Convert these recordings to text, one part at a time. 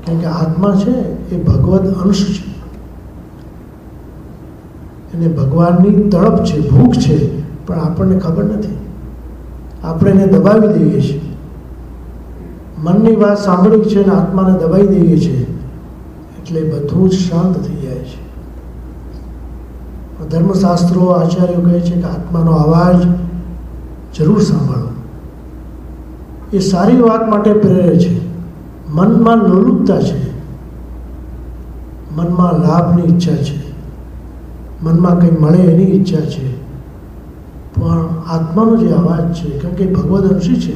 કારણ કે આત્મા છે એ ભગવદ અંશ છે, એને ભગવાનની તડપ છે, ભૂખ છે, પણ આપણને ખબર નથી. આપણે એને દબાવી દઈએ છીએ. મનની વાત સાંભળી છે અને આત્માને દબાવી દઈએ છીએ એટલે બધું જ શાંત થઈ જાય છે. ધર્મશાસ્ત્રો આચાર્યો કહે છે કે આત્માનો અવાજ જરૂર સાંભળો. એ સારી વાત માટે પ્રેરે છે. મનમાં લોલુપતા છે, મનમાં લાભની ઈચ્છા છે, મનમાં કંઈ મળે એની ઈચ્છા છે, પણ આત્માનો જે અવાજ છે, કારણ કે ભગવદ અંશી છે,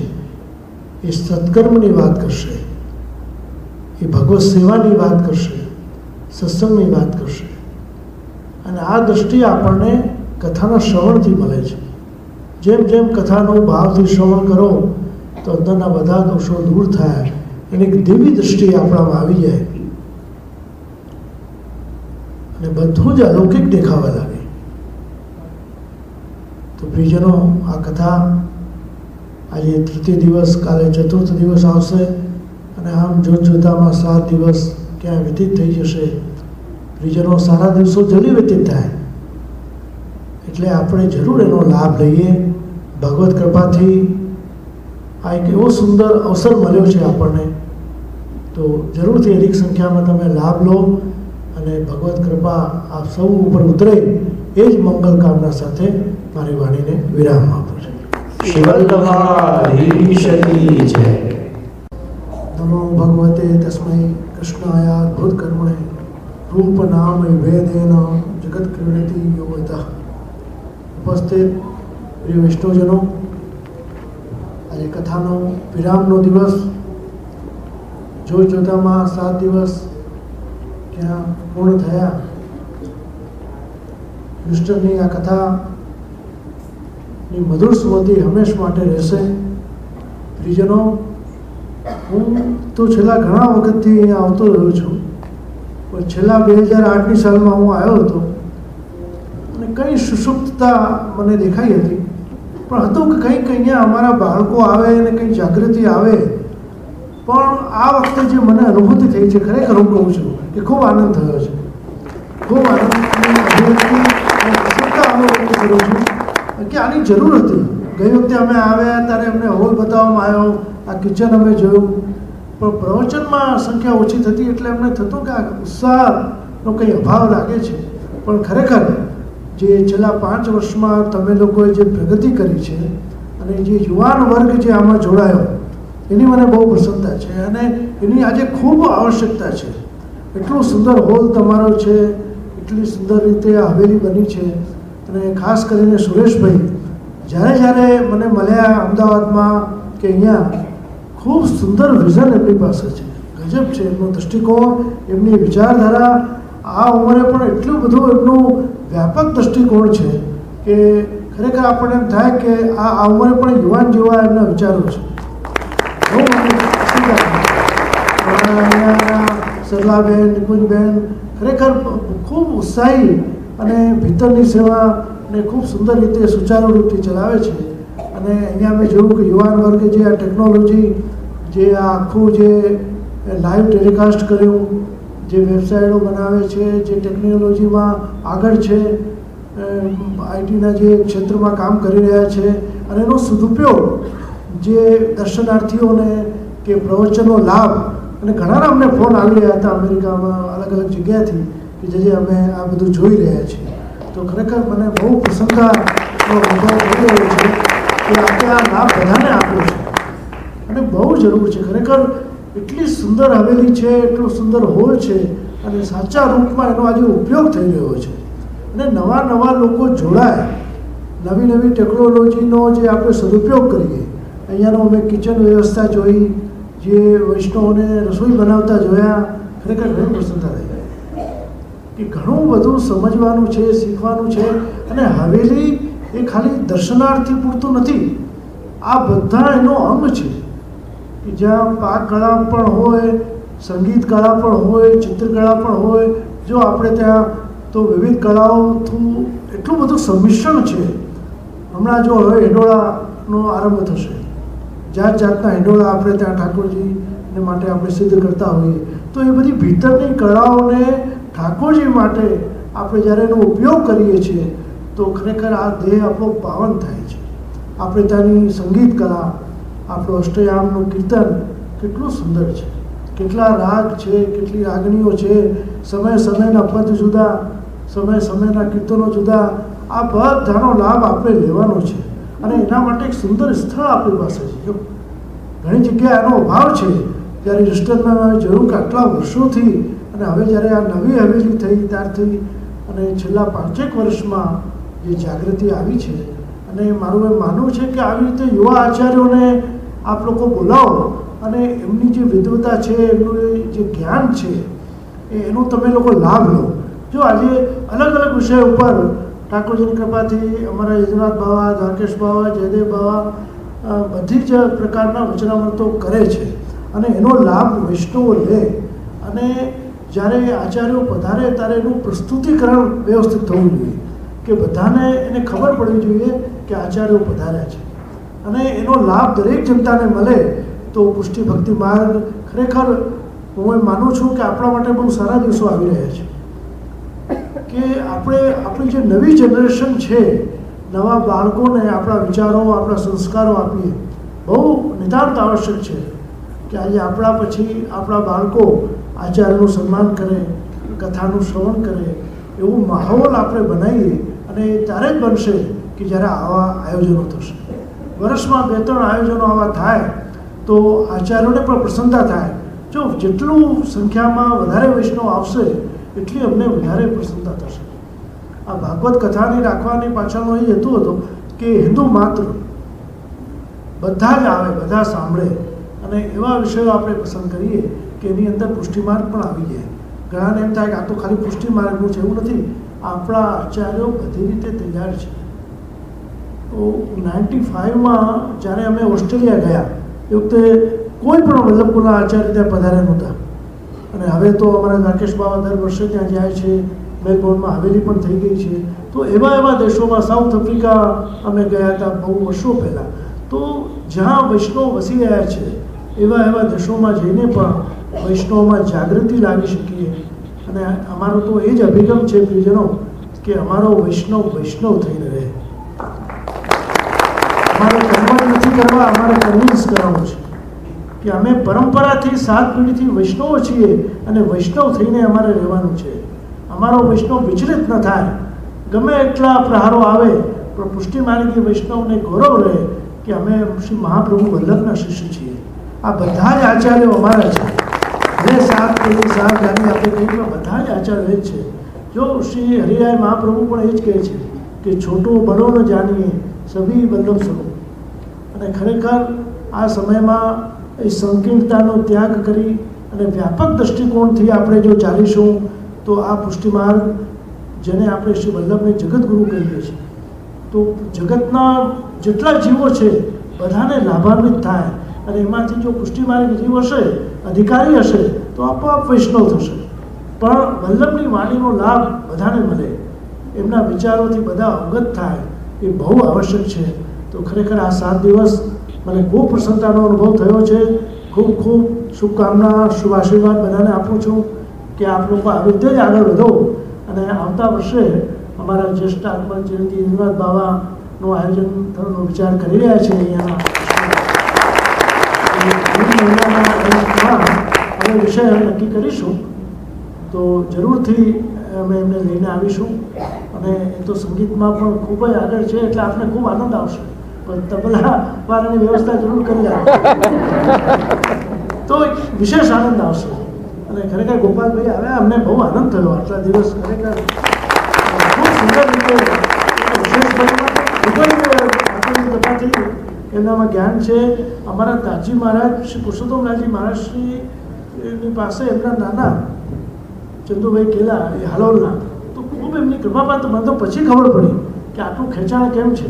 એ સત્કર્મની વાત કરશે, એ ભગવત સેવાની વાત કરશે, સત્સંગની વાત કરશે. અને આ દૃષ્ટિ આપણને કથાના શ્રવણથી મળે છે. જેમ જેમ કથાનો ભાવથી શ્રવણ કરો તો અંદરના બધા દોષો દૂર થાય અને એક દિવ્ય દૃષ્ટિ આપણામાં આવી જાય અને બધું જ અલૌકિક દેખાવા લાગે. તો પ્રિયજનો, આ કથા આજે તૃતીય દિવસ, કાલે ચતુર્થ દિવસ આવશે અને આમ જોતામાં 7 દિવસ ક્યાં વ્યતીત થઈ જશે. પ્રિયજનો, સારા દિવસો જલ્દી વ્યતીત થાય એટલે આપણે જરૂર એનો લાભ લઈએ. ભગવત કૃપાથી આ એક એવો સુંદર અવસર મળ્યો છે આપણને, તો જરૂરથી અધિક સંખ્યામાં તમે લાભ લો અને ભગવત કૃપા આપ સૌ ઉપર ઉતરે એ જ મંગલ કામના સાથે મારી વાણીને વિરામ આપું છું. નમો ભગવતે તસ્મૈ કૃષ્ણાય અદ્ભુત કર્મણે રૂપ નામ વેદેન જગત ક્રીડતિ યોગતઃ. ઉપસ્થિત પ્રિય વૈષ્ણવજનો, આજે કથાનો વિરામનો દિવસ, જોતામાં 7 દિવસ ક્યાં પૂર્ણ થયા. યુસ્ટનની આ કથાની મધુર સ્મૃતિ હંમેશ માટે રહેશે. પ્રિયજનો, હું તો છેલ્લા ઘણા વખતથી અહીંયા આવતો રહ્યો છું, પણ છેલ્લા 2008ની સાલમાં હું આવ્યો હતો અને કંઈ સુષુપ્તતા મને દેખાઈ હતી, પણ હતું કે કંઈક અહીંયા અમારા બાળકો આવે અને કંઈ જાગૃતિ આવે. પણ આ વખતે જે મને અનુભૂતિ થઈ છે, ખરેખર હું કહું છું કે ખૂબ આનંદ થયો છે. ખૂબ આનંદ અનુભવ કરું છું કે આની જરૂર હતી. ગઈ વખતે અમે આવ્યા ત્યારે અમને હોલ બતાવવામાં આવ્યો, આ કિચન અમે જોયું, પણ પ્રવચનમાં સંખ્યા ઓછી થતી એટલે અમને થતું કે આ ઉત્સાહનો કંઈ અભાવ લાગે છે. પણ ખરેખર જે છેલ્લા 5 વર્ષમાં તમે લોકોએ જે પ્રગતિ કરી છે અને જે યુવાન વર્ગ જે આમાં જોડાયો એની મને બહુ પ્રસન્નતા છે અને એની આજે ખૂબ આવશ્યકતા છે. એટલું સુંદર હોલ તમારો છે, એટલી સુંદર રીતે હવેલી બની છે. અને ખાસ કરીને સુરેશભાઈ જ્યારે મને મળ્યા અમદાવાદમાં કે અહીંયા ખૂબ સુંદર વિઝન એમની પાસે છે, ગજબ છે એમનો દૃષ્ટિકોણ, એમની વિચારધારા. આ ઉંમરે પણ એટલું બધું એમનું વ્યાપક દૃષ્ટિકોણ છે કે ખરેખર આપણને એમ થાય કે આ ઉંમરે પણ યુવાન જેવા એમના વિચારો છે. બહુ સરલાબેન, નિકુંજબેન ખરેખર ખૂબ ઉત્સાહી અને ભીતરની સેવા ને ખૂબ સુંદર રીતે સુચારુ રૂપથી ચલાવે છે. અને અહીંયા મેં જોયું કે યુવાન વર્ગે જે આ ટેકનોલોજી, જે આ આખું જે લાઈવ ટેલિકાસ્ટ કર્યું, જે વેબસાઇટો બનાવે છે, જે ટેકનોલોજીમાં આગળ છે, આઈટીના જે ક્ષેત્રમાં કામ કરી રહ્યા છે, અને એનો સદુપયોગ જે દર્શનાર્થીઓને કે પ્રવચનનો લાભ, અને ઘણાના અમને ફોન આવી રહ્યા હતા અમેરિકામાં અલગ અલગ જગ્યાથી કે જે અમે આ બધું જોઈ રહ્યા છીએ. તો ખરેખર મને બહુ પ્રસન્નતાનો અનુભવ થઈ રહ્યો છે કે આપણે આ લાભ બધાને આપ્યો છે અને બહુ જરૂર છે. ખરેખર એટલી સુંદર હવેલી છે, એટલો સુંદર હોલ છે અને સાચા રૂપમાં એનો આજે ઉપયોગ થઈ રહ્યો છે અને નવા લોકો જોડાય, નવી ટેકનોલોજીનો જે આપણે સદુપયોગ કરીએ. અહીંયાનો અમે કિચન વ્યવસ્થા જોઈ, જે વૈષ્ણવોને રસોઈ બનાવતા જોયા, ખરેખર ઘણી પ્રસન્નતા થઈ કે ઘણું બધું સમજવાનું છે, શીખવાનું છે. અને હવેલી એ ખાલી દર્શનાર્થી પૂરતું નથી, આ બધા એનો અંગ છે કે જ્યાં પાક કળા પણ હોય, સંગીત કળા પણ હોય, ચિત્રકળા પણ હોય. જો આપણે ત્યાં તો વિવિધ કળાઓનું એટલું બધું સંમિશ્રણ છે. હમણાં જો હવે હિંડોળાનો આરંભ થશે, જાતના હિંડોળા આપણે ત્યાં ઠાકોરજીને માટે આપણે સિદ્ધ કરતા હોઈએ, તો એ બધી ભીતરની કળાઓને ઠાકોરજી માટે આપણે જ્યારે એનો ઉપયોગ કરીએ છીએ તો ખરેખર આ દેહ આપણો પાવન થાય છે. આપણે ત્યાંની સંગીત કલા, આપણું અષ્ટયામનું કીર્તન કેટલું સુંદર છે, કેટલા રાગ છે, કેટલી રાગણીઓ છે, સમય સમયના પદ જુદા, સમય સમયના કીર્તનો જુદા. આ બધાનો લાભ આપણે લેવાનો છે અને એના માટે એક સુંદર સ્થળ આપણી પાસે છે. જો ઘણી જગ્યાએ આનો અભાવ છે. જ્યારે રિસ્ટરમાં જોયું કે આટલા વર્ષોથી અને હવે જ્યારે આ નવી હવેલી થઈ ત્યારથી અને છેલ્લા 5-1 વર્ષમાં જે જાગૃતિ આવી છે અને મારું એમ માનવું છે કે આવી રીતે યુવા આચાર્યોને આપ લોકો બોલાવો અને એમની જે વિદ્વતા છે, એમનું જે જ્ઞાન છે એનો તમે લોકો લાભ લો. જો આજે અલગ અલગ વિષય ઉપર ઠાકોરજીની કૃપાથી અમારા યજનાથ બાવા, દ્વારકેશ બાવા, જયદેવ બાવા બધી જ પ્રકારના વચનામૃતો કરે છે અને એનો લાભ વૈષ્ણવો લે. અને જ્યારે આચાર્યો પધારે ત્યારે એનું પ્રસ્તુતિકરણ વ્યવસ્થિત થવું જોઈએ કે બધાને એને ખબર પડવી જોઈએ કે આચાર્યો પધાર્યા છે અને એનો લાભ દરેક જનતાને મળે. તો પુષ્ટિ ભક્તિ માર્ગ ખરેખર હું એમ માનું છું કે આપણા માટે બહુ સારા દિવસો આવી રહ્યા છે કે આપણે આપણી જે નવી જનરેશન છે, નવા બાળકોને આપણા વિચારો, આપણા સંસ્કારો આપીએ. બહુ નિતાંત આવશ્યક છે કે આજે આપણા પછી આપણા બાળકો આચાર્યનું સન્માન કરે, કથાનું શ્રવણ કરે, એવું માહોલ આપણે બનાવીએ અને ત્યારે જ બનશે કે જ્યારે આવા આયોજનો થશે. વર્ષમાં 2-3 આયોજનો આવા થાય તો આચાર્યોને પણ પ્રસન્નતા થાય. જો જેટલું સંખ્યામાં વધારે વૈષ્ણવ આવશે એટલી અમને વધારે પ્રસન્નતા થશે. આ ભાગવત કથાની રાખવાની પાછળનો એ હેતુ હતો કે હિન્દુ માત્ર બધા જ આવે, બધા સાંભળે અને એવા વિષયો આપણે પસંદ કરીએ કે એની અંદર પુષ્ટિ માર્ગ પણ આવી જાય. ઘણાને એમ થાય કે આ તો ખાલી પુષ્ટિ માર્ગનું છે, એવું નથી. આપણા આચાર્યો બધી રીતે તૈયાર છે. તો 95માં જ્યારે અમે ઓસ્ટ્રેલિયા ગયા એ વખતે કોઈ પણ વલ્લભપુરના આચાર્ય ત્યાં પધાર્યા નહોતા અને હવે તો અમારા દ્વારકેશ બાવા દર વર્ષે ત્યાં જાય છે. મેલબોર્નમાં હવેલી પણ થઈ ગઈ છે. તો એવા દેશોમાં, સાઉથ આફ્રિકા અમે ગયા હતા બહુ વર્ષો પહેલાં. તો જ્યાં વૈષ્ણવ વસી રહ્યા છે એવા દેશોમાં જઈને પણ વૈષ્ણવમાં જાગૃતિ લાવી શકીએ. અને અમારો તો એ જ અભિગમ છે પ્રિયજનો કે અમારો વૈષ્ણવ થઈને રહે. અમારે કન્વર્ટ નથી કરવા, અમારે કન્વિન્સ કરવાનું છે કે અમે પરંપરાથી 7 પેઢીથી વૈષ્ણવો છીએ અને વૈષ્ણવ થઈને અમારે રહેવાનું છે. અમારો વૈષ્ણવ વિચલિત ન થાય. ગમે એટલા પ્રહારો આવે પણ પુષ્ટિ માર્ગી વૈષ્ણવને ગૌરવ રહે કે અમે શ્રી મહાપ્રભુ વલ્લભના શિષ્ય છીએ. આ બધા જ આચાર્યો અમારા છે. જે 7 પેઢી 7 જાતિ આપણે કહીએ બધા જ આચાર્યો જ છે. જો શ્રી હરિરાય મહાપ્રભુ પણ એ જ કહે છે કે છોટો બડો ન જાણીએ સભી વલ્લભ સ્વરૂપ. અને ખરેખર આ સમયમાં એ સંકીર્ણતાનો ત્યાગ કરી અને વ્યાપક દૃષ્ટિકોણથી આપણે જો ચાલીશું તો આ પુષ્ટિ માર્ગ, જેને આપણે શ્રી વલ્લભને જગતગુરુ કહીએ છીએ, તો જગતના જેટલા જીવો છે બધાને લાભાન્વિત થાય. અને એમાંથી જો પુષ્ટિ માર્ગ જીવ હશે, અધિકારી હશે તો આપોઆપ વૈષ્ણવ થશે. પણ વલ્લભની વાણીનો લાભ બધાને મળે, એમના વિચારોથી બધા અવગત થાય, એ બહુ આવશ્યક છે. તો ખરેખર આ 7 દિવસ મને ખૂબ પ્રસન્નતાનો અનુભવ થયો છે. ખૂબ ખૂબ શુભકામના, શુભ આશીર્વાદ બધાને આપું છું કે આપ લોકો આવી રીતે જ આગળ વધો અને આવતા વર્ષે અમારા જ્યેષ્ઠ આગમન જયંતિ યજનાથ બાવાનું આયોજન થવાનો વિચાર કરી રહ્યા છે. અહીંયાના અમે વિષય નક્કી કરીશું તો જરૂરથી અમે એમને લઈને આવીશું. અને એ તો સંગીતમાં પણ ખૂબ જ આગળ છે એટલે આપને ખૂબ આનંદ આવશે. પણ તબલા વાળાની વ્યવસ્થા જરૂર કરી આપો તો વિશેષ આનંદ આવશે. અને ખરેખર ગોપાલભાઈ આવ્યા, અમને બહુ આનંદ થયો. આટલા દિવસ ખરેખર ખૂબ સુંદર રીતે વિશેષ કૃપાથી એમનામાં જ્ઞાન છે. અમારા તાજી મહારાજ શ્રી પુરુષોત્તમરાજી મહારાજશ્રીની પાસે એમના નાના ચંદુભાઈ કેલા એ હાલોલના, તો ખૂબ એમની કૃપાપાત્ર મને તો પછી ખબર પડી કે આટલું ખેંચાણ કેમ છે.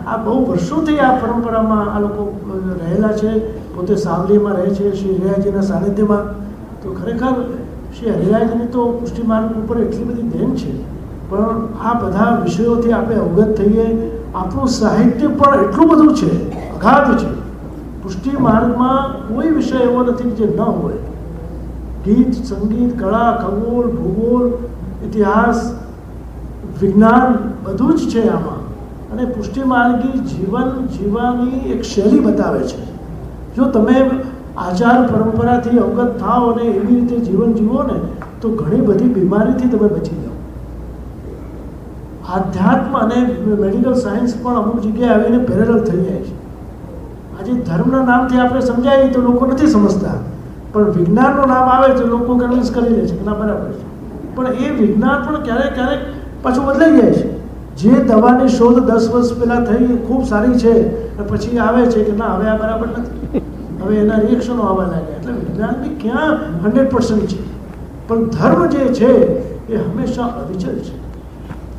આ બહુ વર્ષોથી આ પરંપરામાં આ લોકો રહેલા છે. પોતે સાવલીમાં રહે છે શ્રી હરિરાયજીના સાનિધ્યમાં. તો ખરેખર શ્રી હરિરાયજીની તો પુષ્ટિ માર્ગ ઉપર એટલી બધી દેન છે. પણ આ બધા વિષયોથી આપણે અવગત થઈએ. આપણું સાહિત્ય પણ એટલું બધું છે, અગાધ છે. પુષ્ટિ માર્ગમાં કોઈ વિષય એવો નથી જે ન હોય. ગીત, સંગીત, કળા, ખગોળ, ભૂગોળ, ઇતિહાસ, વિજ્ઞાન બધું જ છે આમાં. અને પુષ્ટિ માર્ગી જીવન જીવવાની એક શૈલી બતાવે છે. જો તમે આચાર પરંપરાથી અવગત થાઓ અને એવી રીતે જીવન જીવો ને તો ઘણી બધી બીમારીથી તમે બચી જાઓ. આધ્યાત્મ અને મેડિકલ સાયન્સ પણ અમુક જગ્યાએ આવીને પેરેલલ થઈ જાય છે. આજે ધર્મના નામથી આપણે સમજાવીએ તો લોકો નથી સમજતા, પણ વિજ્ઞાનનું નામ આવે તો લોકો કન્વિન્સ કરી લે છે કે ના બરાબર છે. પણ એ વિજ્ઞાન પણ ક્યારેક ક્યારેક પાછું બદલાઈ જાય છે. જે દવાની શોધ 10 વર્ષ પહેલાં થઈ ખૂબ સારી છે અને પછી આવે છે કે ના હવે આ બરાબર નથી, હવે એના રિએક્શનો આવવા લાગ્યા. એટલે વિજ્ઞાન બી ક્યાં 100% છે, પણ ધર્મ જે છે એ હંમેશા અવિચલ છે.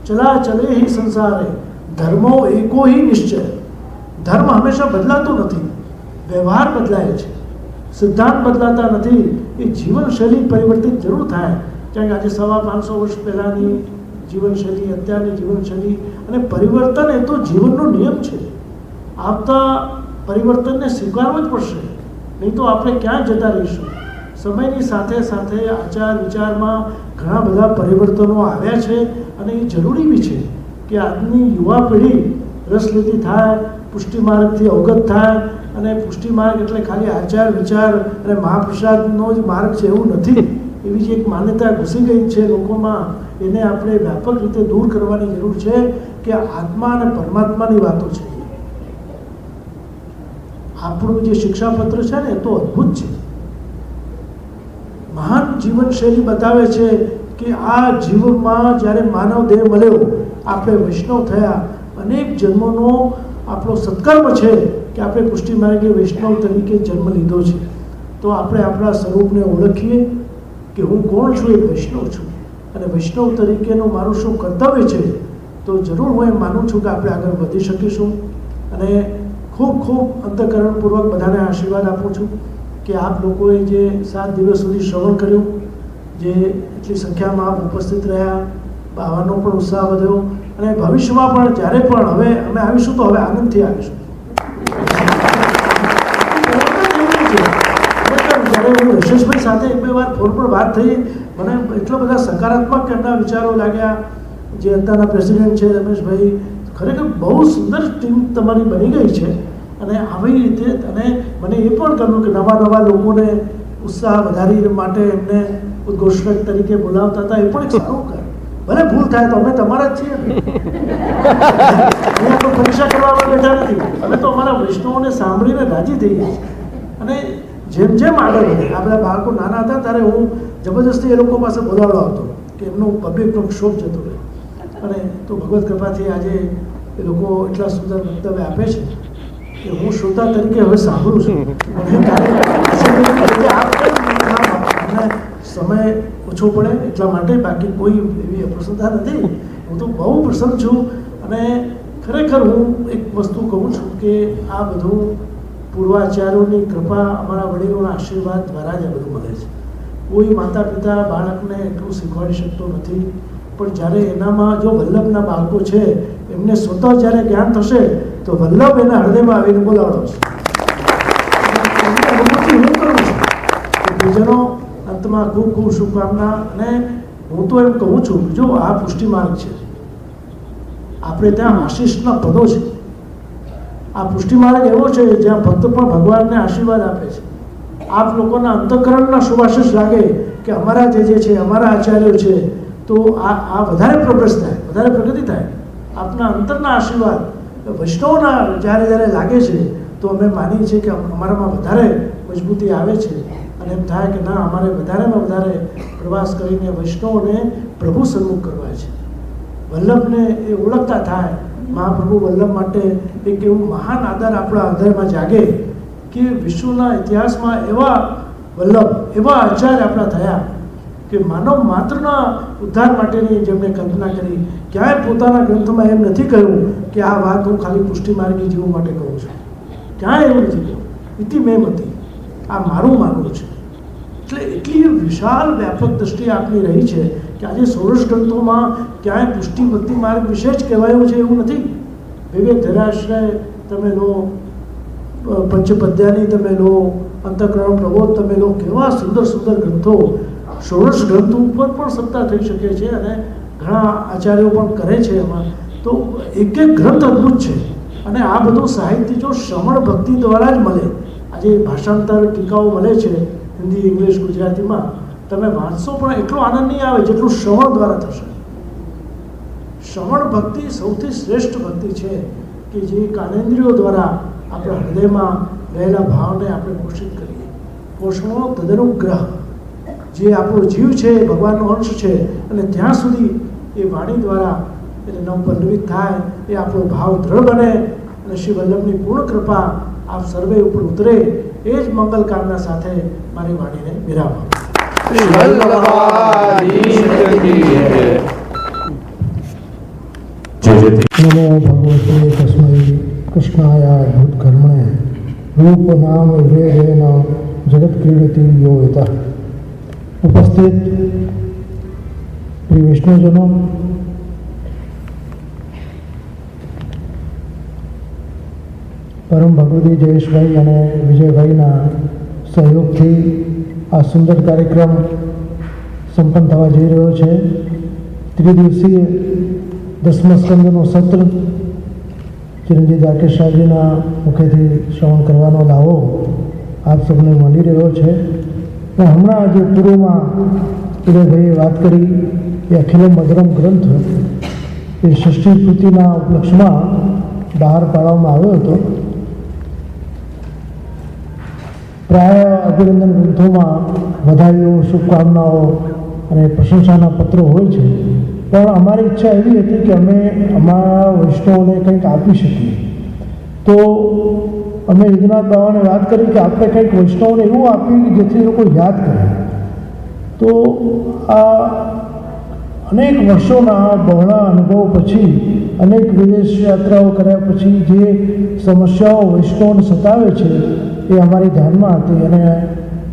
ચલા ચલે ही સંસારે ધર્મો એકો ही નિશ્ચય. ધર્મ હંમેશા બદલાતો નથી, વ્યવહાર બદલાય છે, સિદ્ધાંત બદલાતા નથી. એ જીવનશૈલી પરિવર્તિત જરૂર થાય. કારણ કે આજે 550 વર્ષ પહેલાંની જીવનશૈલી, અત્યારની જીવનશૈલી અને પરિવર્તન એ તો જીવનનો નિયમ છે. આવતા પરિવર્તનને સ્વીકારવું જ પડશે, નહીં તો આપણે ક્યાં જતા રહીશું. સમયની સાથે સાથે આચાર વિચારમાં ઘણા બધા પરિવર્તનો આવ્યા છે અને એ જરૂરી બી છે કે આજની યુવા પેઢી રસ લેતી થાય, પુષ્ટિ માર્ગથી અવગત થાય. અને પુષ્ટિ માર્ગ એટલે ખાલી આચાર વિચાર અને મહાપ્રસાદનો જ માર્ગ છે એવું નથી. એવી જે એક માન્યતા ઘૂસી ગઈ છે લોકોમાં, એને આપણે વ્યાપક રીતે દૂર કરવાની જરૂર છે કે આત્મા અને પરમાત્માની વાતો છે. આપણું જે શિક્ષાપત્ર છે ને એ તો અદ્ભુત છે, મહાન જીવનશૈલી બતાવે છે કે આ જીવનમાં જ્યારે માનવ દેહ મળ્યો, આપણે વૈષ્ણવ થયા, અનેક જન્મોનો આપણો સત્કર્મ છે કે આપણે પુષ્ટિ માર્ગે વૈષ્ણવ તરીકે જન્મ લીધો છે. તો આપણે આપણા સ્વરૂપને ઓળખીએ કે હું કોણ છું, એક વૈષ્ણવ છું અને વૈષ્ણવ તરીકેનું મારું શું કર્તવ્ય છે. તો જરૂર હું એમ માનું છું કે આપણે આગળ વધી શકીશું. અને ખૂબ ખૂબ અંતઃકરણપૂર્વક બધાને આશીર્વાદ આપું છું કે આપ લોકોએ જે 7 દિવસ સુધી શ્રવણ કર્યું, જે એટલી સંખ્યામાં આપ ઉપસ્થિત રહ્યા, આવવાનો પણ ઉત્સાહ વધ્યો. અને ભવિષ્યમાં પણ જ્યારે પણ હવે અમે આવીશું તો હવે આનંદથી આવીશું. જ્યારે હું યશેશભાઈ સાથે 1-2 વાર ફોન પર વાત થઈ, મને એટલા બધા સકારાત્મક એમના વિચારો લાગ્યા. જે અત્યારના પ્રેસિડેન્ટ છે રમેશભાઈ, ખરેખર બહુ સુંદર ટીમ તમારી બની ગઈ છે. અને આવી રીતે અને મને એ પણ કહ્યું કે નવા લોકોને ઉત્સાહ વધારી માટે એમને ઉદ્ઘોષક તરીકે બોલાવતા હતા. એ પણ એક સારું કામ. ભલે ભૂલ થાય તો અમે તમારા જ છીએ ને, અહીંયા તો પરીક્ષા કરવા બેઠા નથી. અમે તો અમારા વૈષ્ણવોને સાંભળીને રાજી થઈ ગયા છે. અને જેમ જેમ આગળ વધે, આપણા બાળકો નાના હતા ત્યારે હું જબરજસ્તી એ લોકો પાસે બોલાવડો આવતો કે એમનો પબ્લિકનો શોખ જતો રહે. અને તો ભગવત કૃપાથી આજે એ લોકો એટલા સુંદર મંતવ્ય આપે છે કે હું શ્રોતા તરીકે હવે સાંભળું છું. સમય ઓછો પડે એટલા માટે, બાકી કોઈ એવી અપ્રસન્નતા નથી. હું તો બહુ પ્રસન્ન છું. અને ખરેખર હું એક વસ્તુ કહું છું કે આ બધું પૂર્વાચાર્યોની કૃપા, અમારા વડીલોના આશીર્વાદ દ્વારા જ આ બધું મળે છે. કોઈ માતા પિતા બાળકને એટલું શીખવાડી શકતો નથી, પણ જ્યારે એનામાં જો વલ્લભના બાળકો છે એમને સ્વતઃ જ્યારે જ્ઞાન થશે તો વલ્લભ એના હૃદયમાં આવીને બોલાવડો છે. હું કરું છું બીજાનો અંતમાં ખૂબ ખૂબ શુભકામના. અને હું તો એમ કહું છું, જો આ પુષ્ટિ માર્ગ છે, આપણે ત્યાં આશીષના પદો છે. આ પુષ્ટિ માર્ગ એવો છે જ્યાં ભક્ત પણ ભગવાનને આશીર્વાદ આપે છે. આપ લોકોના અંતઃકરણના શુભાશીષ લાગે કે અમારા જે છે, અમારા આચાર્યો છે, તો આ વધારે પ્રોગ્રેસ થાય, વધારે પ્રગતિ થાય. આપના અંતરના આશીર્વાદ વૈષ્ણવના જ્યારે લાગે છે તો અમે માનીએ છીએ કે અમારામાં વધારે મજબૂતી આવે છે. અને એમ થાય કે ના, અમારે વધારેમાં વધારે પ્રવાસ કરીને વૈષ્ણવને પ્રભુ સન્મુખ કરવા છે. વલ્લભને એ ઓળખતા થાય. મહાપ્રભુ વલ્લભ માટે એક એવું મહાન આદર આપણા હૃદયમાં જાગે કે વિશ્વના ઇતિહાસમાં એવા વલ્લભ, એવા આચાર્ય આપણા થયા કે માનવ માત્રના ઉદ્ધાર માટેની જેમણે કલ્પના કરી. ક્યાંય પોતાના ગ્રંથમાં એમ નથી કહ્યું કે આ વાત હું ખાલી પુષ્ટિ માર્ગી જીવવા માટે કહું છું. ક્યાંય એવું નથી કહ્યું. ઇતિ મેં મતી, આ મારું માનવું છે. એટલે એટલી વિશાળ વ્યાપક દ્રષ્ટિ આપની રહી છે કે આજે ષોડશ ગ્રંથોમાં ક્યાંય પુષ્ટિ ભક્તિ માર્ગ વિશે જ કહેવાયું છે એવું નથી. વિવેક ધરાશ્રય તમે લો, પંચપદ્યાની તમે લો, અંતઃકરણ પ્રબોધ તમે લોકો કેવા સુંદર સુંદર ગ્રંથો, ષોડશ ગ્રંથો ઉપર પણ સત્તા થઈ શકે છે અને ઘણા આચાર્યો પણ કરે છે એમાં. તો એક એક ગ્રંથ અદ્ભુત છે અને આ બધું સાહિત્ય જો શ્રવણ ભક્તિ દ્વારા જ મળે. આજે ભાષાંતર ટીકાઓ મળે છે હિન્દી, ઇંગ્લિશ, ગુજરાતીમાં, તમે વાંચશો પણ એટલો આનંદ નહીં આવે જેટલું શ્રવણ દ્વારા થશે. શ્રવણ ભક્તિ સૌથી શ્રેષ્ઠ ભક્તિ છે કે જે કાનેન્દ્રિયો દ્વારા આપણા હૃદયમાં રહેલા ભાવને આપણે પોષિત કરીએ. પોષણો તદનુગ્રહ, જે આપણો જીવ છે એ ભગવાનનો અંશ છે અને ત્યાં સુધી એ વાણી દ્વારા એને નવપલ્લવિત થાય, એ આપણો ભાવ દ્રઢ બને અને શ્રી વલ્લભની પૂર્ણ કૃપા આપ સર્વે ઉપર ઉતરે, એ જ મંગલ કામના સાથે મારી વાણીને વિરામ આપું. નમો ભગવતે તસ્मै કૃષ્ણાય ભૂતકર્મણે રૂપ નામ વેદેન જગત ક્રીડતી યો યતઃ. ઉપસ્થિત પ્રિય વિષ્ણુજનો, પરમ ભગવતી જયેશભાઈ અને વિજયભાઈના સહયોગથી આ સુંદર કાર્યક્રમ સંપન્ન થવા જઈ રહ્યો છે. ત્રિદિવસીય 10મા સ્કંદનું સત્ર ચિરંજીવ રાકેશ શાહજીના મુખેથી શ્રવણ કરવાનો લાવો આપ સૌને મળી રહ્યો છે. અને હમણાં જે પૂર્વમાં ઉદયભાઈએ વાત કરી એ અખિલ મધુરમ ગ્રંથ એ ષષ્ઠી પૂર્તિના ઉપલક્ષમાં બહાર પાડવામાં આવ્યો હતો. પ્રાય અભિનંદન ગ્રંથોમાં વધાઈઓ, શુભકામનાઓ અને પ્રશંસાના પત્રો હોય છે, પણ અમારી ઈચ્છા એવી હતી કે અમે અમારા વૈષ્ણવોને કંઈક આપી શકીએ. તો અમે વિઘ્નાથ બાવાને વાત કરી કે આપણે કંઈક વૈષ્ણવોને એવું આપીએ કે જેથી એ લોકો યાદ કરે. તો આ અનેક વર્ષોના બહોળા અનુભવ પછી, અનેક વિદેશ યાત્રાઓ કર્યા પછી જે સમસ્યાઓ વૈષ્ણવોને સતાવે છે એ અમારી ધ્યાનમાં હતી અને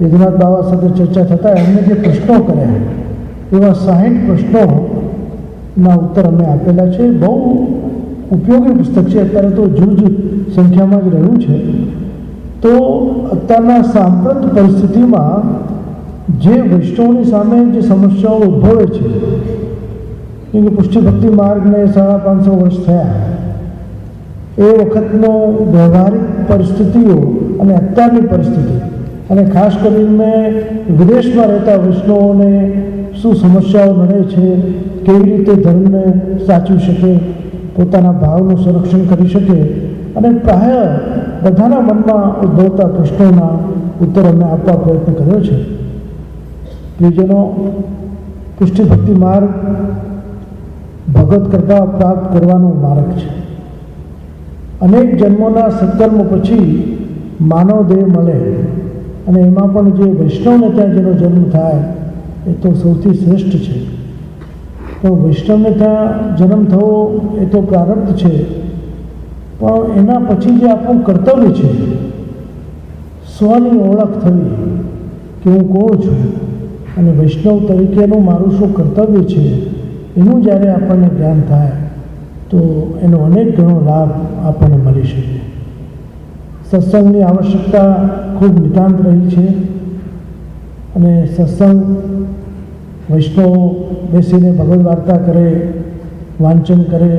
વિઘ્નાથ બાવા સાથે ચર્ચા થતાં એમને જે પ્રશ્નો કર્યા એવા 60 પ્રશ્નોના ઉત્તર અમે આપેલા છે. બહુ ઉપયોગી પુસ્તક છે. અત્યારે તો જૂજ સંખ્યામાં જ રહ્યું છે. તો અત્યારના સાંપ્રત પરિસ્થિતિમાં જે વૈષ્ણવની સામે જે સમસ્યાઓ ઉદ્ભવે છે, કેમ કે પુષ્ટિ ભક્તિ માર્ગને 550 વર્ષ થયા, એ વખતનો વ્યવહારિક પરિસ્થિતિઓ અને અત્યારની પરિસ્થિતિ, અને ખાસ કરીને વિદેશમાં રહેતા વૈષ્ણવોને શું સમસ્યાઓ નડે છે, કેવી રીતે ધર્મને સાચવી શકે, પોતાના ભાવનું સંરક્ષણ કરી શકે, અને પ્રાય બધાના મનમાં ઉદ્ભવતા પ્રશ્નોના ઉત્તર અમે આપવા પ્રયત્ન કર્યો છે. પ્રિયજનો, પુષ્ટિ ભક્તિ માર્ગ ભગત કૃપા પ્રાપ્ત કરવાનો માર્ગ છે. અનેક જન્મોના સત્કર્મ પછી માનવ દેહ મળે અને એમાં પણ જે વૈષ્ણવને ત્યાં જેનો જન્મ થાય એ તો સૌથી શ્રેષ્ઠ છે. તો વૈષ્ણવને ત્યાં જન્મ થવો એ તો પ્રારબ્ધ છે, પણ એના પછી જે આપણું કર્તવ્ય છે, સ્વની ઓળખ થવી કે હું કોણ છું અને વૈષ્ણવ તરીકેનું મારું શું કર્તવ્ય છે, એનું જ્યારે આપણને જ્ઞાન થાય તો એનો અનેક ગણો લાભ આપણને મળી શકે. સત્સંગની આવશ્યકતા ખૂબ નિતાંત રહી છે અને સત્સંગ વૈષ્ણવ બેસીને ભગવદ વાર્તા કરે, વાંચન કરે,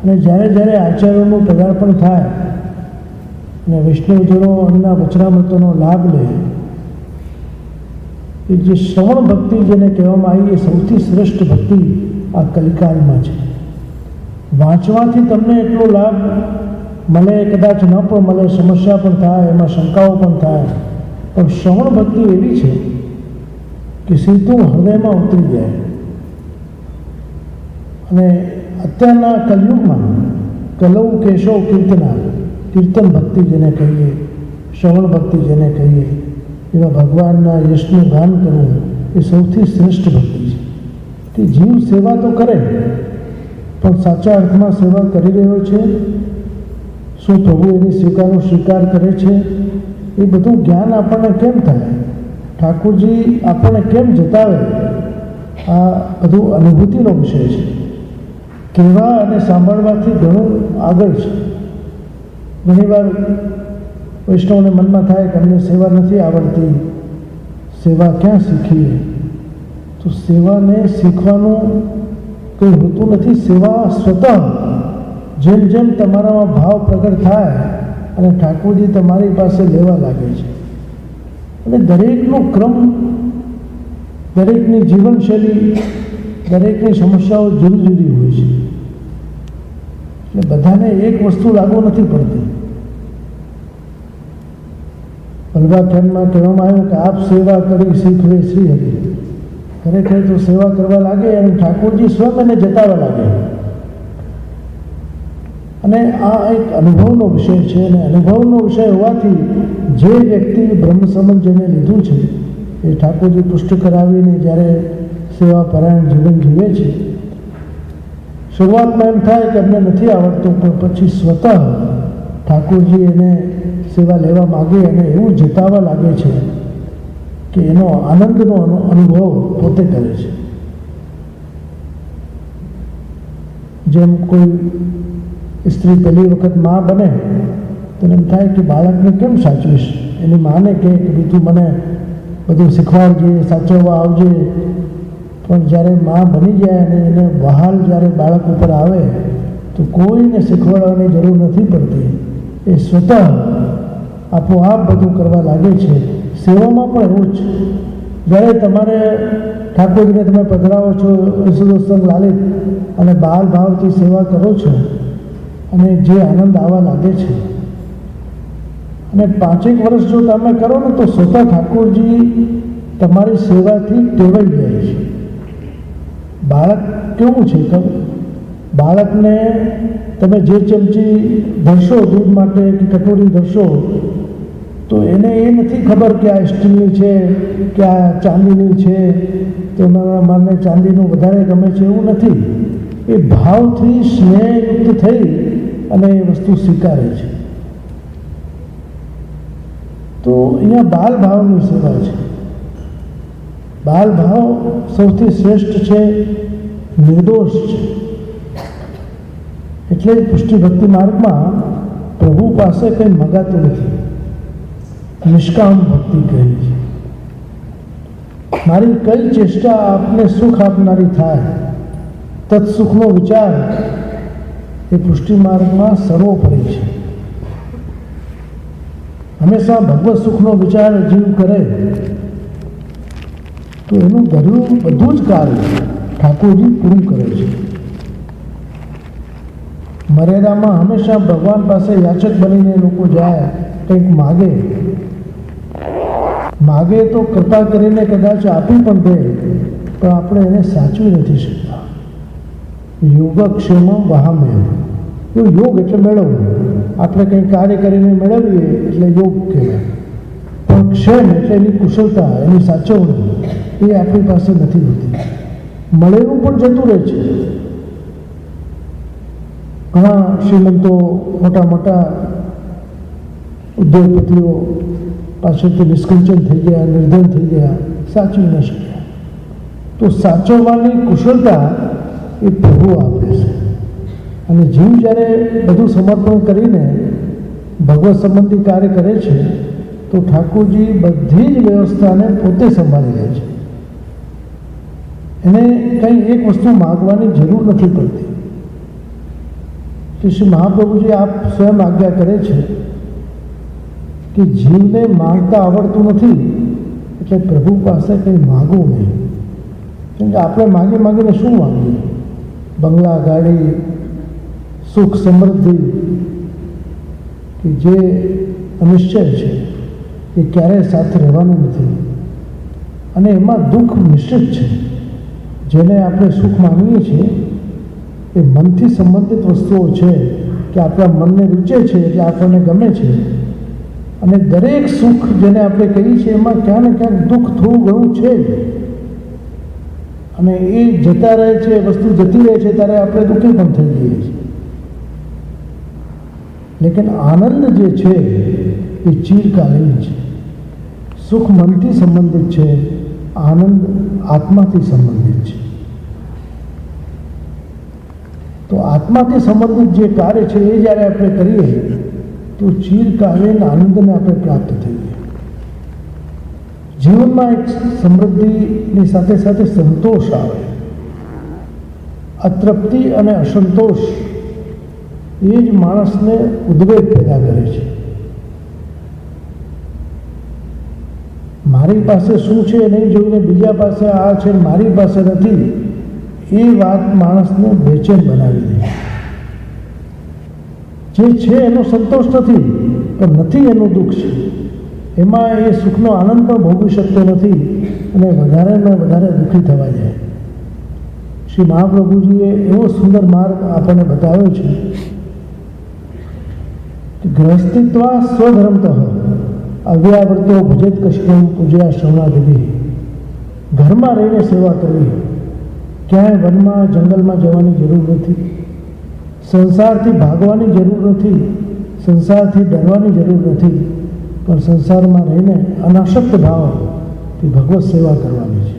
અને જ્યારે જ્યારે આચાર્યોનું પદાર્પણ થાય અને વૈષ્ણવજનો એમના વચનામૃતોનો લાભ લે, એ જે શ્રવણ ભક્તિ જેને કહેવામાં આવી એ સૌથી શ્રેષ્ઠ ભક્તિ આ કલિકાલમાં છે. વાંચવાથી તમને એટલો લાભ મળે, કદાચ ન પણ મળે, સમસ્યા પણ થાય, એમાં શંકાઓ પણ થાય, પણ શ્રવણ ભક્તિ એવી છે કે સીધું હૃદયમાં ઉતરી જાય. અને અત્યારના કલયુગમાં કલૌ કેશવ કીર્તના, કીર્તન ભક્તિ જેને કહીએ, શ્રવણ ભક્તિ જેને કહીએ, એવા ભગવાનના યશનું ગાન કરવું એ સૌથી શ્રેષ્ઠ ભક્તિ છે. કે જીવ સેવા તો કરે, પણ સાચા અર્થમાં સેવા કરી રહ્યો છે, શું પ્રભુ એની સ્વીકારનો સ્વીકાર કરે છે, એ બધું જ્ઞાન આપણને કેમ થાય, ઠાકોરજી આપણને કેમ જતાવે, આ બધું અનુભૂતિનો વિષય છે. કહેવા અને સાંભળવાથી ઘણું આગળ છે. ઘણીવાર વૈષ્ણવને મનમાં થાય કે અમને સેવા નથી આવડતી, સેવા ક્યાં શીખીએ? તો સેવાને શીખવાનું કંઈ હોતું નથી. સેવા સ્વતઃ જેમ જેમ તમારામાં ભાવ પ્રગટ થાય અને ઠાકોરજી તમારી પાસે લેવા લાગે છે. અને દરેકનો ક્રમ, દરેકની જીવનશૈલી, દરેકની સમસ્યાઓ જુદી જુદી હોય છે. એટલે બધાને એક વસ્તુ લાગુ નથી પડતી. વલ્લભાખ્યાનમાં કહેવામાં આવ્યું કે આપ સેવા કરી શીખવે શ્રી હરિ. ખરેખર તો સેવા કરવા લાગે અને ઠાકોરજી સ્વયં એને જતાવવા લાગે. અને આ એક અનુભવનો વિષય છે. અને અનુભવનો વિષય હોવાથી જે વ્યક્તિ બ્રહ્મ સંબંધ જેને લીધું છે એ ઠાકોરજી પુષ્ટ કરાવીને જ્યારે સેવા પરાયણ જીવન જીવે છે, શરૂઆતમાં એમ થાય કે અમને નથી આવડતું, પણ પછી સ્વતઃ ઠાકોરજી એને સેવા લેવા માગે અને એવું જતાવવા લાગે છે કે એનો આનંદનો અનુભવ પોતે કરે છે. જેમ કોઈ સ્ત્રી પહેલી વખત મા બને તો એમ થાય કે બાળકને કેમ સાચવીશ? એની માને કહે કે ભાઈ તું મને બધું શીખવાડજે, સાચવવા આવજે. પણ જ્યારે મા બની જાય અને એને વહાલ જ્યારે બાળક ઉપર આવે તો કોઈને શીખવાડવાની જરૂર નથી પડતી. એ સ્વતઃ આપોઆપ બધું કરવા લાગે છે. સેવામાં પણ એવું જ. જ્યારે તમારે ઠાકોરજીને તમે પધરાવો છો, ઈસુદોસ્તંગ લાલિત અને બાળ ભાવથી સેવા કરો છો અને જે આનંદ આવવા લાગે છે, અને 5 વર્ષ જો તમે કરો ને તો સ્વતઃ ઠાકોરજી તમારી સેવાથી ટેવાઈ જાય છે. બાળક કેવું છે કે બાળકને તમે જે ચમચી ધરશો દૂધ માટે કે કટોરી ધરશો તો એને એ નથી ખબર કે આ સ્ટીલની છે કે આ ચાંદીની છે, તો મને ચાંદીનું વધારે ગમે છે, એવું નથી. એ ભાવથી સ્નેહયુક્ત થઈ અને એ વસ્તુ સ્વીકારે છે. તો અહીંયા બાલ ભાવની સેવા છે. બાલ ભાવ સૌથી શ્રેષ્ઠ છે, નિર્દોષ છે. એટલે જ પુષ્ટિ ભક્તિ માર્ગમાં પ્રભુ પાસે કંઈ મગાતું નથી. નિષ્કામ ભક્તિ કહે છે. મારી કઈ ચેષ્ટા આપને સુખ આપનારી થાય, તત્સુખનો વિચાર એ પુષ્ટિ માર્ગમાં સર્વોપરી છે. હંમેશા ભગવત સુખનો વિચાર જીવ કરે તો એનું બધું જ કાર્ય ઠાકોરજી પૂરું કરે છે. મર્યાદામાં હંમેશા ભગવાન પાસે યાચક બનીને લોકો જાય, કંઈક માગે તો કૃપા કરીને કદાચ આપી પણ દે, પણ આપણે એને સાચવી નથી શકતા. યોગક્ષેમ વહામે, એવું યોગ એટલે મેળવવું. આપણે કંઈ કાર્ય કરીને મેળવીએ એટલે યોગ કહેવાય. પણ ક્ષેમ એટલે એની કુશળતા, એની સાચવણી એ આપણી પાસે નથી હોતી. મળેલું પણ જતું રહે છે. ઘણા શ્રીમંતો, મોટા મોટા ઉદ્યોગપતિઓ પાછળથી નિષ્કંચન થઈ ગયા, નિર્ધન થઈ ગયા, સાચવી ન શક્યા. તો સાચવવાની કુશળતા એ પ્રભુ આપે છે. અને જીવ જ્યારે બધું સમર્પણ કરીને ભગવત સંબંધી કાર્ય કરે છે તો ઠાકોરજી બધી જ વ્યવસ્થાને પોતે સંભાળી લે છે. એને કંઈ એક વસ્તુ માગવાની જરૂર નથી પડતી. શ્રી મહાપ્રભુજી આપ સ્વયં આજ્ઞા કરે છે કે જીવને માગતા આવડતું નથી એટલે પ્રભુ પાસે કંઈ માગવું નહીં. કેમ કે આપણે માગીને શું માગીએ? બંગલા, ગાડી, સુખ, સમૃદ્ધિ કે જે અનિશ્ચય છે એ ક્યારેય સાથે રહેવાનું નથી. અને એમાં દુઃખ નિશ્ચિત છે. જેને આપણે સુખ માનીએ છીએ એ મનથી સંબંધિત વસ્તુઓ છે કે આપણા મનને રૂચે છે એટલે આપણને ગમે છે. અને દરેક સુખ જેને આપણે કહીએ છીએ એમાં ક્યાંક ને ક્યાંક દુઃખ થોડું ઘણું છે. અને એ જતા રહે છે, વસ્તુ જતી રહે છે ત્યારે આપણે દુઃખી પણ થઈ જઈએ છીએ. લેકિન આનંદ જે છે એ ચિરકાલીન છે. સુખ મનથી સંબંધિત છે, આનંદ આત્માથી સંબંધિત છે. તો આત્માથી સંબંધિત જે કાર્ય છે એ જ્યારે આપણે કરીએ તો ચિરકાલીન આનંદને આપણે પ્રાપ્ત થઈએ. જીવનમાં એક સમૃદ્ધિની સાથે સાથે સંતોષ આવે. અતૃપ્તિ અને અસંતોષ એ જ માણસને ઉદ્વેગ પેદા કરે છે. મારી પાસે શું છે એ નહીં જોઈને બીજા પાસે આ છે મારી પાસે નથી, એ વાત માણસને બેચેન બનાવી દે. જે છે એનો સંતોષ નથી, પણ નથી એનું દુઃખ છે. એમાં એ સુખનો આનંદ પણ ભોગવી શકતો નથી અને વધારે ને વધારે દુઃખી થવા જાય. શ્રી મહાપ્રભુજીએ એવો સુંદર માર્ગ આપણને બતાવ્યો છે કે ગૃહસ્થિત્વા સ્વધર્મતઃ અવ્યાવૃતો ભજેત કશ્યમ પૂજ્યા શ્રવણાદિ. ઘરમાં રહીને સેવા કરવી, ક્યાંય વનમાં જંગલમાં જવાની જરૂર નથી, સંસારથી ભાગવાની જરૂર નથી, સંસારથી ડરવાની જરૂર નથી, પણ સંસારમાં રહીને અનાસક્ત ભાવથી ભગવત સેવા કરવાની છે.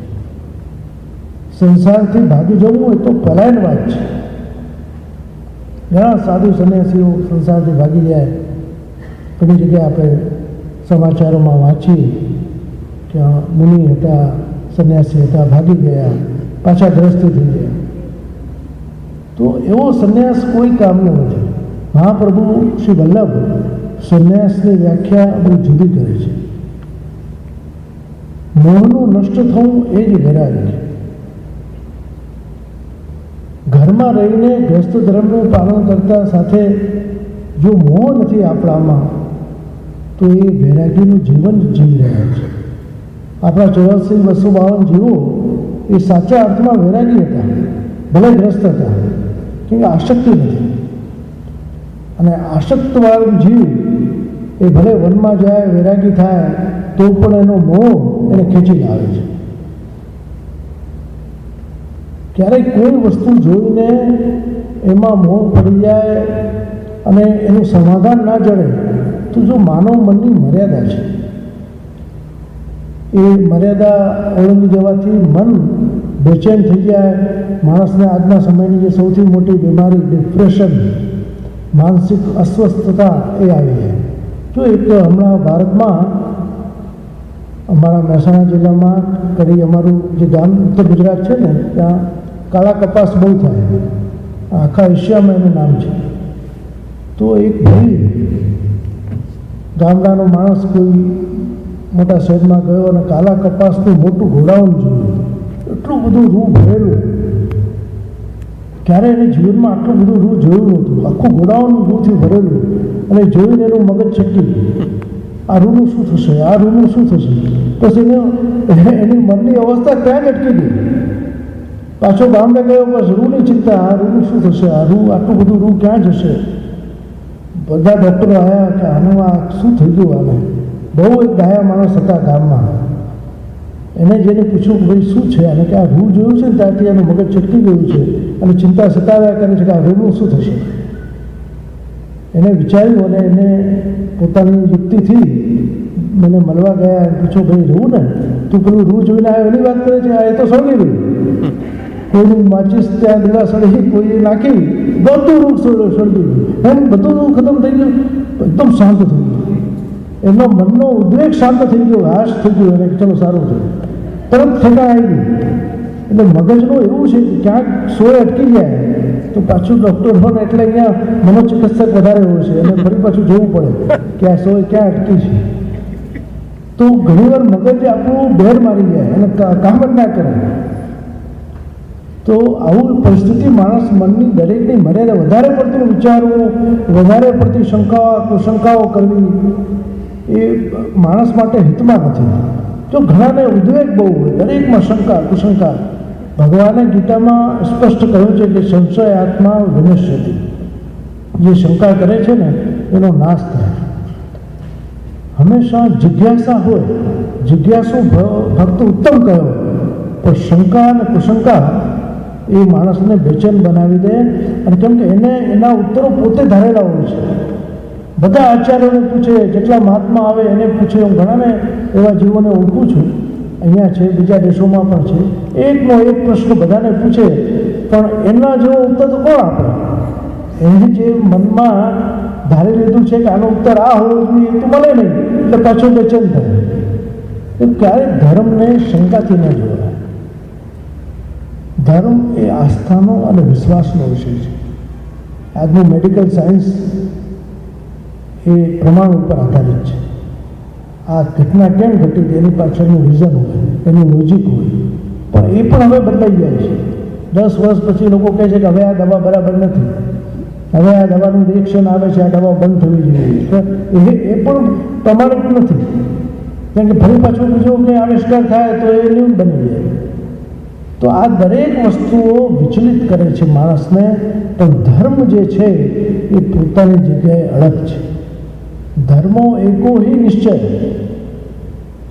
સંસારથી ભાગી જવું હોય તો પલાયન વાત છે. ઘણા સાધુ સંન્યાસીઓ સંસારથી ભાગી જાય. ઘણી જગ્યાએ આપણે સમાચારોમાં વાંચીએ કે મુનિ હતા, સંન્યાસી હતા, ભાગી ગયા, પાછા ગ્રસ્તી થઈ ગયા. તો એવો સંન્યાસ કોઈ કામનો નથી. મહાપ્રભુ શ્રી વલ્લભ સંન્યાસની વ્યાખ્યા બહુ જુદી કરે છે. મોહનું નષ્ટ થવું એ જ વૈરાગ્ય છે. ઘરમાં રહીને ગ્રસ્ત ધર્મનું પાલન કરતા સાથે જો મોહ નથી આપણામાં, તો એ વૈરાગ્યનું જીવન જીવી રહ્યા છે. આપણા 8452 જીવો એ સાચા અર્થમાં વૈરાગી હતા, ભલે ગ્રસ્ત હતા, કેમ કે આસક્તિ નથી. અને આસક્તવાળું જીવ એ ભલે વનમાં જાય, વૈરાગી થાય, તો પણ એનો મોહ એને ખેંચી લાવે છે. ક્યારેક કોઈ વસ્તુ જોઈને એમાં મોહ પડી જાય અને એનું સમાધાન ના જડે, તો જો માનવ મનની મર્યાદા છે, એ મર્યાદા ઓળંગી જવાથી મન બેચેન થઈ જાય. માણસને આજના સમયની જે સૌથી મોટી બીમારી ડિપ્રેશન, માનસિક અસ્વસ્થતા એ આવી જાય. જો એક હમણાં ભારતમાં અમારા મહેસાણા જિલ્લામાં કડી અમારું જે ગામ ઉત્તર ગુજરાત છે ને, ત્યાં કાળા કપાસ બહુ થાય. આખા એશિયામાં એનું નામ છે. તો એક ભાઈ ગામડાનો માણસ કોઈ મોટા શહેરમાં ગયો અને કાળા કપાસનું મોટું ગોડાઉન જોયું. એટલું બધું રૂ ભરેલું, ક્યારે એને જીવનમાં આટલું બધું રૂ જોયું નહોતું. આખું ગોડાઉન રૂથી ભરેલું. અને જોઈને એનું મગજ છટકી, આ રૂનું શું થશે, આ રૂનું શું થશે. પછી એની મનની અવસ્થા ત્યાં જ અટકી ગઈ. પાછો ગામડે ગયો, બસ રૂની ચિંતા, આ રૂનું શું થશે, આ રૂ આટલું બધું રૂ ક્યાં જશે. બધા ડૉક્ટરો આવ્યા કે આનું આ શું થઈ ગયું. આને બહુ એક ડાયા માણસ હતા ગામમાં, એને જેને પૂછ્યું કે ભાઈ શું છે, અને કે આ રૂ જોયું છે ને ત્યાંથી એનું મગજ છટકી ગયું છે અને ચિંતા સતાવ્યા કરે છે કે આ રૂનું શું થશે. એને વિચાર્યું અને એને પોતાની યુક્તિથી મને મળવા ગયા અને પૂછ્યું, ભાઈ રૂ ને તું પેલું રૂ જોઈને આવ્યો એની વાત કરે છે, આ એ તો સળગી ગયું. કોઈનું માચીસ ત્યાં દીવા સળી, કોઈ નાખી, બધું રૂ સળગી ગયું. એમ બધું રૂ ખતમ થઈ ગયું, એકદમ શાંત થઈ ગયું. એમનો મનનો ઉદ્વેગ શાંત થઈ ગયો, હાશ થઈ ગયો. અને ચલો સારું છે, તરત ઠેકા આવી ગયું. એટલે મગજનું એવું છે કે ક્યાંક સોય અટકી જાય તો પાછું ડૉક્ટર હોય ને, એટલે અહીંયા મનોચિકિત્સક વધારે હોય છે, અને ફરી પાછું જોવું પડે કે આ સોય ક્યાં અટકી છે. તો ઘણીવાર મગજ આપણું બેર મારી જાય અને કામ જ ના કરે. તો આવું પરિસ્થિતિ માણસ મનની દરેકની મર્યાદા, વધારે પડતું વિચારવું, વધારે પડતી કુશંકાઓ કરવી એ માણસ માટે હિતમાં નથી. જો ઘણાને ઉદ્વેગ બહુ હોય, દરેકમાં શંકા કુશંકા. ભગવાને ગીતામાં સ્પષ્ટ કહ્યું છે કે સંશય આત્મા વિનશ્યતિ. જે શંકા કરે છે ને એનો નાશ થાય. હંમેશા જિજ્ઞાસા હોય, જિજ્ઞાસુ ભક્ત ઉત્તમ કહેવાય, પણ શંકા અને કુશંકા એ માણસને બેચેન બનાવી દે. અને કેમ કે એને એના ઉત્તરો પોતે ધારેલા હોય છે. બધા આચાર્યોને પૂછે, જેટલા મહાત્મા આવે એને પૂછે. હું ઘણાને એવા જીવોને ઓળખું છું, અહીંયા છે, બીજા દેશોમાં પણ છે. એકનો એક પ્રશ્ન બધાને પૂછે, પણ એના જેવો ઉત્તર તો કોણ આપે. એને જે મનમાં ધારી લીધું છે કે આનો ઉત્તર આ હોવો જોઈએ તો મળે નહીં, એટલે પાછો બેચેન થાય. તો ક્યારેક ધર્મને શંકાથી ન જોવાય. ધર્મ એ આસ્થાનો અને વિશ્વાસનો વિષય છે. આજનું મેડિકલ સાયન્સ એ પ્રમાણ ઉપર આધારિત છે. આ ઘટના કેમ ઘટી એની પાછળનું રીઝન હોય, એનું લોજિક હોય, પણ એ પણ હવે બદલાઈ જાય છે. 10 વર્ષ પછી લોકો કહે છે કે હવે આ દવા બરાબર નથી, હવે આ દવાનું રિએક્શન આવે છે, આ દવા બંધ થવી જોઈએ. એ પણ પ્રમાણિત નથી, કેમ કે ફરી પાછું બીજો કંઈ આવિષ્કાર થાય તો એ ન્યૂઝ બની જાય. તો આ દરેક વસ્તુઓ વિચલિત કરે છે માણસને, પણ ધર્મ જે છે એ પોતાની જગ્યાએ અડગ છે. ધર્મો એકો ही निश्चय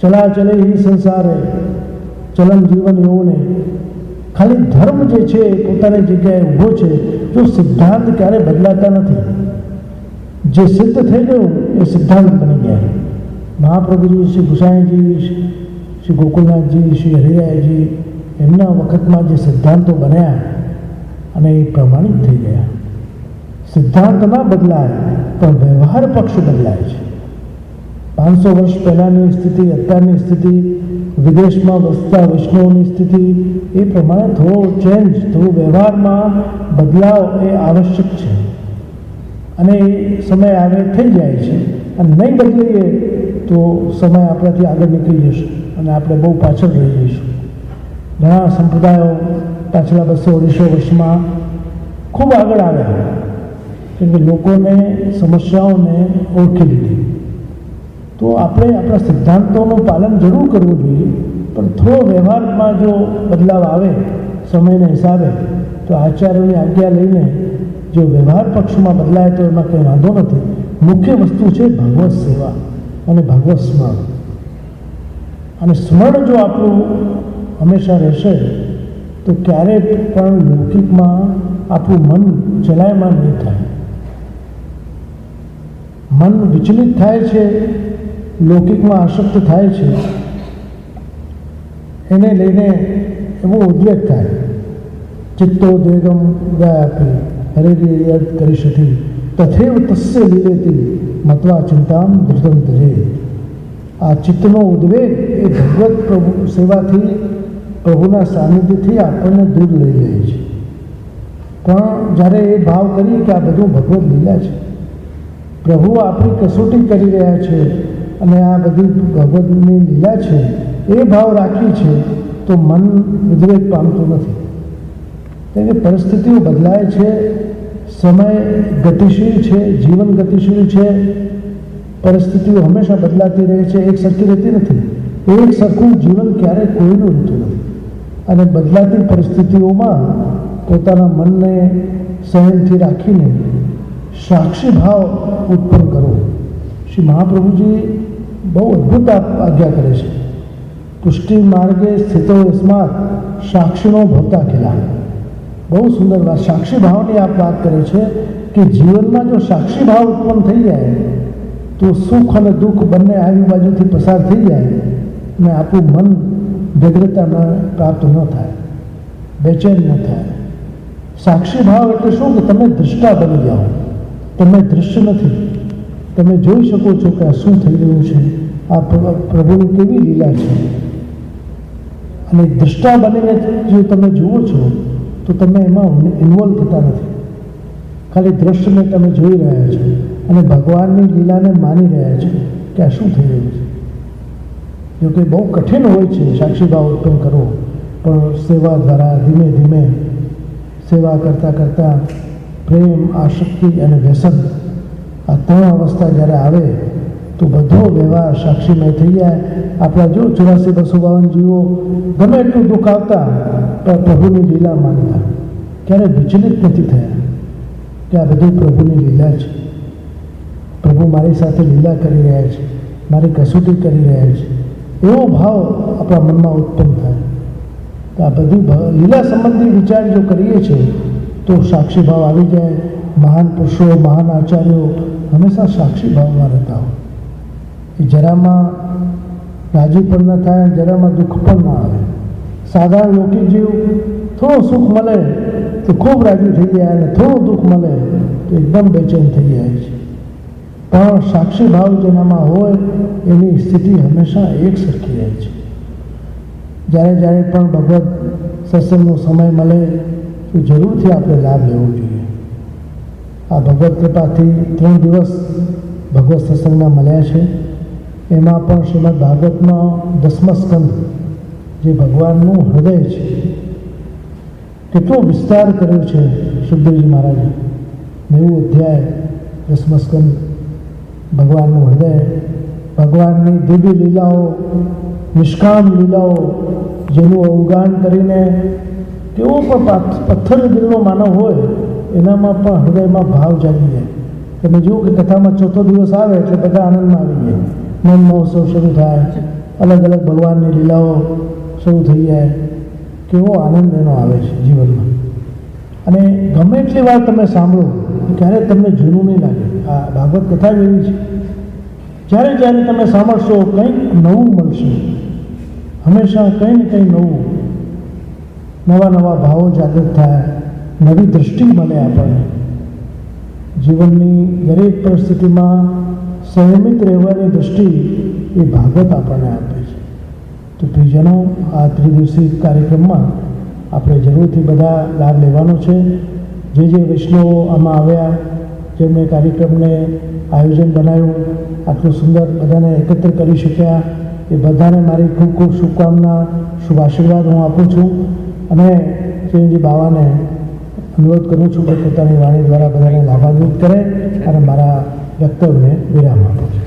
चला चले ही संसारे चलन जीवन એવું નહીં. ખાલી ધર્મ જે છે એ પોતાની જગ્યાએ ઊભો છે. જો સિદ્ધાંત ક્યારે બદલાતા નથી. જે સિદ્ધ થઈ ગયું એ સિદ્ધાંત બની ગયા. મહાપ્રભુજી, શ્રી ગુસાઈજી, શ્રી ગોકુલનાથજી, શ્રી હરિરાયજી, એમના વખતમાં જે સિદ્ધાંતો બન્યા અને એ પ્રમાણિત થઈ ગયા. સિદ્ધાંત ના બદલાય પણ વ્યવહાર પક્ષ બદલાય છે. 500 વર્ષ પહેલાંની સ્થિતિ, અત્યારની સ્થિતિ, વિદેશમાં વસતા વૈષ્ણવની સ્થિતિ, એ પ્રમાણે થોડો ચેન્જ, થોડો વ્યવહારમાં બદલાવ એ આવશ્યક છે. અને એ સમય આવે થઈ જાય છે. અને નહીં બદલીએ તો સમય આપણાથી આગળ નીકળી જશે અને આપણે બહુ પાછળ રહી જઈશું. ઘણા સંપ્રદાયો પાછલા 200-250 વર્ષમાં ખૂબ આગળ આવ્યા, કેમ કે લોકોને સમસ્યાઓને ઓળખી લીધી. તો આપણે આપણા સિદ્ધાંતોનું પાલન જરૂર કરવું જોઈએ, પણ થોડો વ્યવહારમાં જો બદલાવ આવે સમયના હિસાબે તો આચાર્યોની આજ્ઞા લઈને જો વ્યવહાર પક્ષમાં બદલાય તો એમાં કંઈ વાંધો નથી. મુખ્ય વસ્તુ છે ભગવત સેવા અને ભગવત સ્મરણ. અને સ્મરણ જો આપણું હંમેશા રહેશે તો ક્યારેય પણ લૌકિકમાં આપણું મન ચલાયમાન નહીં થાય. મન વિચલિત થાય છે, લૌકિકમાં આસક્ત થાય છે, એને લઈને એવો ઉદ્વેગ થાય. ચિત્તોદ્વેગમ વ્યાપી હરેરી યદ કરી શકી તથેવ તસ્ય લીલેતી મત્વા ચિંતામ ધૃતમ તજે. આ ચિત્તનો ઉદ્વેગ એ ભગવત પ્રભુ સેવાથી, પ્રભુના સાનિધ્યથી આપણને દૂર લઈ જાય છે. પણ જ્યારે એ ભાવ કરી કે આ બધું ભગવત લીલા છે, પ્રભુ આપણી કસોટી કરી રહ્યા છે અને આ બધી ભગવતની લીલા છે, એ ભાવ રાખી છે તો મન ઉદ્વેગ પામતું નથી. કારણ કે પરિસ્થિતિઓ બદલાય છે, સમય ગતિશીલ છે, જીવન ગતિશીલ છે, પરિસ્થિતિઓ હંમેશા બદલાતી રહે છે, એક સરખી રહેતી નથી. એક સરખું જીવન ક્યારેય કોઈનું રહેતું નથી. અને બદલાતી પરિસ્થિતિઓમાં પોતાના મનને સહનથી રાખીને સાક્ષી ભાવ ઉત્પન્ન કરો. શ્રી મહાપ્રભુજી બહુ અદ્ભુત આજ્ઞા કરે છે. પુષ્ટિ માર્ગે સ્થિતો સ્માર્ત સાક્ષીનો ભવતા ખેલા. બહુ સુંદર વાત. સાક્ષી ભાવની આપ વાત કરે છે કે જીવનમાં જો સાક્ષી ભાવ ઉત્પન્ન થઈ જાય તો સુખ અને દુઃખ બંને આજુબાજુથી પસાર થઈ જાય અને આપણું મન વ્યગ્રતા પ્રાપ્ત ન થાય, બેચેન ન થાય. સાક્ષી ભાવ એટલે શું કે તમે દ્રષ્ટા બની જાઓ. તમે દૃશ્ય નથી, તમે જોઈ શકો છો કે આ શું થઈ રહ્યું છે, આ પ્રભુની કેવી લીલા છે. અને દ્રષ્ટા બનીને જો તમે જુઓ છો તો તમે એમાં ઇન્વોલ્વ થતા નથી. ખાલી દ્રશ્યને તમે જોઈ રહ્યા છો અને ભગવાનની લીલાને માની રહ્યા છો કે આ શું થઈ રહ્યું છે. જોકે બહુ કઠિન હોય છે સાક્ષી ભાવ ઉત્પન્ન કરવો, પણ સેવા દ્વારા ધીમે ધીમે સેવા કરતાં કરતાં પ્રેમ, આસક્તિ અને વ્યસન, આ 3 અવસ્થા જ્યારે આવે તો બધો વ્યવહાર સાક્ષીમય થઈ જાય. આપણા જો 84-252 જીવો ગમે એટલું દુઃખ આવતા પણ પ્રભુની લીલા માનતા, ક્યારે વિચલિત નથી થયા કે આ બધું પ્રભુની લીલા છે. પ્રભુ મારી સાથે લીલા કરી રહ્યા છે, મારી કસોટી કરી રહ્યા છે, એવો ભાવ આપણા મનમાં ઉત્પન્ન થાય. તો આ બધી લીલા સંબંધી વિચાર જો કરીએ છીએ તો સાક્ષી ભાવ આવી જાય. મહાન પુરુષો, મહાન આચાર્યો હંમેશા સાક્ષી ભાવમાં રહેતા હોય. એજરામાં રાજી પણ ન થાય,જરામાં દુઃખ પણ ના આવે. સાધારણ લૌકિક જીવ થોડું સુખ મળે તો ખૂબ રાજી થઈ જાય અને થોડું દુઃખ મળે તો એકદમ બેચેન થઈ જાય છે. પણ સાક્ષી ભાવ જેનામાં હોય એની સ્થિતિ હંમેશા એક સરખી રહે છે. જ્યારે જ્યારે પણ ભગવત સત્સંગનો સમય મળે તો જરૂરથી આપણે લાભ લેવો જોઈએ. આ ભગવત કૃપાથી 3 દિવસ ભગવત સત્સંગના મળ્યા છે. એમાં પણ શ્રીમદ ભાગવતનો 10મો સ્કંદ જે ભગવાનનું હૃદય છે કેટલો વિસ્તાર કર્યો છે સુખદેવજી મહારાજે. 90 અધ્યાય 10મો સ્કંદ ભગવાનનું હૃદય, ભગવાનની દિવ્ય લીલાઓ, નિષ્કામ લીલાઓ જેનું અવગાન કરીને કેવો પણ પથ્થર દિલનો માનવ હોય એનામાં પણ હૃદયમાં ભાવ જાગી જાય. તમે જુઓ કે કથામાં 4થો દિવસ આવે એટલે બધા આનંદમાં આવી જાય. મન મહોત્સવ શરૂ થાય, અલગ અલગ ભગવાનની લીલાઓ શરૂ થઈ જાય. કેવો આનંદ એનો આવે છે જીવનમાં. અને ગમે એટલી વાર તમે સાંભળો ક્યારે તમને જૂનું નહીં લાગે. આ ભાગવત કથા જ એવી છે, જ્યારે જ્યારે તમે સાંભળશો કંઈક નવું મળશે. હંમેશા કંઈ ને કંઈ નવું, નવા નવા ભાવો જાગૃત થાય, નવી દૃષ્ટિ મળે આપણને. જીવનની દરેક પરિસ્થિતિમાં સંયમિત રહેવાની દૃષ્ટિ એ ભાગવત આપણને આપે છે. તો પ્રિયજનો, આ ત્રિદિવસીય કાર્યક્રમમાં આપણે જરૂરથી બધા લાભ લેવાનો છે. જે વૈષ્ણવો આમાં આવ્યા, જેમણે કાર્યક્રમને આયોજન બનાવ્યું, આટલું સુંદર બધાને એકત્ર કરી શક્યા, એ બધાને મારી ખૂબ ખૂબ શુભકામના, શુભ આશીર્વાદ હું આપું છું. અને શ્રીજી બાવાને અનુરોધ કરું છું કે પોતાની વાણી દ્વારા બધાને લાભાન્વિત કરે અને મારા વક્તવ્યને વિરામ આપું છું.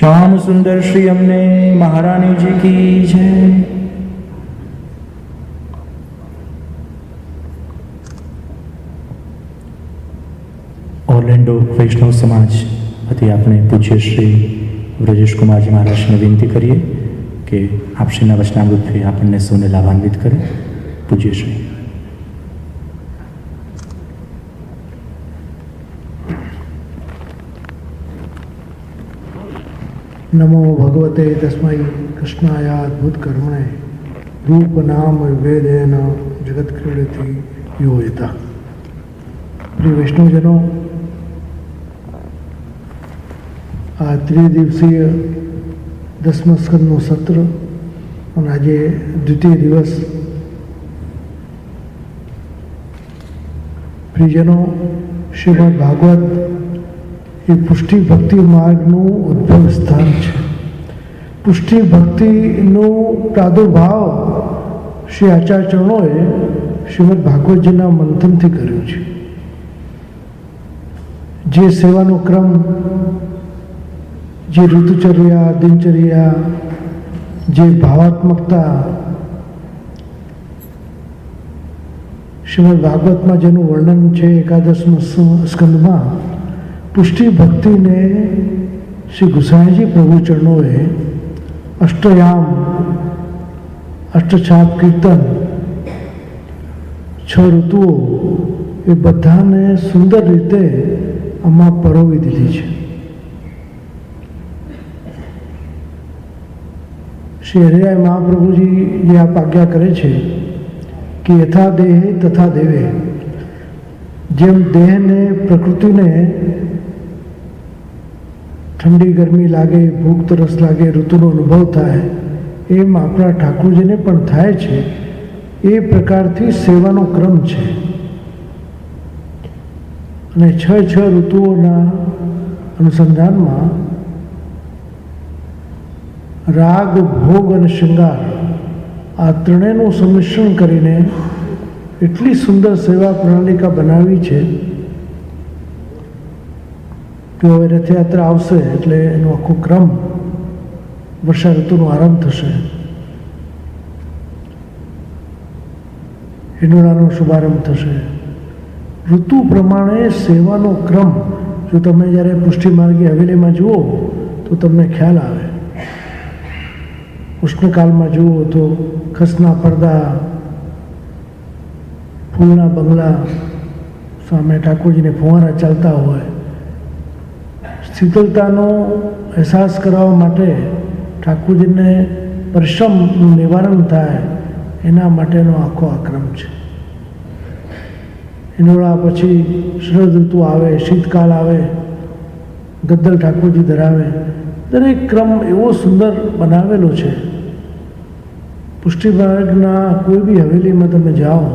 श्याम सुंदर श्री अम्ने महारानी जी की जय। ઓર્લેન્ડો વૈષ્ણવ સમાજ વતી આપણે પૂજ્ય શ્રી વ્રજેશ કુમારજી મહારાજને વિનંતી કરીએ કે આપશ્રીના વચનામૃતથી આપણને સૌને લાભાન્વિત કરે. પૂજ્ય શ્રી. નમો ભગવતે તસ્મૈ કૃષ્ણાય અદ્ભુત કર્મણે રૂપ નામ વેદેન જગત ક્રીડતી યોયતા. પ્રિય વૈષ્ણવજનો, આ ત્રિદિવસીય 10મા સ્કંદનું સત્ર અને આજે દ્વિતીય દિવસ. પ્રિયજનો, શ્રીમદ ભાગવત એ પુષ્ટિ ભક્તિ માર્ગનું ઉદ્ભવ સ્થાન છે. પુષ્ટિ ભક્તિનું પ્રાદુર્ભાવ શ્રી આચાર્ય ચરણોએ શ્રીમદ ભાગવતજીના મંથનથી કર્યું છે. જે સેવાનો ક્રમ, જે ઋતુચર્યા, દિનચર્યા, જે ભાવાત્મકતા, શ્રીમદ ભાગવતમાં જેનું વર્ણન છે 11મા સ્કંદમાં, પુષ્ટિ ભક્તિને શ્રી ગુસાઈજી પ્રભુ ચરણોએ અષ્ટયામ, અષ્ટછાપ કીર્તન, 6 ઋતુઓ એ બધાને સુંદર રીતે આમાં પરોવી દીધી છે. શ્રી હરિરાય મહાપ્રભુજી જે આપ આજ્ઞા કરે છે કે યથા દેહે તથા દેવે, જેમ દેહને પ્રકૃતિને ઠંડી ગરમી લાગે, ભૂખ તરસ લાગે, ઋતુનો અનુભવ થાય, એમ આપણા ઠાકોરજીને પણ થાય છે. એ પ્રકારથી સેવાનો ક્રમ છે. અને છ ઋતુઓના અનુસંધાનમાં રાગ, ભોગ અને શૃંગાર આ ત્રણેયનું સંમિશ્રણ કરીને એટલી સુંદર સેવા પ્રણાલિકા બનાવી છે કે હવે રથયાત્રા આવશે એટલે એનો આખો ક્રમ વર્ષા ઋતુનો આરંભ થશે. હિંડોળાનો શુભારંભ થશે. ઋતુ પ્રમાણે સેવાનો ક્રમ જો તમે જ્યારે પુષ્ટિ માર્ગી હવેલીમાં જુઓ તો તમને ખ્યાલ આવે. ઉષ્ણકાળમાં જુઓ તો ખસના પડદા, ફૂલના બંગલા, સામે ઠાકોરજીને ફુવારા ચાલતા હોય. શીતળતાનો અહેસાસ કરાવવા માટે ઠાકોરજીને પરિશ્રમનું નિવારણ થાય એના માટેનો આખો આ ક્રમ છે. હિંડોળા પછી શરદ ઋતુ આવે, શીતકાળ આવે, ગદ્દલ ઠાકોરજી ધરાવે. દરેક ક્રમ એવો સુંદર બનાવેલો છે. પુષ્ટિ માર્ગના કોઈ બી હવેલીમાં તમે જાઓ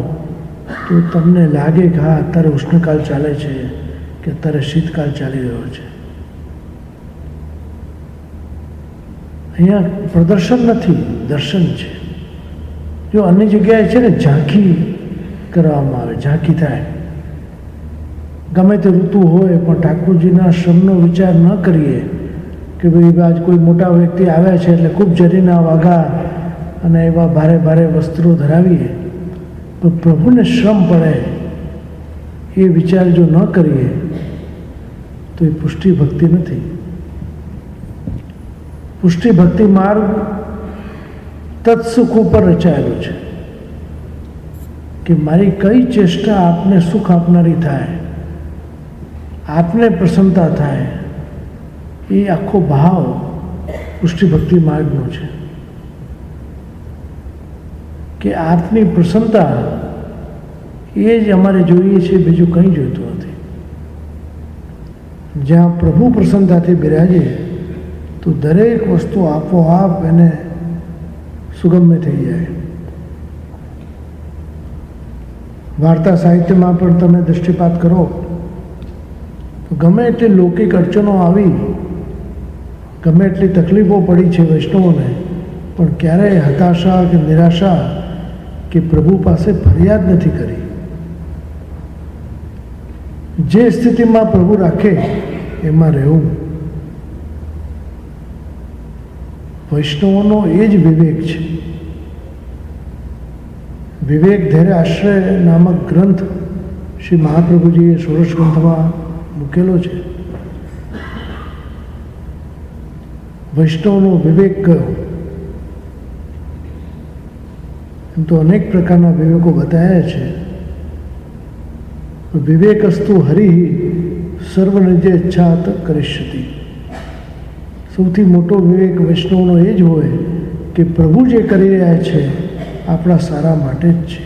તો તમને લાગે કે હા અત્યારે ઉષ્ણકાળ ચાલે છે કે અત્યારે શીતકાળ ચાલી રહ્યો છે. અહીંયા પ્રદર્શન નથી, દર્શન છે. જો અન્ય જગ્યાએ છે ને ઝાંખી કરવામાં આવે, ઝાંખી થાય. ગમે તે ઋતુ હોય પણ ઠાકોરજીના શ્રમનો વિચાર ન કરીએ કે ભાઈ આજ કોઈ મોટા વ્યક્તિ આવ્યા છે એટલે ખૂબ જરીના વાઘા અને એવા ભારે ભારે વસ્ત્રો ધરાવીએ, તો પ્રભુને શ્રમ પડે એ વિચાર જો ન કરીએ તો એ પુષ્ટિ ભક્તિ નથી. પુષ્ટિ ભક્તિ માર્ગ તત્સુખ ઉપર રચાયેલો છે કે મારી કઈ ચેષ્ટા આપને સુખ આપનારી થાય, આપને પ્રસન્નતા થાય, એ આખો ભાવ પુષ્ટિ ભક્તિ માર્ગનો છે કે આપની પ્રસન્નતા એ જ અમારે જોઈએ છે, બીજું કંઈ જોઈતું નથી. જ્યાં પ્રભુ પ્રસન્નતાથી બિરાજે તો દરેક વસ્તુ આપોઆપ એને સુગમ્ય થઈ જાય. વાર્તા સાહિત્યમાં પણ તમે દૃષ્ટિપાત કરો તો ગમે એટલી લૌકિક અડચણો આવી, ગમે એટલી તકલીફો પડી છે વૈષ્ણવોને, પણ ક્યારેય હતાશા કે નિરાશા કે પ્રભુ પાસે ફરિયાદ નથી કરી. જે સ્થિતિમાં પ્રભુ રાખે એમાં રહેવું. વૈષ્ણવોનો એ જ વિવેક છે. વિવેક ધૈર્ય આશ્રય નામક ગ્રંથ શ્રી મહાપ્રભુજીએ ષોડશ ગ્રંથમાં મૂકેલો છે. વૈષ્ણવનો વિવેક કયો? એમ તો અનેક પ્રકારના વિવેકો બતાવ્યા છે. વિવેકસ્તુ હરિ સર્વનિજ્ય ઈચ્છાત કરિષ્યતિ. સૌથી મોટો વિવેક વૈષ્ણવનો એ જ હોય કે પ્રભુ જે કરી રહ્યા છે આપણા સારા માટે જ છે.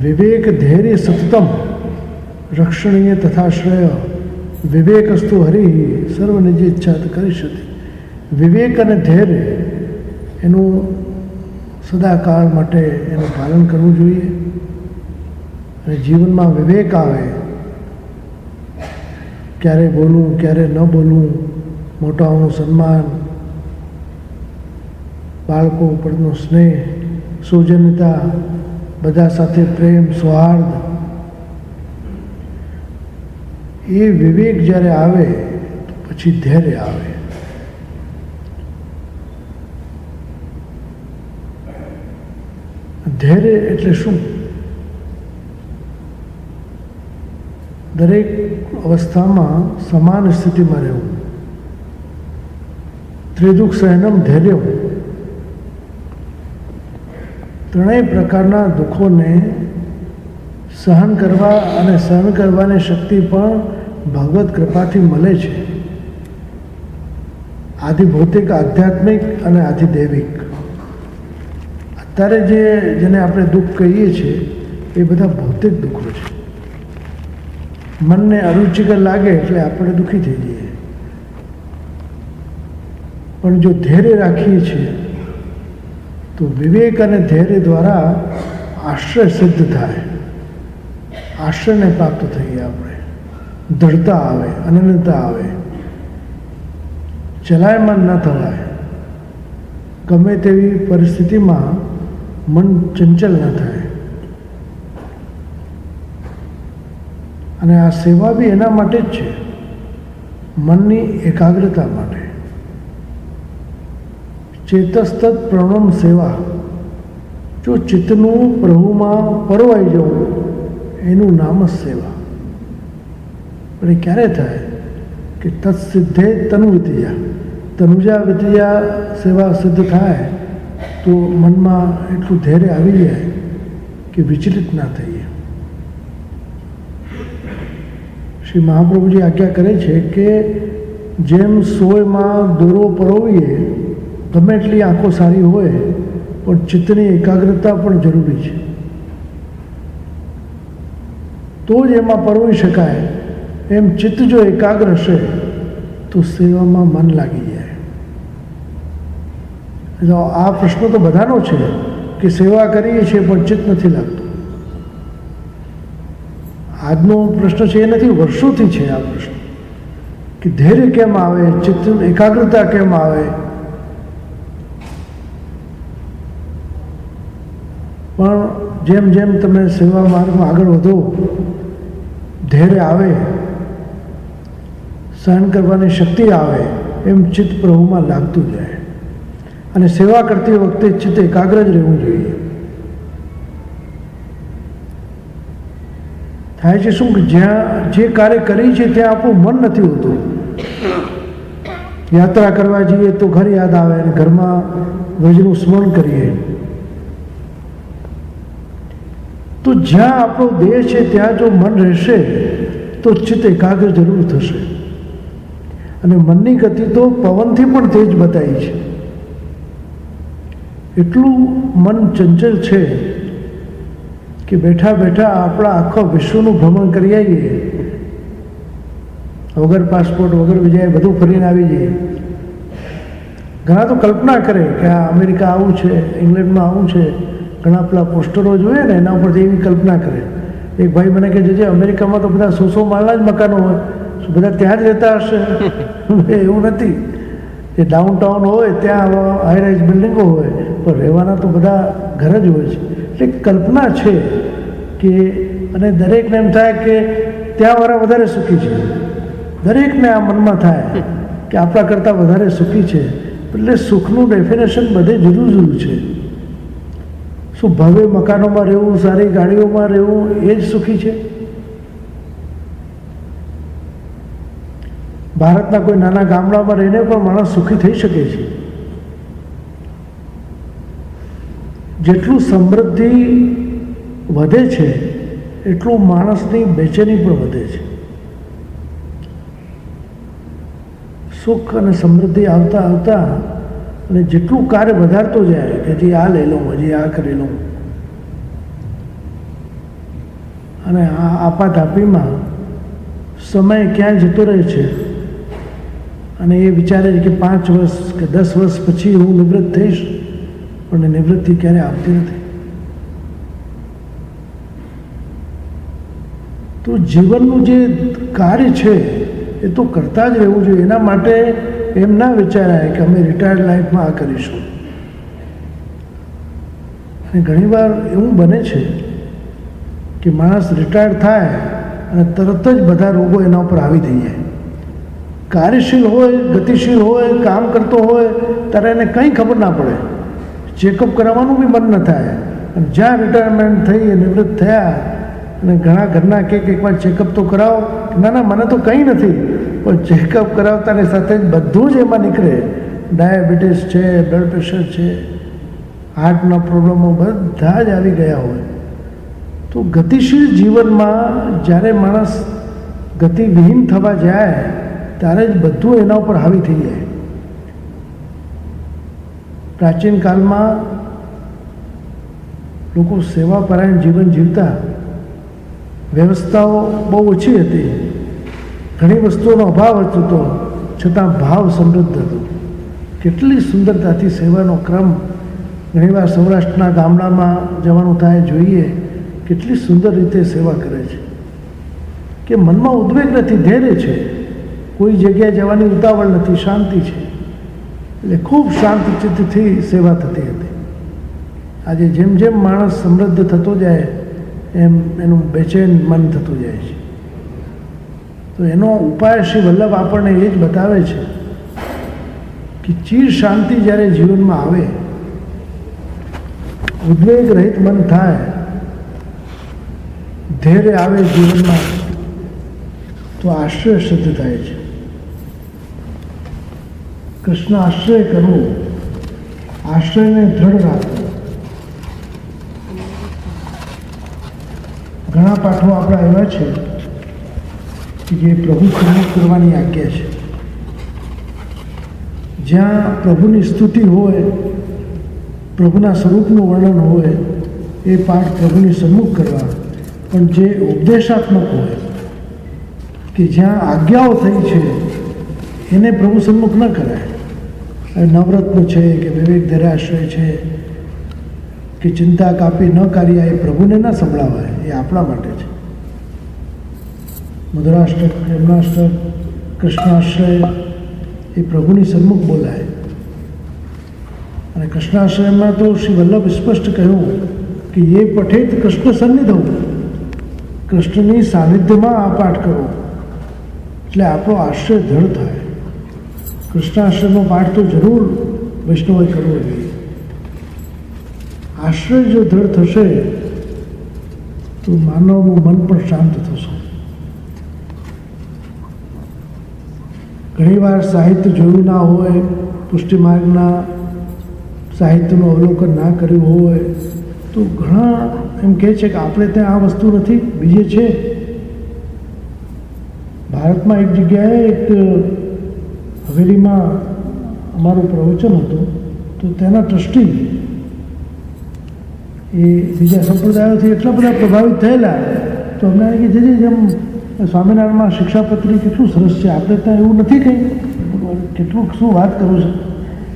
વિવેક ધૈર્ય સતતમ રક્ષણીય તથાશ્રય વિવેકસ્તુ હરિ સર્વનિજ્ય ઈચ્છાત કરિષ્યતિ. વિવેક અને ધૈર્ય એનું સદાકાળ માટે એનું પાલન કરવું જોઈએ. અને જીવનમાં વિવેક આવે, ક્યારે બોલવું ક્યારે ન બોલવું, મોટાઓનું સન્માન, બાળકો ઉપરનો સ્નેહ, સૌજન્યતા, બધા સાથે પ્રેમ, સૌહાર્દ, એ વિવેક જ્યારે આવે તો પછી ધૈર્ય આવે. ધૈર્ય એટલે શું? દરેક અવસ્થામાં સમાન સ્થિતિમાં રહેવું. ત્રિદુઃખ સહનમ ધૈર્ય. ત્રણેય પ્રકારના દુઃખોને સહન કરવા અને સહન કરવાની શક્તિ પણ ભગવત કૃપાથી મળે છે. આધિ ભૌતિક, આધ્યાત્મિક અને આધિ દૈવિક. અત્યારે જેને આપણે દુઃખ કહીએ છીએ એ બધા ભૌતિક દુઃખો છે. મનને અરુચિકર લાગે એટલે આપણે દુઃખી થઈ જઈએ. પણ જો ધૈર્ય રાખીએ છીએ તો વિવેક અને ધૈર્ય દ્વારા આશ્રય સિદ્ધ થાય, આશ્રયને પ્રાપ્ત થઈએ આપણે. દૃઢતા આવે, અનન્યતા આવે, ચલાયમાન ન થવાય. ગમે તેવી પરિસ્થિતિમાં મન ચંચલ ન થાય. અને આ સેવા બી એના માટે જ છે, મનની એકાગ્રતા માટે. ચેતસ્તત પ્રણમ સેવા. જો ચિત્તનું પ્રભુમાં પરવાઈ જવું એનું નામ જ સેવા. પણ એ ક્યારે થાય કે તત્સિદ્ધે તનુ વિતયા. તનુજા વિતયા સેવા સિદ્ધ થાય તો મનમાં એટલું ધૈર્ય આવી જાય કે વિચલિત ના થઈએ. શ્રી મહાપ્રભુજી આજ્ઞા કરે છે કે જેમ સોયમાં દોરો પરોવીએ, ગમે એટલી આંખો સારી હોય પણ ચિત્તની એકાગ્રતા પણ જરૂરી છે, તો જ એમાં પરોવી શકાય. એમ ચિત્ત જો એકાગ્ર હશે તો સેવામાં મન લાગી જાય. આ પ્રશ્ન તો બધાનો છે કે સેવા કરીએ છીએ પણ ચિત્ત નથી લાગતું. આજનો પ્રશ્ન છે એ નથી, વર્ષોથી છે આ પ્રશ્ન કે ધૈર્ય કેમ આવે, ચિત્ત એકાગ્રતા કેમ આવે. પણ જેમ જેમ તમે સેવા માર્ગમાં આગળ વધો, ધૈર્ય આવે, સહન કરવાની શક્તિ આવે, એમ ચિત્ત પ્રભુમાં લાગતું જાય. અને સેવા કરતી વખતે ચિત્ત એકાગ્ર જ રહેવું જોઈએ. થાય છે શું કે જ્યાં જે કાર્ય કરી છે ત્યાં આપણું મન નથી હોતું. યાત્રા કરવા જઈએ તો ઘર યાદ આવે અને ઘરમાં વ્રજનું સ્મરણ કરીએ. તો જ્યાં આપણો દેહ છે ત્યાં જો મન રહેશે તો ચિત્ત એકાગ્ર જરૂર થશે. અને મનની ગતિ તો પવનથી પણ તેજ બતાવી છે. એટલું મન ચંચલ છે કે બેઠા બેઠા આપણા આખા વિશ્વનું ભ્રમણ કરી આવીએ, વગર પાસપોર્ટ વગર વિઝાએ બધું ફરીને આવી જઈએ. ઘણા તો કલ્પના કરે કે આ અમેરિકા આવું છે, ઇંગ્લેન્ડમાં આવું છે. ઘણા પેલા પોસ્ટરો જોઈએ ને એના ઉપરથી એવી કલ્પના કરે. એક ભાઈ મને કહે છે અમેરિકામાં તો બધા 100 માળના જ મકાનો હોય, બધા ત્યાં જ રહેતા હશે. એવું નથી. જે ડાઉનટાઉન હોય ત્યાં હાઈ રાઇઝ બિલ્ડિંગો હોય, પણ રહેવાના તો બધા ઘર જ હોય છે. એટલે કલ્પના છે કે, અને દરેકને એમ થાય કે ત્યાંવાળા વધારે સુખી છે. દરેકને આ મનમાં થાય કે આપણા કરતાં વધારે સુખી છે. એટલે સુખનું ડેફિનેશન બધે જુદું જુદું છે. શું ભવ્ય મકાનોમાં રહેવું, સારી ગાડીઓમાં રહેવું એ જ સુખી છે? ભારતના કોઈ નાના ગામડામાં રહીને પણ માણસ સુખી થઈ શકે છે. જેટલું સમૃદ્ધિ વધે છે એટલું માણસની બેચેની પણ વધે છે. સુખ અને સમૃદ્ધિ આવતા આવતા અને જેટલું કાર્ય વધારતો જાય કે હજી આ લઈ લઉં, હજી આ કરી લઉં, અને આ આપાધાપીમાં સમય ક્યાં જતો રહે છે. અને એ વિચારે છે કે 5 વર્ષ કે 10 વર્ષ પછી હું નિવૃત્ત થઈશ, પણ નિવૃત્તિ ક્યારે આવતી નથી. તો જીવનનું જે કાર્ય છે એ તો કરતા જ રહેવું જોઈએ. એના માટે એમ ના વિચારાય કે અમે રિટાયર્ડ લાઈફમાં આ કરીશું. અને ઘણીવાર એવું બને છે કે માણસ રિટાયર્ડ થાય અને તરત જ બધા રોગો એના ઉપર આવી થઈ જાય. કાર્યશીલ હોય, ગતિશીલ હોય, કામ કરતો હોય ત્યારે એને કંઈ ખબર ના પડે. ચેકઅપ કરાવવાનું બી મન ન થાય. અને જ્યાં રિટાયરમેન્ટ થઈ, નિવૃત્ત થયા, અને ઘણા ઘરના કે એકવાર ચેકઅપ તો કરાવો. ના ના, મને તો કંઈ નથી. પણ ચેકઅપ કરાવતાની સાથે જ બધું જ એમાં નીકળે. ડાયાબિટીસ છે, બ્લડ પ્રેશર છે, હાર્ટના પ્રોબ્લેમો બધા જ આવી ગયા હોય. તો ગતિશીલ જીવનમાં જ્યારે માણસ ગતિવિહીન થવા જાય ત્યારે જ બધું એના ઉપર હાવી થઈ જાય. પ્રાચીન કાળમાં લોકો સેવાપરાયણ જીવન જીવતા. વ્યવસ્થાઓ બહુ ઓછી હતી, ઘણી વસ્તુઓનો અભાવ હતો, છતાં ભાવ સમૃદ્ધ હતો. કેટલી સુંદરતાથી સેવાનો ક્રમ, ઘણીવાર સૌરાષ્ટ્રના ગામડામાં જવાનું થાય જોઈએ, કેટલી સુંદર રીતે સેવા કરે છે કે મનમાં ઉદ્વેગ નથી, ધૈર્ય છે, કોઈ જગ્યાએ જવાની ઉતાવળ નથી, શાંતિ છે. એટલે ખૂબ શાંત ચિત્તથી સેવા થતી હતી. આજે જેમ જેમ માણસ સમૃદ્ધ થતો જાય એમ એનું બેચેન મન થતું જાય છે. તો એનો ઉપાય શ્રી વલ્લભ આપણને એ જ બતાવે છે કે ચીર શાંતિ જ્યારે જીવનમાં આવે, ઉદ્વેગ રહિત મન થાય, ધૈર્ય આવે જીવનમાં, તો આશ્રય સિદ્ધ થાય છે. કૃષ્ણ આશ્રય કરવો, આશ્રયને દ્રઢ રાખવો. ઘણા પાઠો આપણા એવા છે કે જે પ્રભુ સન્મુખ કરવાની આજ્ઞા છે. જ્યાં પ્રભુની સ્તુતિ હોય, પ્રભુના સ્વરૂપનું વર્ણન હોય, એ પાઠ પ્રભુની સન્મુખ કરવા. પણ જે ઉપદેશાત્મક હોય, કે જ્યાં આજ્ઞાઓ થઈ છે, એને પ્રભુ સન્મુખ ન કરાય. નવરત્ન છે કે વિવેક ધરાશ્રય છે કે ચિંતા કાપી ન કાર્યા, એ પ્રભુને ન સંભળાવાય, એ આપણા માટે છે. મધુરાષ્ટક, પ્રેમનાષ્ટક, કૃષ્ણાશ્રય એ પ્રભુની સન્મુખ બોલાય. અને કૃષ્ણાશ્રયમાં તો શ્રી વલ્લભ સ્પષ્ટ કહ્યું કે એ પઠેત કૃષ્ણ સન્નિધો, કૃષ્ણની સાનિધ્યમાં આ પાઠ કરો, એટલે આપણો આશ્રય દ્રઢ થાય. કૃષ્ણાશ્રયનો પાઠ તો જરૂર વૈષ્ણવોએ કરવો જોઈએ. આશ્રય જો દ્રઢ થશે તો માનવનું મન પણ શાંત થશે. ઘણીવાર સાહિત્ય જોયું ના હોય, પુષ્ટિ માર્ગના સાહિત્યનું અવલોકન ના કર્યું હોય, તો ઘણા એમ કહે છે કે આપણે ત્યાં આ વસ્તુ નથી, બીજે છે. ભારતમાં એક જગ્યાએ એક હવેલીમાં અમારું પ્રવચન હતું, તો તેના ટ્રસ્ટી એ બીજા સંપ્રદાયોથી એટલા બધા પ્રભાવિત થયેલા, તો અમને કે જેમ સ્વામિનારાયણમાં શિક્ષાપત્રી કેટલું સરસ છે, આપણે ત્યાં એવું નથી કંઈ, કેટલું શું વાત કરું છું.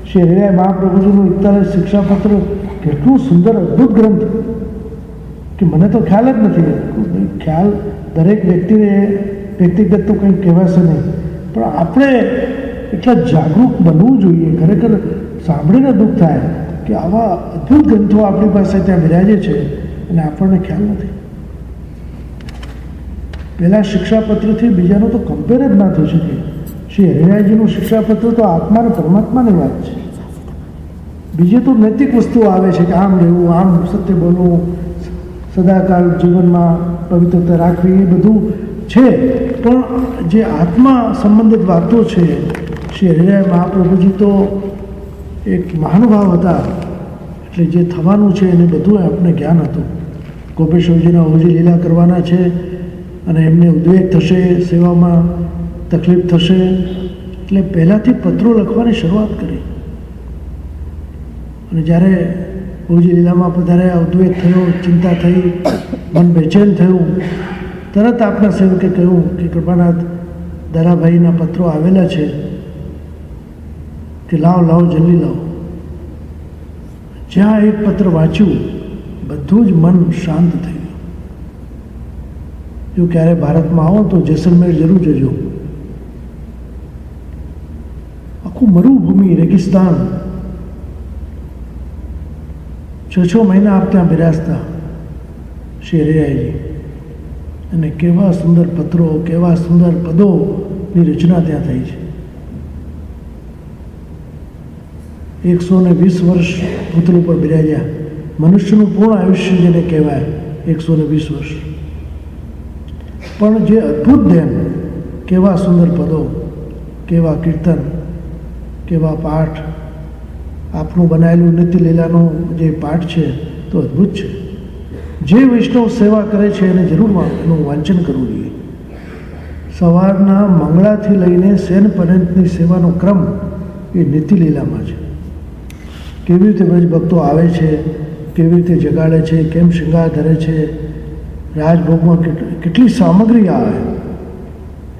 શ્રી હરિરાય મહાપ્રભુજીનું 41 શિક્ષાપત્ર કેટલું સુંદર અદ્ભુત ગ્રંથ, કે મને તો ખ્યાલ જ નથી. ખ્યાલ દરેક વ્યક્તિને વ્યક્તિગત તો કંઈ કહેવાશે નહીં, પણ આપણે એટલા જાગૃત બનવું જોઈએ. ખરેખર સાંભળીને દુઃખ થાય કે આવા અદ્ભુત ગ્રંથો આપણી પાસે ત્યાં બિરાજે છે અને આપણને ખ્યાલ નથી. પહેલાં શિક્ષાપત્રથી બીજાનો તો કમ્પેર જ ના થઈ શકે. શ્રી હરિરાયજીનું શિક્ષાપત્ર તો આત્મા અને પરમાત્માની વાત છે. બીજે તો નૈતિક વસ્તુઓ આવે છે કે આમ રહેવું, આમ સત્ય બોલવું, સદાકાળ જીવનમાં પવિત્રતા રાખવી, એ બધું છે. પણ જે આત્મા સંબંધિત વાતો છે, શ્રી હરિરાય મહાપ્રભુજી તો એક મહાનુભાવ હતા, એટલે જે થવાનું છે એને બધું આપણને જ્ઞાન હતું. ગોપેશ્વરજીના ઓજી લીલા કરવાના છે અને એમને ઉદ્વેગ થશે, સેવામાં તકલીફ થશે, એટલે પહેલાંથી પત્રો લખવાની શરૂઆત કરી. અને જ્યારે ઓજી લીલામાં પધાર્યા, ઉદ્વેગ થયો, ચિંતા થઈ, મન બેચેન થયું, તરત આપના સેવકે કહ્યું કે કૃપાનાથ દારાભાઈના પત્રો આવેલા છે કે લાવો જલ્દી લાવો. જ્યાં એક પત્ર વાંચ્યું, બધું જ મન શાંત થઈ ગયું. જો ક્યારે ભારતમાં આવો તો જેસલમેર જરૂર જજો. આખું મરુભૂમિ, રેગિસ્તાન, 6 મહિના આપ ત્યાં બિરાજતા શ્રી હરિરાયજી, અને કેવા સુંદર પત્રો, કેવા સુંદર પદોની રચના ત્યાં થઈ છે. 120 વર્ષ પુત્ર ઉપર બિરાજ્યા. મનુષ્યનું પૂર્ણ આયુષ્ય જેને કહેવાય 120 વર્ષ. પણ જે અદ્ભુત ધ્યાન, કેવા સુંદર પદો, કેવા કીર્તન, કેવા પાઠ. આપનું બનાવેલું નિત્ય લીલાનો જે પાઠ છે તો અદ્ભુત છે. જે વૈષ્ણવ સેવા કરે છે એને જરૂર એનું વાંચન કરવું જોઈએ. સવારના મંગળાથી લઈને શયન પર્યંતની સેવાનો ક્રમ એ નિત્ય લીલામાં છે. કેવી રીતે બ્રજ ભક્તો આવે છે, કેવી રીતે જગાડે છે, કેમ શૃંગાર ધરે છે, રાજભોગમાં કેટલી સામગ્રી આવે,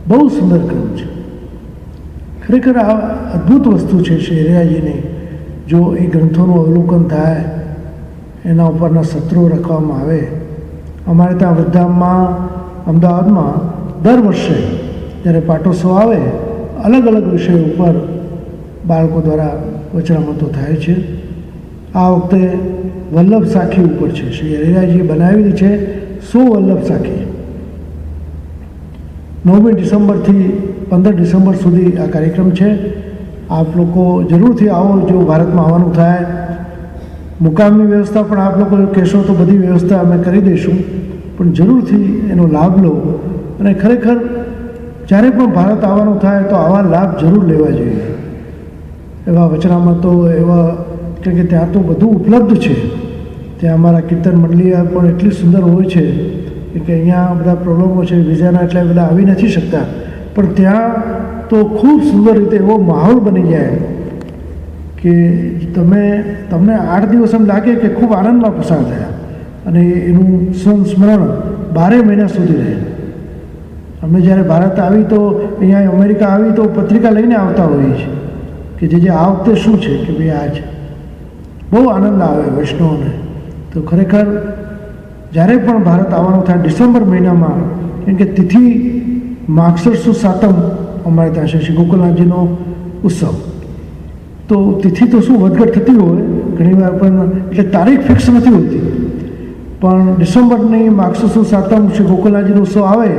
બહુ સુંદર ક્રમ છે. ખરેખર આ અદ્ભુત વસ્તુ છે શ્રી હરિરાયજીની. જો એ ગ્રંથોનું અવલોકન થાય, એના ઉપરના સત્રો રાખવામાં આવે. અમારે ત્યાં વૃદ્ધામાં અમદાવાદમાં દર વર્ષે જ્યારે પાટોત્સવ આવે, અલગ અલગ વિષયો ઉપર બાળકો દ્વારા વચનામતો થાય છે. આ વખતે વલ્લભ સાખી ઉપર છે. શ્રી હરિરાયજીએ બનાવેલી છે 100 વલ્લભ સાખી. 9મી ડિસેમ્બરથી 15 ડિસેમ્બર સુધી આ કાર્યક્રમ છે. આપ લોકો જરૂરથી આવો. જો ભારતમાં આવવાનું થાય, મુકામની વ્યવસ્થા પણ આપ લોકો કહેશો તો બધી વ્યવસ્થા અમે કરી દઈશું, પણ જરૂરથી એનો લાભ લો. અને ખરેખર જ્યારે પણ ભારત આવવાનું થાય તો આવા લાભ જરૂર લેવા જોઈએ. એવા વચનામતો, એવા કે ત્યાં તો બધું ઉપલબ્ધ છે. ત્યાં અમારા કીર્તન મંડળીઓ પણ એટલી સુંદર હોય છે કે અહીંયા બધા પ્રોબ્લેમો છે, વિઝાના એટલા બધા આવી નથી શકતા, પણ ત્યાં તો ખૂબ સુંદર રીતે એવો માહોલ બની જાય કે તમને 8 દિવસ એમ લાગે કે ખૂબ આનંદમાં પસાર થયા, અને એનું સંસ્મરણ 12 મહિના સુધી રહે. અમે જ્યારે ભારત આવી તો અહીંયા અમેરિકા આવી તો પત્રિકા લઈને આવતા હોઈએ છીએ કે જે આ વખતે શું છે, કે ભાઈ આ છે. બહુ આનંદ આવે વૈષ્ણવોને. તો ખરેખર જ્યારે પણ ભારત આવવાનું થાય ડિસેમ્બર મહિનામાં, કેમ કે તિથિ માગસર સુદ સાતમ અમારે ત્યાં છે શ્રી ગોકુલનાથજીનો ઉત્સવ. તો તિથિ તો શું વધઘટ થતી હોય ઘણીવાર, પણ એટલે તારીખ ફિક્સ નથી હોતી, પણ ડિસેમ્બરની માગસર સુદ સાતમ શ્રી ગોકુલનાથજીનો ઉત્સવ આવે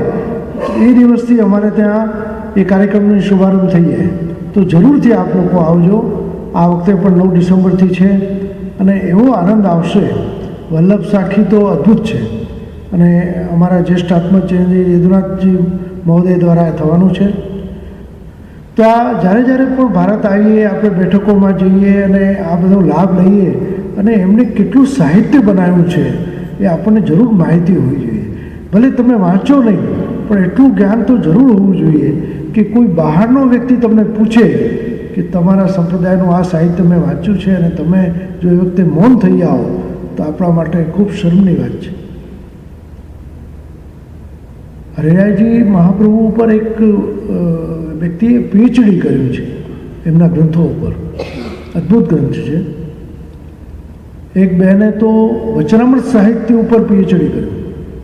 એ દિવસથી અમારે ત્યાં એ કાર્યક્રમનો શુભારંભ થઈ જાય. તો જરૂરથી આપ લોકો આવજો. આ વખતે પણ 9 ડિસેમ્બરથી છે, અને એવો આનંદ આવશે. વલ્લભ સાખી તો અદ્ભુત છે, અને અમારા જ્યેષ્ઠ આત્મચેન્દ્રી યદુનાથજી મહોદય દ્વારા થવાનું છે. તો આ જ્યારે પણ ભારત આવીએ, આપણે બેઠકોમાં જઈએ અને આ બધો લાભ લઈએ, અને એમણે કેટલું સાહિત્ય બનાવ્યું છે એ આપણને જરૂર માહિતી હોવી જોઈએ. ભલે તમે વાંચો નહીં, પણ એટલું જ્ઞાન તો જરૂર હોવું જોઈએ કે કોઈ બહારનો વ્યક્તિ તમને પૂછે કે તમારા સંપ્રદાયનું આ સાહિત્ય મેં વાંચ્યું છે, અને તમે જો એ વખતે મૌન થઈ જાઓ તો આપણા માટે ખૂબ શરમની વાત છે. હરિરાયજી મહાપ્રભુ ઉપર એક વ્યક્તિએ પીએચડી કર્યું છે એમના ગ્રંથો ઉપર. અદ્ભુત ગ્રંથ છે. એક બહેને તો વચનામૃત સાહિત્ય ઉપર પીએચડી કર્યું,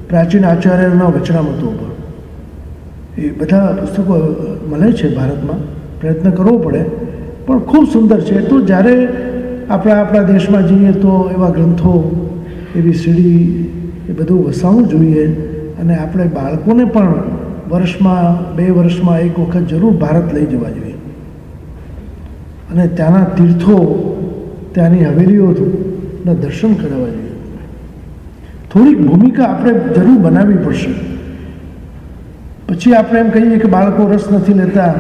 પ્રાચીન આચાર્યોના વચનામતો ઉપર. એ બધા પુસ્તકો મળે છે ભારતમાં, પ્રયત્ન કરવો પડે, પણ ખૂબ સુંદર છે. તો જ્યારે આપણા દેશમાં જઈએ તો એવા ગ્રંથો, એવી સીડી, એ બધું વસાવવું જોઈએ. અને આપણે બાળકોને પણ વર્ષમાં 2 વર્ષમાં એક વખત જરૂર ભારત લઈ જવા જોઈએ, અને ત્યાંના તીર્થો, ત્યાંની હવેલીઓના દર્શન કરાવવા જોઈએ. થોડીક ભૂમિકા આપણે જરૂર બનાવવી પડશે. પછી આપણે એમ કહીએ કે બાળકો રસ નથી લેતા,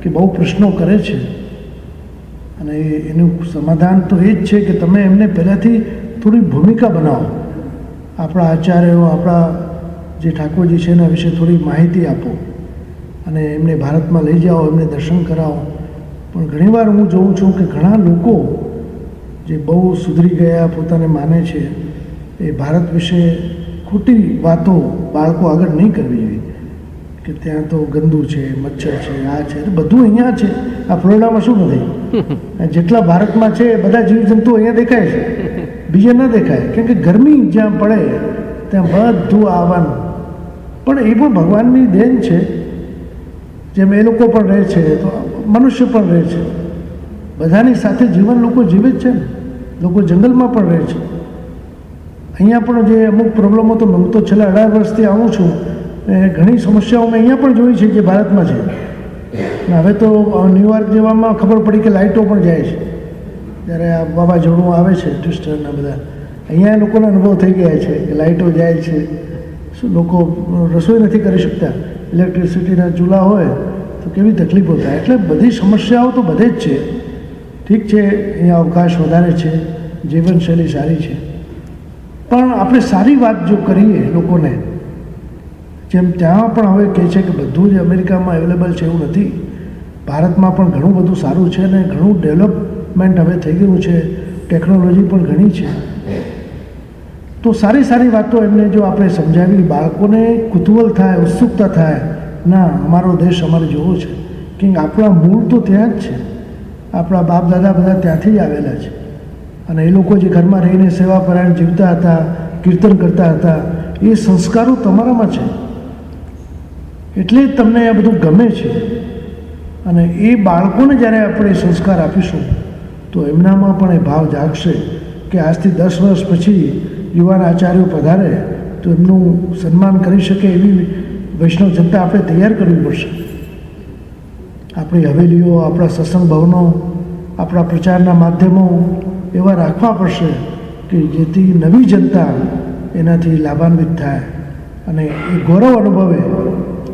કે બહુ પ્રશ્નો કરે છે, અને એનું સમાધાન તો એ જ છે કે તમે એમને પહેલાંથી થોડી ભૂમિકા બનાવો. આપણા આચાર્યો, આપણા જે ઠાકોરજી છે એના વિશે થોડી માહિતી આપો, અને એમને ભારતમાં લઈ જાઓ, એમને દર્શન કરાવો. પણ ઘણીવાર હું જોઉં છું કે ઘણા લોકો જે બહુ સુધરી ગયા પોતાને માને છે, એ ભારત વિશે ખોટી વાતો બાળકો આગળ નહીં કરવી જોઈએ, કે ત્યાં તો ગંદુ છે, મચ્છર છે, આ છે, બધું અહીંયા છે. આ ફ્લોરિડામાં શું નથી? જેટલા ભારતમાં છે બધા જીવજંતુ અહીંયા દેખાય છે, બીજે ન દેખાય. કેમ કે ગરમી જ્યાં પડે ત્યાં બધું આવવાનું. પણ એ પણ ભગવાનની દેન છે. જેમ એ લોકો પણ રહે છે તો મનુષ્ય પણ રહે છે. બધાની સાથે જીવન લોકો જીવે જ છે ને. લોકો જંગલમાં પણ રહે છે. અહીંયા પણ જે અમુક પ્રોબ્લેમો, તો હું તો છેલ્લા 18 વર્ષથી આવું છું, ઘણી સમસ્યાઓ મેં અહીંયા પણ જોઈ છે જે ભારતમાં છે. હવે તો ન્યુયોર્ક જેવામાં ખબર પડી કે લાઇટો પણ જાય છે જ્યારે આ વાવાઝોડું આવે છે, ટ્વિસ્ટરના બધા. અહીંયા લોકોને અનુભવ થઈ ગયા છે કે લાઇટો જાય છે. શું લોકો રસોઈ નથી કરી શકતા, ઇલેક્ટ્રિસિટીના ચૂલા હોય તો કેવી તકલીફો થાય. એટલે બધી સમસ્યાઓ તો બધે જ છે. ઠીક છે, અહીંયા અવકાશ વધારે છે, જીવનશૈલી સારી છે, પણ આપણે સારી વાત જો કરીએ લોકોને, જેમ ત્યાં પણ હવે કહે છે કે બધું જ અમેરિકામાં અવેલેબલ છે એવું નથી. ભારતમાં પણ ઘણું બધું સારું છે, ને ઘણું ડેવલપમેન્ટ હવે થઈ ગયું છે. ટેકનોલોજી પણ ઘણી છે. તો સારી સારી વાતો એમને જો આપણે સમજાવી, બાળકોને કુતૂહલ થાય, ઉત્સુકતા થાય, ના અમારો દેશ અમારે જોવો છે, કે આપણા મૂળ તો ત્યાં જ છે, આપણા બાપ દાદા બધા ત્યાંથી જ આવેલા છે. અને એ લોકો જે ઘરમાં રહીને સેવાપરાયણ જીવતા હતા, કીર્તન કરતા હતા, એ સંસ્કારો તમારામાં છે, એટલે જ તમને આ બધું ગમે છે. અને એ બાળકોને જ્યારે આપણે સંસ્કાર આપીશું તો એમનામાં પણ એ ભાવ જાગશે કે આજથી 10 વર્ષ પછી યુવાન આચાર્યો પધારે તો એમનું સન્માન કરી શકે એવી વૈષ્ણવ જનતા આપણે તૈયાર કરવી પડશે. આપણી હવેલીઓ, આપણા સત્સંગ ભવનો, આપણા પ્રચારના માધ્યમો એવા રાખવા પડશે કે જેથી નવી જનતા એનાથી લાભાન્વિત થાય અને એ ગૌરવ અનુભવે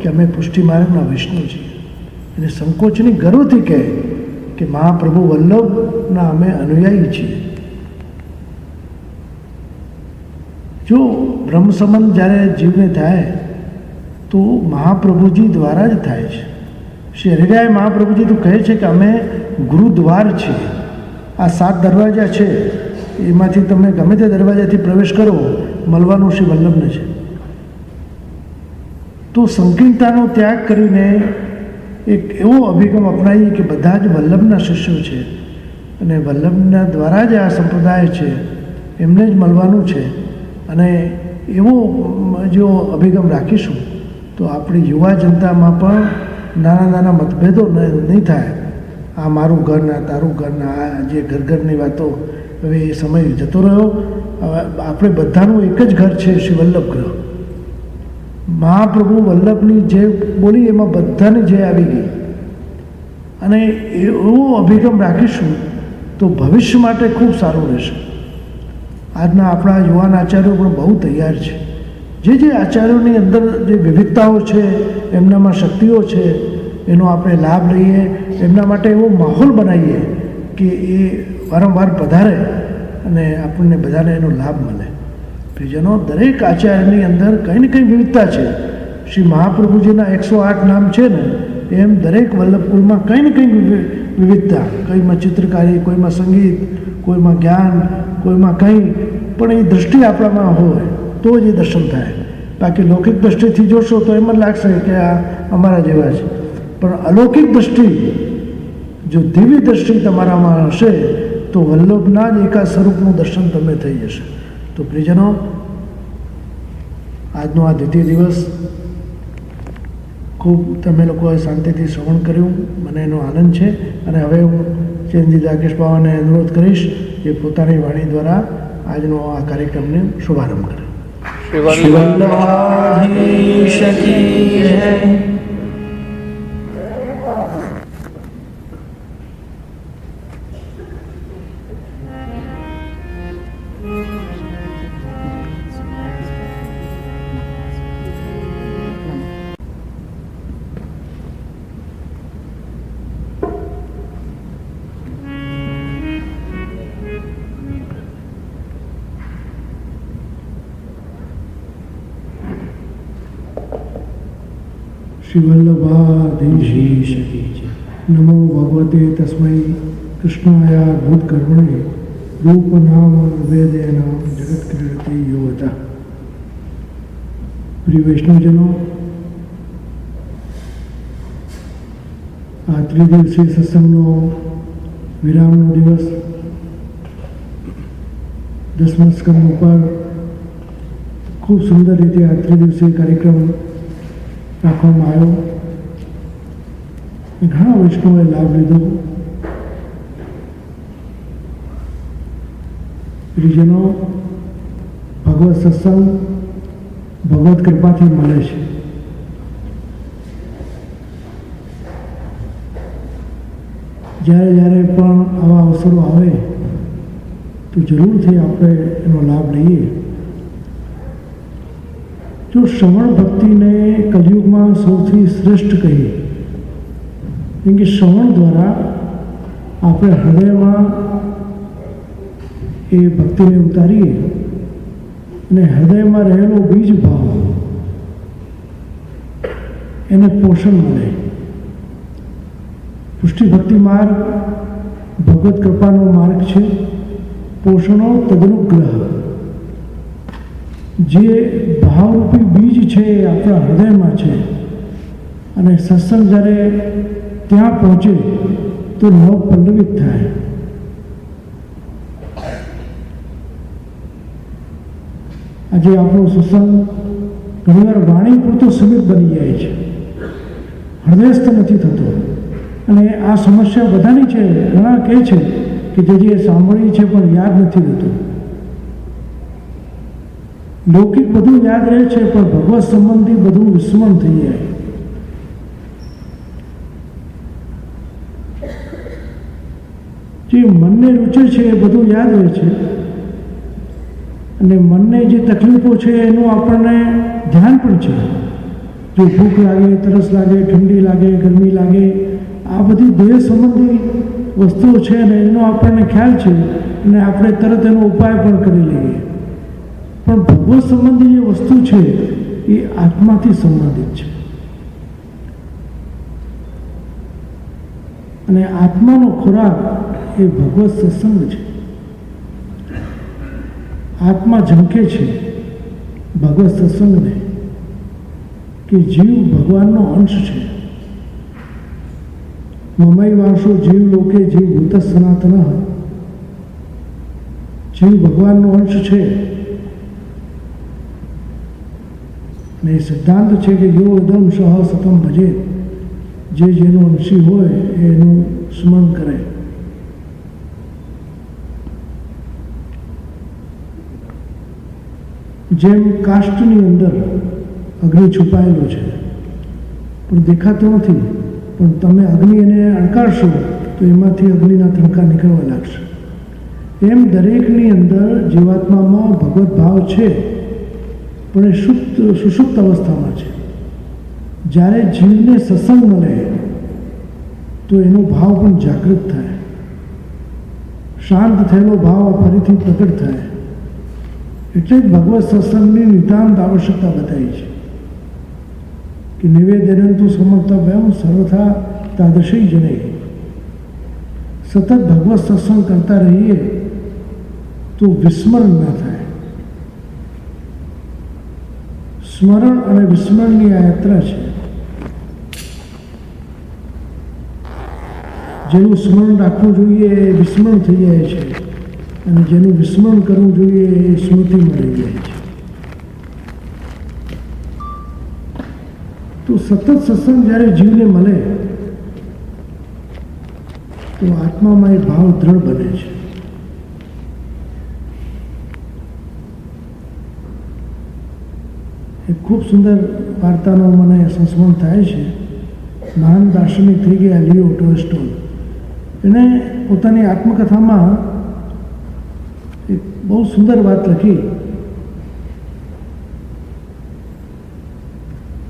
કે અમે પુષ્ટિ માર્ગના વૈષ્ણવ છીએ. એને સંકોચની ગર્વથી કહે કે મહાપ્રભુ વલ્લભના અમે અનુયાયી છીએ. જો બ્રહ્મ સંબંધ જ્યારે જીવને થાય તો મહાપ્રભુજી દ્વારા જ થાય છે. શ્રી હરિરાય મહાપ્રભુજી તો કહે છે કે અમે ગુરુદ્વાર છીએ. આ 7 દરવાજા છે, એમાંથી તમે ગમે તે દરવાજાથી પ્રવેશ કરો, મળવાનું શ્રી વલ્લભને છે. તો સંકીર્ણતાનો ત્યાગ કરીને એક એવો અભિગમ અપનાવીએ કે બધા જ વલ્લભના શિષ્યો છે અને વલ્લભના દ્વારા જ આ સંપ્રદાય છે, એમને જ મળવાનું છે. અને એવો જો અભિગમ રાખીશું તો આપણી યુવા જનતામાં પણ નાના નાના મતભેદો નહીં થાય. આ મારું ઘર ના તારું ઘર ના, આ જે ઘરની વાતો, હવે એ સમય જતો રહ્યો. હવે આપણે બધાનું એક જ ઘર છે, શ્રી વલ્લભ ગ્રહ. મહાપ્રભુ વલ્લભની જે બોલી એમાં બધાની જે આવી ગઈ. અને એવો અભિગમ રાખીશું તો ભવિષ્ય માટે ખૂબ સારું રહેશે. આજના આપણા યુવાન આચાર્યો પણ બહુ તૈયાર છે. જે આચાર્યોની અંદર જે વિવિધતાઓ છે, એમનામાં શક્તિઓ છે, એનો આપણે લાભ લઈએ, એમના માટે એવો માહોલ બનાવીએ કે એ વારંવાર પધારે અને આપણને બધાને એનો લાભ મળે. પ્રિયજનો, દરેક આચાર્યની અંદર કંઈ ને કંઈ વિવિધતા છે. શ્રી મહાપ્રભુજીના 108 નામ છે ને, એમ દરેક વલ્લભકુળમાં કંઈ ને કંઈ વિવિધતા, કોઈમાં ચિત્રકારી, કોઈમાં સંગીત, કોઈમાં જ્ઞાન, કોઈમાં કંઈ પણ એ દૃષ્ટિ આપણામાં હોય તો જ એ દર્શન થાય. બાકી લૌકિક દૃષ્ટિથી જોશો તો એમ જ લાગશે કે આ અમારા જેવા છે. પણ અલૌકિક દૃષ્ટિ, જો દિવ્ય દૃષ્ટિ તમારામાં હશે તો વલ્લભના જ એકા સ્વરૂપનું દર્શન તમને થઈ જશે. તો પ્રિયજનો, આજનો આ દ્વિતીય દિવસ ખૂબ તમે લોકોએ શાંતિથી શ્રવણ કર્યું, મને એનો આનંદ છે. અને હવે હું ચેતનજી રાકેશ બાવાને અનુરોધ કરીશ કે પોતાની વાણી દ્વારા આજનો આ કાર્યક્રમને શુભારંભ કરે. શ્રી વલ્લભાધીશ કી જય. શ્રી વલ્લભાધીશ કી જય. નમો ભગવતે તસ્મૈ કૃષ્ણાય ભૂતકર્મણે રૂપ નામ વેદેન જગત ક્રીડતિ યોતા. પ્રિય વૈષ્ણવજનો, આ ત્રિદિવસીય સત્સંગનો વિરામનો દિવસ 10મા સ્કંદ ઉપર ખૂબ સુંદર રીતે આ ત્રિદિવસીય કાર્યક્રમ રાખવામાં આવ્યો. ઘણા વૈષ્ણવોએ લાભ લીધો. પ્રિયજનો, ભગવત સત્સંગ ભગવત કૃપાથી મળે છે. જ્યારે જ્યારે પણ આવા અવસરો આવે તો જરૂરથી આપણે એનો લાભ લઈએ. જો શ્રવણ ભક્તિને કલયુગમાં સૌથી શ્રેષ્ઠ કહીએ, કેમ કે શ્રવણ દ્વારા આપણે હૃદયમાં એ ભક્તિને ઉતારીએ અને હૃદયમાં રહેલો બીજ ભાવ એને પોષણ મળે. પુષ્ટિ ભક્તિ માર્ગ ભગવત કૃપાનો માર્ગ છે. પોષણો તદનુગ્રહ. જે ભાવરૂપી બીજ છે એ આપણા હૃદયમાં છે, અને સત્સંગ જ્યારે ત્યાં પહોંચે તો નવ પલ્લવિત થાય. આજે આપણો સત્સંગ ઘણીવાર વાણી પૂરતો સીમિત બની જાય છે, હૃદયસ્થ નથી થતો. અને આ સમસ્યા બધાની છે. ઘણા કહે છે કે જે સાંભળ્યું છે પણ યાદ નથી રહેતું. લૌકિક બધું યાદ રહે છે, પણ ભગવત સંબંધી બધું વિસ્મરણ થઈ જાય. જે મનને રૂચે છે એ બધું યાદ રહે છે, અને મનને જે તકલીફો છે એનું આપણને ધ્યાન પણ છે. જો ભૂખ લાગે, તરસ લાગે, ઠંડી લાગે, ગરમી લાગે, આ બધી દેહ સંબંધી વસ્તુઓ છે અને એનો આપણને ખ્યાલ છે, અને આપણે તરત એનો ઉપાય પણ કરી લઈએ. પણ ભગવત સંબંધી જે વસ્તુ છે એ આત્માથી સંબંધિત છે, અને આત્માનો ખોરાક એ ભગવત સત્સંગ છે. આત્મા ઝંખે છે ભગવત સત્સંગને કે જીવ ભગવાનનો અંશ છે. મમઈ વાંશો જીવ લોકે જીવ ભૂત સનાતન. જીવ ભગવાનનો અંશ છે, અને એ સિદ્ધાંત છે કે યો ઇદમ સહ સતમ ભજે. જે જેનો અંશી હોય એનું સ્મરણ કરે. જેમ કાષ્ટની અંદર અગ્નિ છુપાયેલો છે પણ દેખાતો નથી, પણ તમે અગ્નિ એને અણકારશો તો એમાંથી અગ્નિના તણકા નીકળવા લાગશે. એમ દરેકની અંદર જીવાત્મામાં ભગવત ભાવ છે, પણ એ સુષુપ્ત અવસ્થામાં છે. જ્યારે જીવને સત્સંગ મળે તો એનો ભાવ પણ જાગૃત થાય, શાંત થયેલો ભાવ ફરીથી પ્રગટ થાય. એટલે જ ભગવત સત્સંગની નિતાંત આવશ્યકતા બતાવી છે કે નિવેદનંતુ સમર્તવ્યમ સર્વથા તાદૃશી જને. સતત ભગવત સત્સંગ કરતા રહીએ તો વિસ્મરણ ના થાય. સ્મરણ અને વિસ્મરણની આ યાત્રા છે. જેનું સ્મરણ રાખવું જોઈએ એ વિસ્મરણ થઈ જાય છે, અને જેનું વિસ્મરણ કરવું જોઈએ એ સ્મૃતિમાં રહી જાય છે. તો સતત સત્સંગ જ્યારે જીવને મળે તો આત્મામાં એ ભાવ દ્રઢ બને છે. એક ખૂબ સુંદર વાર્તાનો મને સંસ્મરણ થાય છે. મહાન દાર્શનિક થઈ ગયા લિયો ટોલ્સ્ટોય. એણે પોતાની આત્મકથામાં એક બહુ સુંદર વાત લખી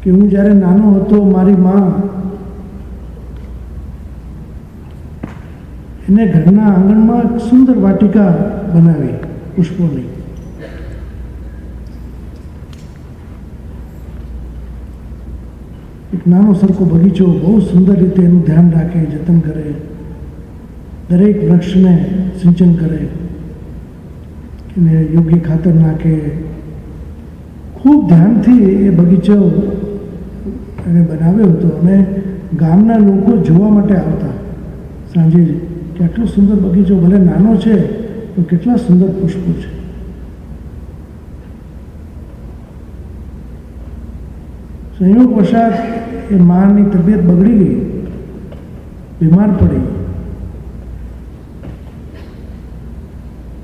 કે હું જ્યારે નાનો હતો, મારી મા એને ઘરના આંગણમાં એક સુંદર વાટિકા બનાવી પુષ્પોની. એક નાનો સરખો બગીચો, બહુ સુંદર રીતે એનું ધ્યાન રાખે, જતન કરે, દરેક વૃક્ષને સિંચન કરે, એને યોગ્ય ખાતર નાખે. ખૂબ ધ્યાનથી એ બગીચો એને બનાવ્યો હતો, અને ગામના લોકો જોવા માટે આવતા સાંજે કે આટલો સુંદર બગીચો, ભલે નાનો છે તો કેટલા સુંદર પુષ્પો છે. સંયોગવશાત એ માની તબિયત બગડી ગઈ, બીમાર પડી.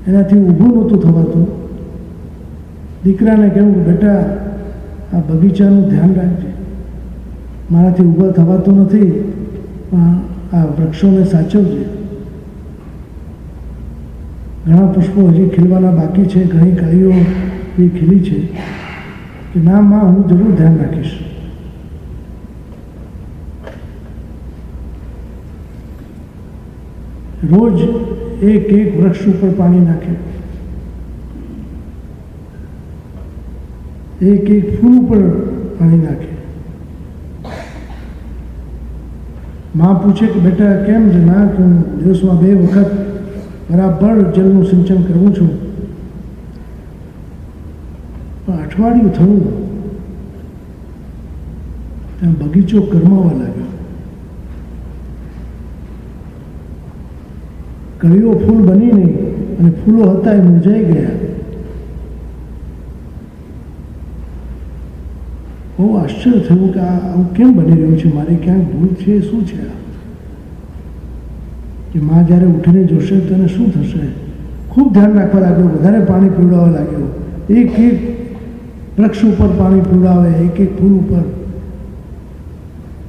એનાથી ઊભું નહોતું થવાતું. દીકરાને કહ્યું કે બેટા આ બગીચાનું ધ્યાન રાખજે, મારાથી ઊભા થવાતું નથી, પણ આ વૃક્ષોને સાચવજે. ઘણા પુષ્પો હજી ખીલવાના બાકી છે, ઘણી કળીઓ એ ખીલી છે કે ના માં હું જરૂર ધ્યાન રાખીશ. રોજ એક એક વૃક્ષ ઉપર પાણી નાખે, એક એક ફૂલ ઉપર પાણી નાખે. માં પૂછે કે બેટા કેમ છે? ના, કે હું દિવસમાં 2 વખત બરાબર જળનું સિંચન કરું છું, પણ અઠવાડિયું થયું ત્યાં બગીચો કરમાવા લાગ્યો. કળીઓ ફૂલ બની નહીં અને ફૂલો હતા એ મુરઝાઈ ગયા. બહુ આશ્ચર્ય થયું કે આવું કેમ બની રહ્યું છે, મારી ક્યાંક ભૂલ છે, શું છે આ? કે માં જ્યારે ઉઠીને જોશે તો એને શું થશે? ખૂબ ધ્યાન રાખવા લાગ્યો, વધારે પાણી પીવડાવવા લાગ્યો, એક એક વૃક્ષ ઉપર પાણી પીવડાવે, એક એક ફૂલ ઉપર.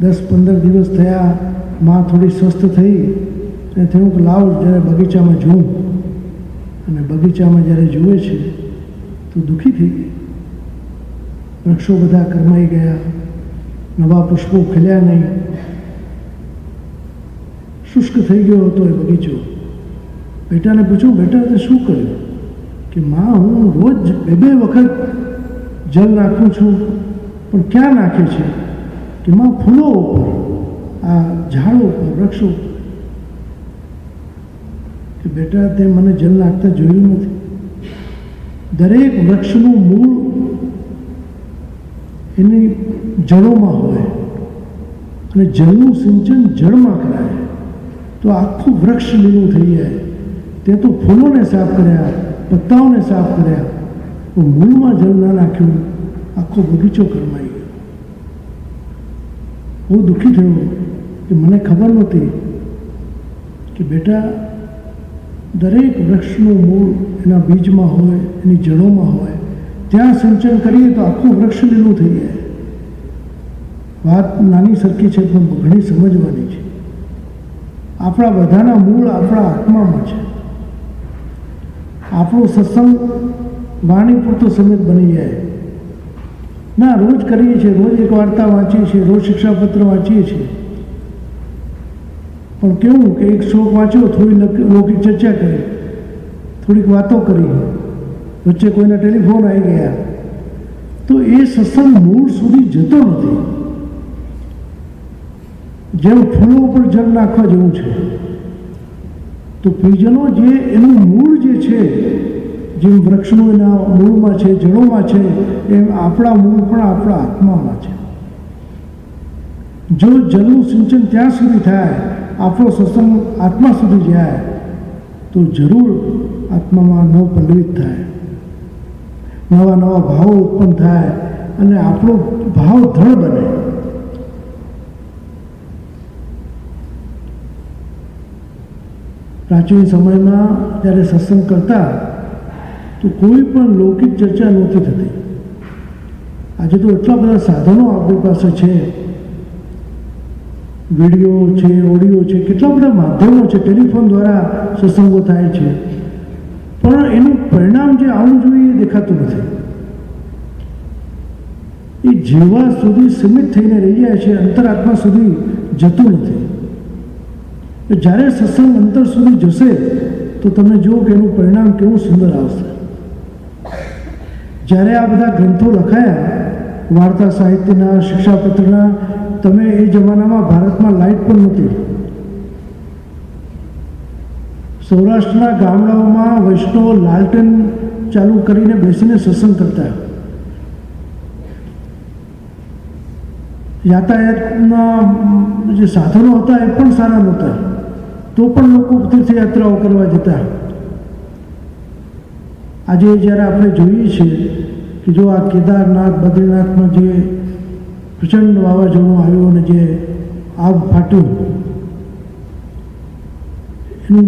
10-15 દિવસ થયા, માં થોડી સ્વસ્થ થઈ અને થયું કે લાવ જ્યારે બગીચામાં જોઉં. અને બગીચામાં જ્યારે જુએ છે તો દુઃખી થઈ ગઈ. વૃક્ષો બધા કરમાઈ ગયા, નવા પુષ્પો ખીલ્યા નહીં, શુષ્ક થઈ ગયો હતો એ બગીચો. બેટાને પૂછ્યું, બેટા તે શું કર્યું? કે માં હું રોજ 2 વખત જલ નાખું છું, પણ ક્યાં નાખે છે? કે માં ફૂલો ઉપર, આ ઝાડો ઉપર, વૃક્ષો ઉપર. કે બેટા તે મને જલ નાખતા જોયું નથી. દરેક વૃક્ષનું મૂળ એની જળોમાં હોય અને જળનું સિંચન જળમાં કરાય તો આખું વૃક્ષ લીલું થઈ જાય. તે તો ફૂલોને સાફ કર્યા, પત્તાઓને સાફ કર્યા, તો મૂળમાં જળ ના નાખ્યું, આખો બગીચો કરમાઈ ગયો. બહુ દુઃખી થયો કે મને ખબર નહોતી કે બેટા દરેક વૃક્ષનું મૂળ એના બીજમાં હોય, એની જળોમાં હોય. ત્યાં સિંચન કરીએ તો આખું વૃક્ષ લીલું થઈ જાય. વાત નાની સરખી છે પણ ઘણી સમજવાની છે. આપણા બધાના મૂળ આપણા આત્મામાં છે. આપણો સત્સંગ વાણી પૂરતો સમિત બની જાય ના, રોજ કરીએ છીએ, રોજ એક વાર્તા વાંચીએ છીએ, રોજ શિક્ષાપત્ર વાંચીએ છીએ, પણ કેવું કે એક શ્લોક વાંચ્યો, થોડી લૌકિક ચર્ચા કરી, થોડીક વાતો કરી, વચ્ચે કોઈના ટેલિફોન આવી ગયા, તો એ સત્સંગ મૂળ સુધી જતો નથી. જેમ ફૂલો ઉપર જળ નાખવા જેવું છે, તો પ્રિયજનો જે એનું મૂળ જે છે, જેમ વૃક્ષનું એના મૂળમાં છે, જળોમાં છે, એમ આપણા મૂળ પણ આપણા આત્મામાં છે. જો જળનું સિંચન ત્યાં સુધી થાય, આપણો સત્સંગ આત્મા સુધી જાય, તો જરૂર આત્મામાં નવ પલ્લવિત થાય, નવા નવા ભાવો ઉત્પન્ન થાય અને આપણો ભાવ દ્રઢ બને. પ્રાચીન સમયમાં જ્યારે સત્સંગ કરતા તો કોઈ પણ લૌકિક ચર્ચા નહોતી થતી. આજે તો એટલા બધા સાધનો આપણી પાસે છે, વિડીયો છે, ઓડિયો છે, કેટલા બધા માધ્યમો છે, ટેલિફોન દ્વારા સત્સંગો થાય છે, પણ એનું પરિણામ જે આવવું જોઈએ એ દેખાતું નથી. એ જેવા સુધી સીમિત થઈને રહી જાય છે, અંતરાત્મા સુધી જતું નથી. જ્યારે સત્સંગ અંતર સુધી જશે તો તમે જુઓ કે એનું પરિણામ કેવું સુંદર આવશે. જ્યારે આ બધા ગ્રંથો લખાયા, વાર્તા સાહિત્યના, શિક્ષાપત્રના, તમે એ જમાનામાં ભારતમાં લાઇટ પણ નહોતી. સૌરાષ્ટ્રના ગામડાઓમાં વૈષ્ણવો લાલટેન ચાલુ કરીને બેસીને સત્સંગ કરતા. યાતાયાતના જે સાધનો હતા એ પણ સારા નહોતા, તો પણ લોકો તીર્થયાત્રાઓ કરવા જતા. આજે જ્યારે આપણે જોઈએ છીએ કે જો આ કેદારનાથ, બદ્રીનાથમાં જે પ્રચંડ વાવાઝોડું આવ્યું અને જે આગ ફાટ્યું, એનું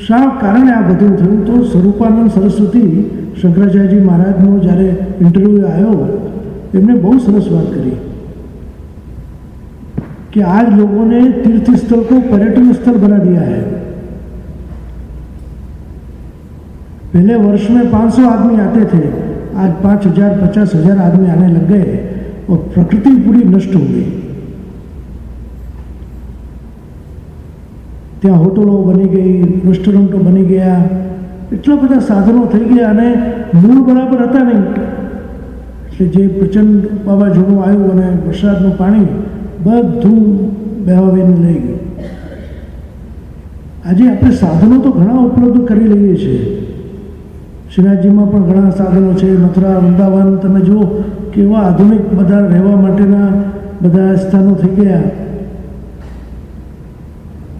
શા કારણે આ બધું થયું? તો સ્વરૂપાનંદ સરસ્વતી શંકરાચાર્યજી મહારાજનો જ્યારે ઇન્ટરવ્યૂ આવ્યો, એમને બહુ સરસ વાત કરી कि आज लोगों ने तीर्थ स्थल को पर्यटन स्थल बना दिया है. पहले वर्ष में 500 आदमी आते थे, आज 5000 50,000 आदमी आने लग गए और प्रकृति पूरी नष्ट हो गई. ત્યાં હોટલો બની ગઈ, રેસ્ટોરન્ટો બની ગયા, એટલા બધા સાધનો થઈ ગયા અને મૂળ બરાબર હતા નહીં. એટલે જે પ્રચંડ વાવાઝોડું આવ્યું અને વરસાદનું પાણી બધું બહાવીને લઈ ગયું. આજે આપણે સાધનો તો ઘણા ઉપલબ્ધ કરી લઈએ છીએ. શ્રીનાથજીમાં પણ ઘણા સાધનો છે. મથુરા, વૃંદાવન તમે જુઓ કેવા આધુનિક બધા રહેવા માટેના બધા સ્થાનો થઈ ગયા.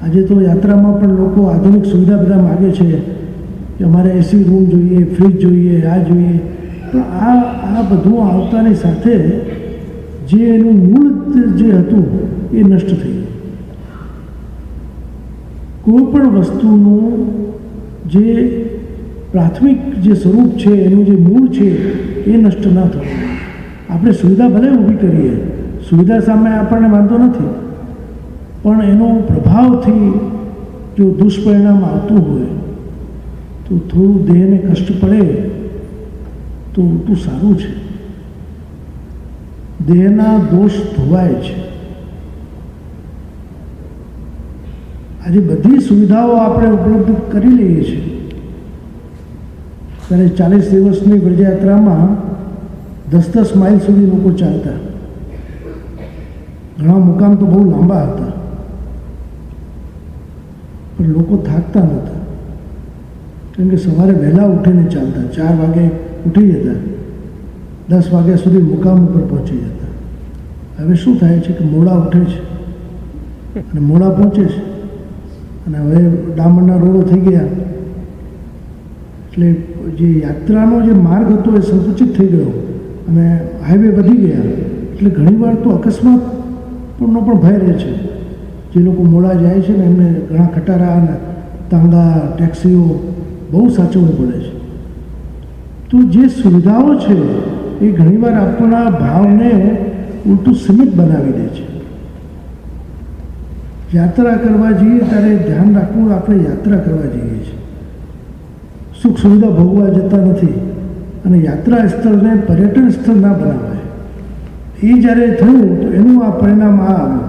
આજે તો યાત્રામાં પણ લોકો આધુનિક સુવિધા બધા માગે છે કે અમારે એસી રૂમ જોઈએ, ફ્રીજ જોઈએ, આ જોઈએ. પણ આ બધું આવતાની સાથે જે એનું મૂળ જે હતું એ નષ્ટ થઈ ગયું. કોઈ પણ વસ્તુનું જે પ્રાથમિક જે સ્વરૂપ છે, એનું જે મૂળ છે એ નષ્ટ ના થવું. આપણે સુવિધા ભલે ઊભી કરીએ, સુવિધા સામે આપણને વાંધો નથી, પણ એનો પ્રભાવથી જો દુષ્પરિણામ આવતું હોય તો થોડું દેહને કષ્ટ પડે તો ઉલટું સારું છે. દેહના દોષ ધોવાય છે. આજે બધી સુવિધાઓ આપણે ઉપલબ્ધ કરી લઈએ છીએ. ત્યારે 40 દિવસની વ્રજયાત્રામાં 10-10 માઇલ સુધી લોકો ચાલતા. ઘણા મુકામ તો બહુ લાંબા હતા, પણ લોકો થાકતા નહોતા, કેમ કે સવારે વહેલા ઉઠીને ચાલતા. 4 વાગે ઉઠી જતા, 10 વાગ્યા સુધી મુકામ ઉપર પહોંચી જતા. હવે શું થાય છે કે મોડા ઉઠે છે અને મોડા પહોંચે છે. અને હવે ડામરના રોડો થઈ ગયા એટલે જે યાત્રાનો જે માર્ગ હતો એ સંકુચિત થઈ ગયો અને હાઈવે વધી ગયા. એટલે ઘણીવાર તો અકસ્માતનો પણ ભય રહે છે. જે લોકો મોડા જાય છે ને એમને ઘણા ખટારા અને તાંગા, ટેક્સીઓ બહુ સાચવવું પડે છે. તો જે સુવિધાઓ છે એ ઘણીવાર આપણા ભાવને ઉલટું સીમિત બનાવી દે છે. યાત્રા કરવા જઈએ ત્યારે ધ્યાન રાખવું, આપણે યાત્રા કરવા જઈએ છીએ, સુખ સુવિધા ભોગવા જતા નથી. અને યાત્રા સ્થળને પર્યટન સ્થળ ના બનાવાય. એ જ્યારે થયું તો એનું આ પરિણામ આ આવ્યું.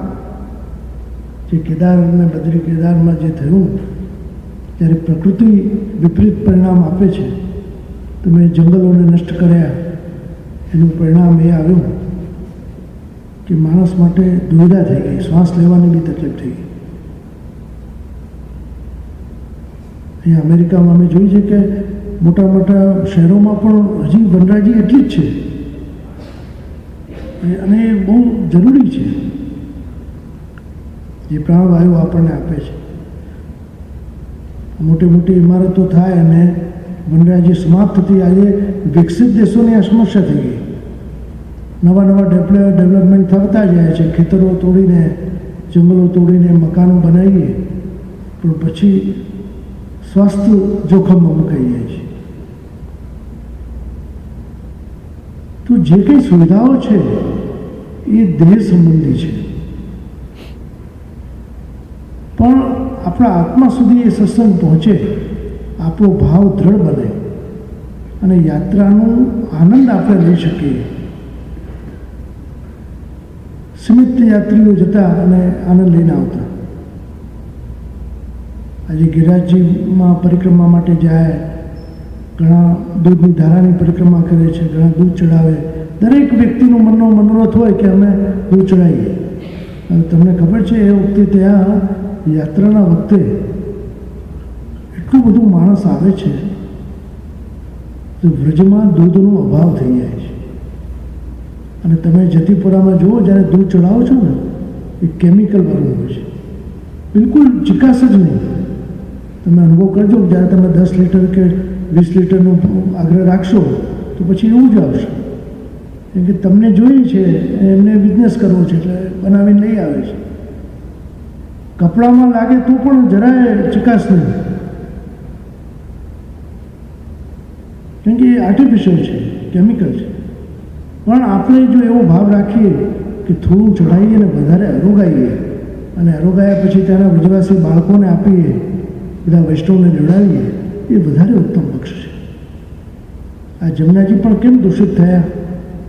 જે કેદાર અને બદ્રી કેદારમાં જે થયું ત્યારે પ્રકૃતિ વિપરીત પરિણામ આપે છે. તમે જંગલોને નષ્ટ કર્યા, એનું પરિણામ એ આવ્યું કે માણસ માટે દુવિધા થઈ ગઈ, શ્વાસ લેવાની બી તકલીફ થઈ ગઈ. અહીંયા અમેરિકામાં અમે જોયું છે કે મોટા મોટા શહેરોમાં પણ હજી વનરાજી એટલી જ છે અને એ બહુ જરૂરી છે. જે પ્રાણવાયુ આપણને આપે છે. મોટી મોટી ઇમારતો થાય અને વનરાજી સમાપ્ત થતી. આજે વિકસિત દેશોની આ સમસ્યા થઈ ગઈ. નવા નવા ડેવલપમેન્ટ થતા જાય છે. ખેતરો તોડીને, જંગલો તોડીને મકાનો બનાવીએ, પણ પછી સ્વાસ્થ્ય જોખમમાં મુકાઈ જાય છે. તો જે કંઈ સુવિધાઓ છે એ દેહ સંબંધી છે, પણ આપણા આત્મા સુધી એ સત્સંગ પહોંચે, આપણો ભાવ દ્રઢ બને અને યાત્રાનો આનંદ આપણે લઈ શકીએ. સીમિત યાત્રીઓ જતા અને આનંદ લઈને આવતા. આજે ગિરિરાજજીમાં પરિક્રમા માટે જાય, ઘણા દૂધની ધારાની પરિક્રમા કરે છે, ઘણા દૂધ ચડાવે. દરેક વ્યક્તિનો મનનો મનોરથ હોય કે અમે દૂધ ચડાવીએ. અને તમને ખબર છે એ વખતે ત્યાં યાત્રાના વખતે એટલું બધું માણસ આવે છે તો વ્રજમાં દૂધનો અભાવ થઈ જાય છે. અને તમે જતીપુરામાં જુઓ, જ્યારે દૂધ ચડાવો છો ને એ કેમિકલ વાળું હોય છે, બિલકુલ ચિકાસ જ નહીં. તમે અનુભવ કરજો, જ્યારે તમે 10 લીટર કે 20 લીટરનો આગ્રહ રાખશો તો પછી એવું જ આવશે. કેમ કે તમને જોઈએ છે, એમને બિઝનેસ કરવો છે એટલે બનાવીને લઈ આવે છે. કપડામાં લાગે તો પણ જરાય ચિકાસ નહીં, કેમ કે એ આર્ટિફિશિયલ છે, કેમિકલ છે. પણ આપણે જો એવો ભાવ રાખીએ કે થોડું ચડાવીએ ને વધારે અરોગાઈએ, અને અરોગાયા પછી ત્યાંના વિજવાસી બાળકોને આપીએ, બધા વૈષ્ણવને લેવડાવીએ, એ વધારે ઉત્તમ પક્ષ છે. આ જમનાજી પણ કેમ દૂષિત થયા?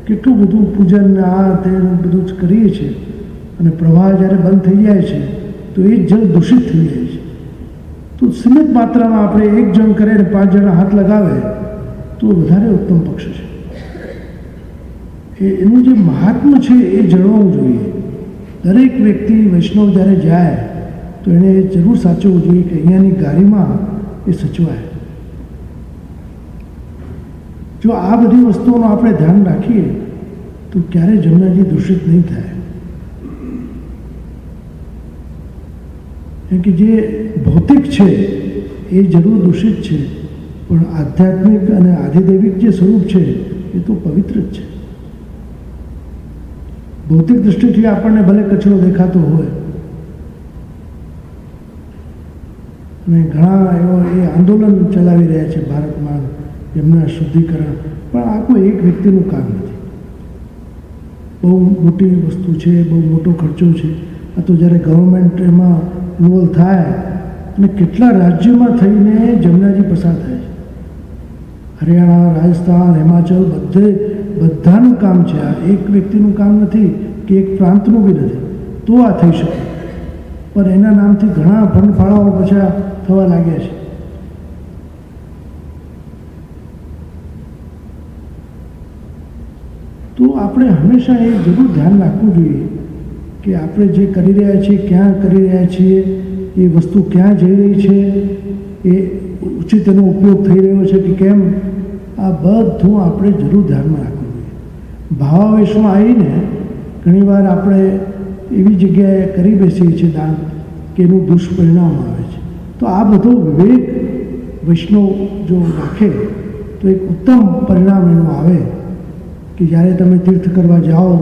કેટલું બધું પૂજન આ તે બધું જ કરીએ છીએ, અને પ્રવાહ જ્યારે બંધ થઈ જાય છે તો એ જળ દૂષિત થઈ જાય છે. તો સીમિત માત્રામાં આપણે 1 જણ કરે ને 5 જણા હાથ લગાવે તો વધારે ઉત્તમ પક્ષ છે. એનું જે મહાત્મ્ય છે એ જણાવવું જોઈએ. દરેક વ્યક્તિ વૈષ્ણવ જ્યારે જાય તો એણે જરૂર સાચવવું જોઈએ કે અહીંયાની ગાડીમાં એ સચવાય. જો આ બધી વસ્તુઓનું આપણે ધ્યાન રાખીએ તો ક્યારેય જમનાજી દૂષિત નહીં થાય. કેમ કે જે ભૌતિક છે એ જરૂર દૂષિત છે, પણ આધ્યાત્મિક અને આધિદૈવિક જે સ્વરૂપ છે એ તો પવિત્ર જ છે. ભૌતિક દૃષ્ટિથી આપણને ભલે કચરો દેખાતો હોય, અને ઘણા એ આંદોલન ચલાવી રહ્યા છે ભારતમાં એમના શુદ્ધિકરણ, પણ આ કોઈ એક વ્યક્તિનું કામ નથી. બહુ મોટી વસ્તુ છે, બહુ મોટો ખર્ચો છે. આ તો જ્યારે ગવર્મેન્ટ એમાં ઇન્વોલ્વ થાય અને કેટલા રાજ્યોમાં થઈને જમનાજી પસાર થાય છે. હરિયાણા, રાજસ્થાન, હિમાચલ બધાનું કામ છે. આ એક વ્યક્તિનું કામ નથી કે એક પ્રાંતનું બી નથી, તો આ થઈ શકે. પણ એના નામથી ઘણા ફંડ ફાળાઓ પાછા થવા લાગ્યા છે. તો આપણે હંમેશા એ જરૂર ધ્યાન રાખવું જોઈએ કે આપણે જે કરી રહ્યા છીએ, ક્યાં કરી રહ્યા છીએ, એ વસ્તુ ક્યાં જઈ રહી છે, એ ઉચિત એનો ઉપયોગ થઈ રહ્યો છે કે કેમ, આ બધું આપણે જરૂર ધ્યાનમાં રાખવું જોઈએ. ભાવાવેશમાં આવીને ઘણીવાર આપણે એવી જગ્યાએ કરી બેસીએ છીએ દાન કે એનું દુષ્પરિણામ આવે છે. તો આ બધો વિવેક વૈષ્ણવ જો રાખે તો એક ઉત્તમ પરિણામ એનું આવે કે જ્યારે તમે તીર્થ કરવા જાઓ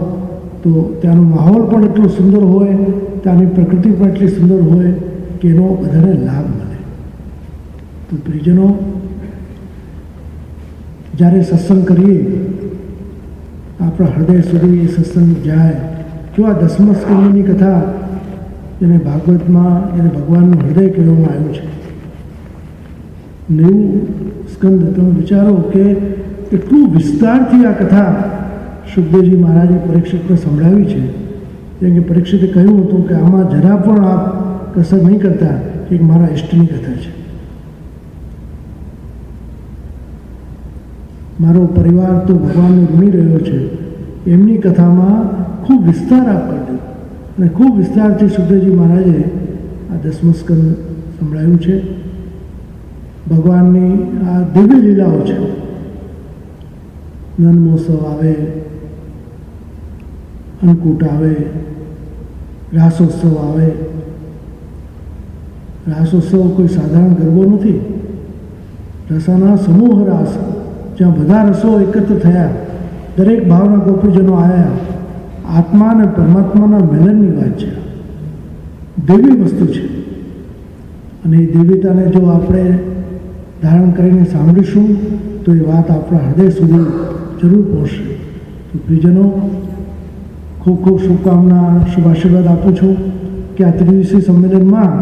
તો ત્યાંનો માહોલ પણ એટલો સુંદર હોય, ત્યાંની પ્રકૃતિ પણ એટલી સુંદર હોય કે એનો બધાને લાભ મળે. તો પ્રિયજનો, જ્યારે સત્સંગ કરીએ આપણા હૃદય સુધી એ સત્સંગ જાય. જો આ 10મા સ્કંદની કથા જેને ભાગવતમાં જેને ભગવાનનું હૃદય કહેવામાં આવ્યું છે, 90 સ્કંદ, તમે વિચારો કે એટલું વિસ્તારથી આ કથા સુખદેવજી મહારાજે પરીક્ષિતને સંભળાવી છે. જેમ કે પરીક્ષિતે કહ્યું હતું કે આમાં જરા પણ આપ કસર નહીં કરતા કે મારા ઇષ્ટની કથા છે, મારો પરિવાર તો ભગવાનને ગમી રહ્યો છે. એમની કથામાં ખૂબ વિસ્તાર આપ્યો અને ખૂબ વિસ્તારથી સુખદેવજી મહારાજે આ 10મું સ્કંદ સંભળાયું છે. ભગવાનની આ દિવ્ય લીલાઓ છે. નંદ મહોત્સવ આવે, અન્નકૂટ આવે, રાસોત્સવ આવે. રાસોત્સવ કોઈ સાધારણ ગરબો નથી. રસાના સમૂહ રાસ, જ્યાં બધા રસો એકત્ર થયા, દરેક ભાવના ગોપીજનો આવ્યા. આત્મા અને પરમાત્માના મિલનની વાત છે. દેવી વસ્તુ છે અને એ દેવીતાને જો આપણે ધારણ કરીને સાંભળીશું તો એ વાત આપણા હૃદય સુધી જરૂર પહોંચશે. તો પ્રિયજનો, ખૂબ ખૂબ શુભકામના, શુભ આશીર્વાદ આપું છું કે આ ત્રિદિવસીય સંમેલનમાં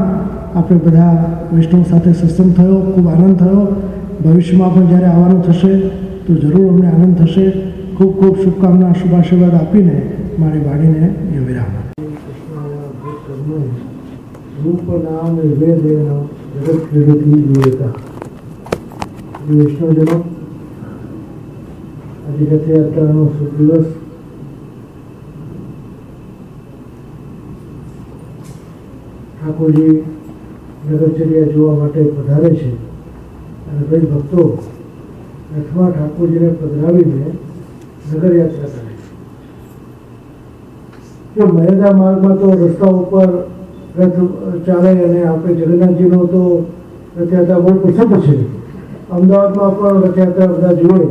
આપણે બધા વૈષ્ણવ સાથે સત્સંગ થયો, ખૂબ આનંદ થયો. ભવિષ્યમાં પણ જ્યારે આવવાનું થશે તો જરૂર અમને આનંદ થશે. ખૂબ ખૂબ શુભકામના, શુભ આશીર્વાદ આપીને મારી વાણીને એ વિરામ. રૂપ નામ વેદેન જગત ક્રીડતી વિવેકા. વૈષ્ણવજનો, આજે રથયાત્રાનો શુભ દિવસ. ઠાકોરજી નગરચર્યા જોવા માટે પધારે છે અને ભાઈ ભક્તો રથમાં ઠાકોરજીને પધરાવીને નગરયાત્રા કરે છે. મર્યાદા માર્ગમાં તો રસ્તા ઉપર રથ ચાલે અને આપણે જગન્નાથજીનો તો રથયાત્રા બહુ પ્રસિદ્ધ છે. અમદાવાદમાં પણ રથયાત્રા બધા જુએ,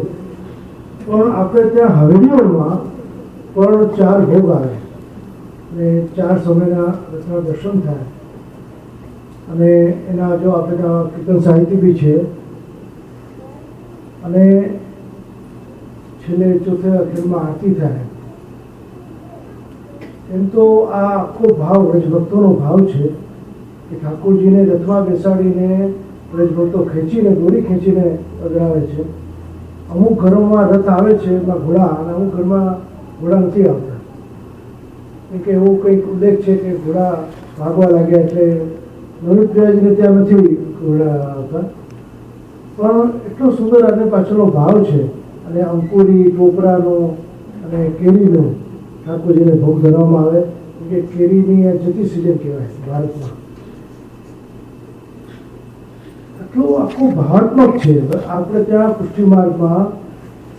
પણ આપણે ત્યાં હવેલીઓમાં પણ 4 ભોગ આવે અને 4 સમયના રથના દર્શન થાય. અને એના જો આપણે ત્યાં કીર્તન સાહિત્ય બી છે અને છેલ્લે ચોથે અખિરમાં આરતી થાય. એમ તો આ આખો ભાવ રજભક્તોનો ભાવ છે કે ઠાકોરજીને રથમાં બેસાડીને રજભક્તો ખેંચીને, દોરી ખેંચીને પધરાવે છે. અમુક ઘરોમાં રથ આવે છે એમાં ઘોડા, અને અમુક ઘરમાં ઘોડા નથી આવતા. કે એવો કંઈક ઉલ્લેખ છે કે ઘોડા ભાગવા લાગ્યા એટલે નવનીતરાજને ત્યાં નથી ઘોડા આવતા. પણ એટલો સુંદર અને પાછળનો ભાવ છે. અને અંકુરી, ટોપરાનો અને કેરીનો ઠાકોરજીને ભોગ ધરવામાં આવે કે કેરીની આ જતી સિઝન કહેવાય ભારતમાં. એટલો આખો ભાવાત્મક છે. આપણે ત્યાં પુષ્ટિ માર્ગમાં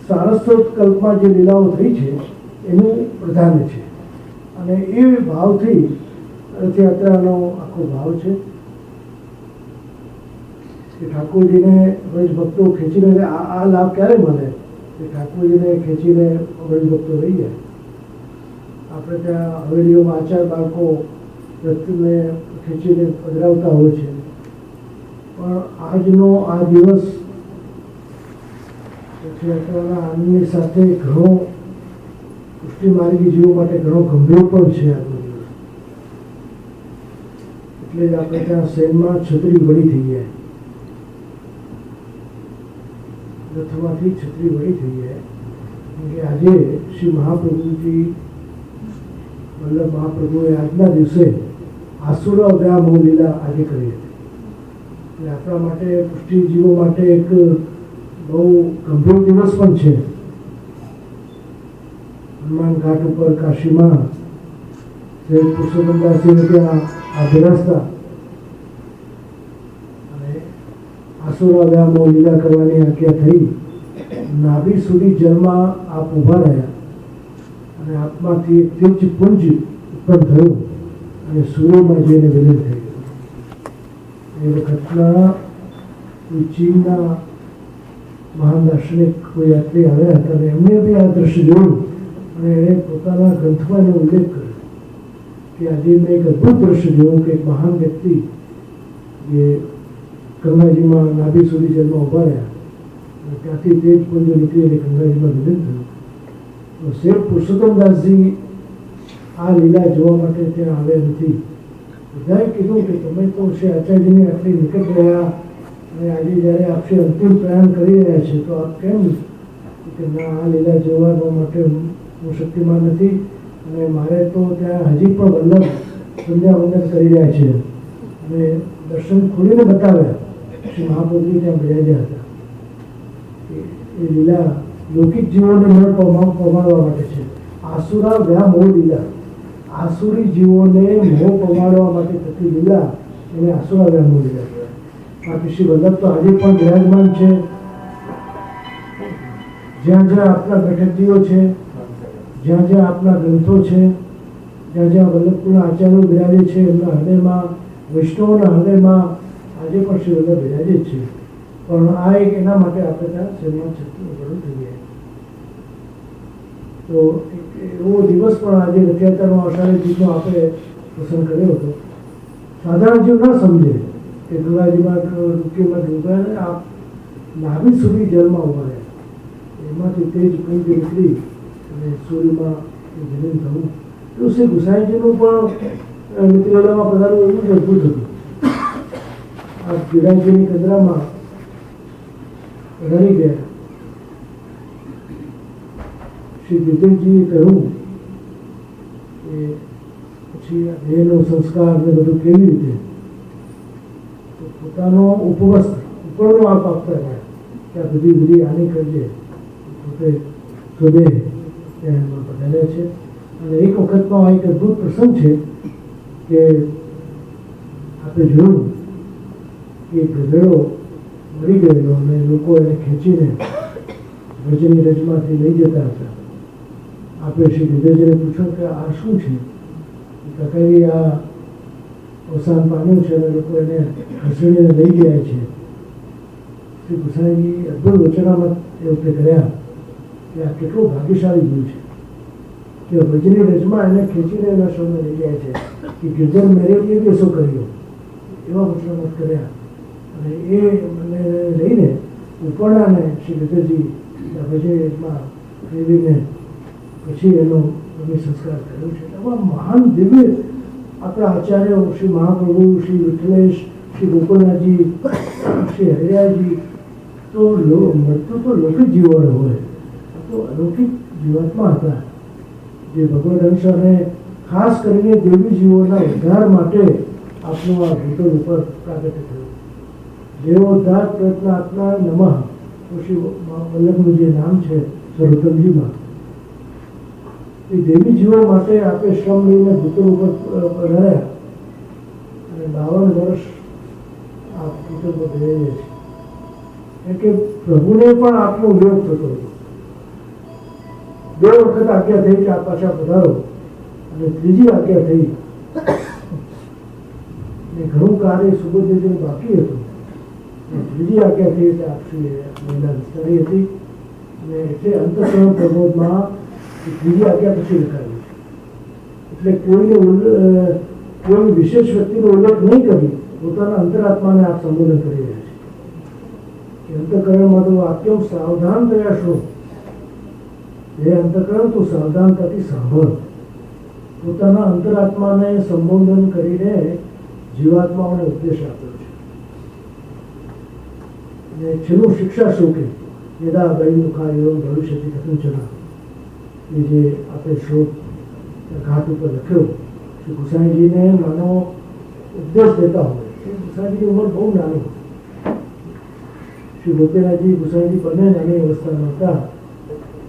સારસ્વત કલ્પમાં જે લીલાઓ થઈ છે એનું પ્રધાન છે અને એ ભાવથી રથયાત્રાનો આખો ભાવ છે કે ઠાકોરજીને વ્રજ ભક્તો ખેંચીને આ લાભ ક્યારે મળે કે ઠાકોરજીને ખેંચીને વ્રજ ભક્તો રહી જાય. આપણે ત્યાં હવેલીઓમાં આચાર બાળકો રથને ખેંચીને પધરાવતા હોય છે, પણ આજનો આ દિવસ રથયાત્રાના આનંદની સાથે ઘણો પુષ્ટિ માર્ગી જીવો માટે ઘણો ગંભીર પણ છે આજનો દિવસ. એટલે જ આપણે ત્યાં શહેરમાં છત્રી વળી થઈ જાય, રથમાંથી છત્રી વળી થઈ જાય. કે આજે શ્રી મહાપ્રભુજી વલ્લભ મહાપ્રભુએ આજના દિવસે આસુરા વ્યામો લીલા આજે કરી હતી. એટલે આપણા માટે પુષ્ટિજીવો માટે એક બહુ ગંભીર દિવસ પણ છે. હનુમાન ઘાટ ઉપર કાશીમાં શ્રી પુરુષોત્તમદાસજીને ત્યાં આ બિરાજતા અને આસુરા વ્યામો લીલા કરવાની આજ્ઞા થઈ. નાભી સુધી જળમાં આપ ઊભા રહ્યા અને આપમાંથી એક તેજ પુંજ ઉત્પન્ન થયું અને સૂર્યમાં જઈને વિલીન થઈ ગયું. એ વખતના ચીનના મહાન દાર્શનિક કોઈ યાત્રી આવ્યા હતા અને એમને બી આ દ્રશ્ય જોયું અને એણે પોતાના ગ્રંથમાં એનો ઉલ્લેખ કર્યો કે આજે મેં એક અદ્ભુત દ્રશ્ય જોયું કે એક મહાન વ્યક્તિ જે ગંગાજીમાં નાભી સુધી જલમાં ઊભા રહ્યા અને ત્યાંથી તેજ પુંજ નીકળી અને ગંગાજીમાં વિલીન થયું. તો શેઠ પુરુષોત્તમદાસજી આ લીલા જોવા માટે ત્યાં આવ્યા નથી. બધાએ કીધું કે તમે તો શ્રી આચાર્યજીની આટલી નિકટ રહ્યા અને આજે જ્યારે આપ શ્રી અંતિમ પ્રયાણ કરી રહ્યા છે તો આપ કેમ કે ના આ લીલા જોવા માટે હું શક્તિમાન નથી અને મારે તો ત્યાં હજી પણ વલ્લભ સંધ્યાવંદન કરી રહ્યા છે અને દર્શન ખોલીને બતાવ્યા. શ્રી મહાપ્રભુજી ત્યાં બિરાજ્યા હતા. એ લીલા લૌકિક જીવોને ન પમાડવા માટે છે. આસુરા વ્યા મોહ લીલા, આસુરી જીવોને મોહ પમાડવા માટે થતી લીલા એને આસુરા વ્યા મોહ લીલા કહેવાય. બાકી શ્રી વલ્લભ તો આજે પણ બિરાજમાન છે. જ્યાં જ્યાં આપણા બેઠકજીઓ છે, જ્યાં જ્યાં આપણા ગ્રંથો છે, જ્યાં જ્યાં વલ્લભપુરના આચાર્યો બિરાજે છે એમના હૃદયમાં, વૈષ્ણવના હૃદયમાં આજે પણ શ્રી વલ્લભ બિરાજે જ છે. પણ આ એક એના માટે આપણે ત્યાં શરીરમાં છત્રી વળું થઈ જાય. તો એવો દિવસ પણ આજે રથયાત્રાનો અષાઢી બીજનો આપણે પસંદ કર્યો હતો. સાધારણ જીવ ન સમજે કે ગંગાજીમાં ડૂબકીમાં ડૂબ્યા આ નાભી સુધી જલમાં ઉભા રહ્યા, એમાંથી તેજ પુંજ નીકળી અને સૂર્યમાં વિલીન થવું. તો શ્રી ગુસાઈજીનું પણ મિત્રલામાં પધારવું એવું જ અદભુત હતું. આ ગિરાજીની કદરામાં પધારી ગયા. શ્રી વિજયજીએ કહ્યું કે પછી દેહનો સંસ્કાર ને બધું કેવી રીતે, તો પોતાનો ઉપવસ્ત્ર ઉપરનો આપ આપતા ગયા કે આ બધી વિધિ આની કરજે. પોતે સ્વદેહ ત્યાં એમાં પધાર્યા છે. અને એક વખતનો આ એક અદભુત પ્રસંગ છે કે આપણે જોયું કે ગધેડો મરી ગયેલો અને લોકો એને ખેંચીને ભજનની રજમાંથી લઈ જતા હતા. આપણે શ્રી વિજયજીને પૂછ્યું કે આ શું છે? કાકાજી આ અવસાન પામ્યું છે અને લોકો એને ખસેડીને લઈ ગયા છે. શ્રી ગુસાઈજી અદભુત વચનામત એ વખતે કર્યા કે આ કેટલું ભાગ્યશાળી જીવ છે કે ભજનની રજમાં એને ખેંચીને એના શોને લઈ ગયા છે કે ગિરધર મેરેજીએ બેસો કર્યો, એવા વચનામત કર્યા. અને એ મને લઈને ઉપરણાને શ્રી વિજયજી ભજનમાં ફેરવીને પછી એનો સંસ્કાર કર્યો છે. આવા મહાન દિવ્ય આપણા આચાર્યો શ્રી મહાપ્રભુ, શ્રી વિઠ્ઠલેશ, શ્રી ગોકુલનાથજી, શ્રી હરિરાયજી તો મૃત્યુ તો લૌકિક જીવોને હોય, તો અલૌકિક જીવાત્મા હતા જે ભગવદ અંશ અને ખાસ કરીને દેવી જીવોના ઉદ્ધાર માટે આપનું આ ભૂતલ ઉપર પ્રાગટ્ય થયું. દેવોદ્ધાર પ્રયત્નાત્મા નમઃ તો શ્રી વલ્લભનું જે નામ છે સર્વોત્તમજીમાં, એ દેવી જીવો માટે આપણે શ્રમ લઈને ભૂતલ ઉપર પધાર્યા અને 52 વર્ષ આ ભૂતલ પર રહેલા છે. કે પ્રભુને પણ આપનો વિરોધ થતો હતો. 2 વખત આજ્ઞા થઈ કે આ પાછા પધારો, અને ત્રીજી આજ્ઞા થઈ ને ઘણું કાર્ય સુબોધજીને બાકી હતું. ત્રીજી આજ્ઞા થઈ એટલે આપશ્રીએ મહિલા વિસ્તારી હતી, અને એટલે અંતઃકરણ પ્રબોધમાં ત્રીજી આજ્ઞા પછી લખાવી છે. એટલે કોઈ વિશેષ વ્યક્તિનો ઉલ્લેખ નહીં કરી પોતાના અંતરાત્માને આપ સંબોધન કરી રહ્યા છે. અંતઃકરણમાં તો વાક્યો સાવધાન થયા શું? એ અંતઃકરણ તો સાવધાનતાથી સાંભળ. પોતાના અંતરાત્માને સંબોધન કરીને જીવાત્માઓને ઉપદેશ આપ્યો છે. અને છેલ્લું શિક્ષા શું કે યદા બહિર્મુખા એવં ભવિષ્યથી કથંચના, એ જે આપણે શ્લોક ઘાટ ઉપર લખ્યો, શ્રી ગુસાઈજીને નાનો ઉપદેશ દેતા હોય. ગુસાઈજીની ઉંમર બહુ નાની. શ્રી ગોપીનાથજી ગુસાઈજી બંને નાની અવસ્થામાં હતા.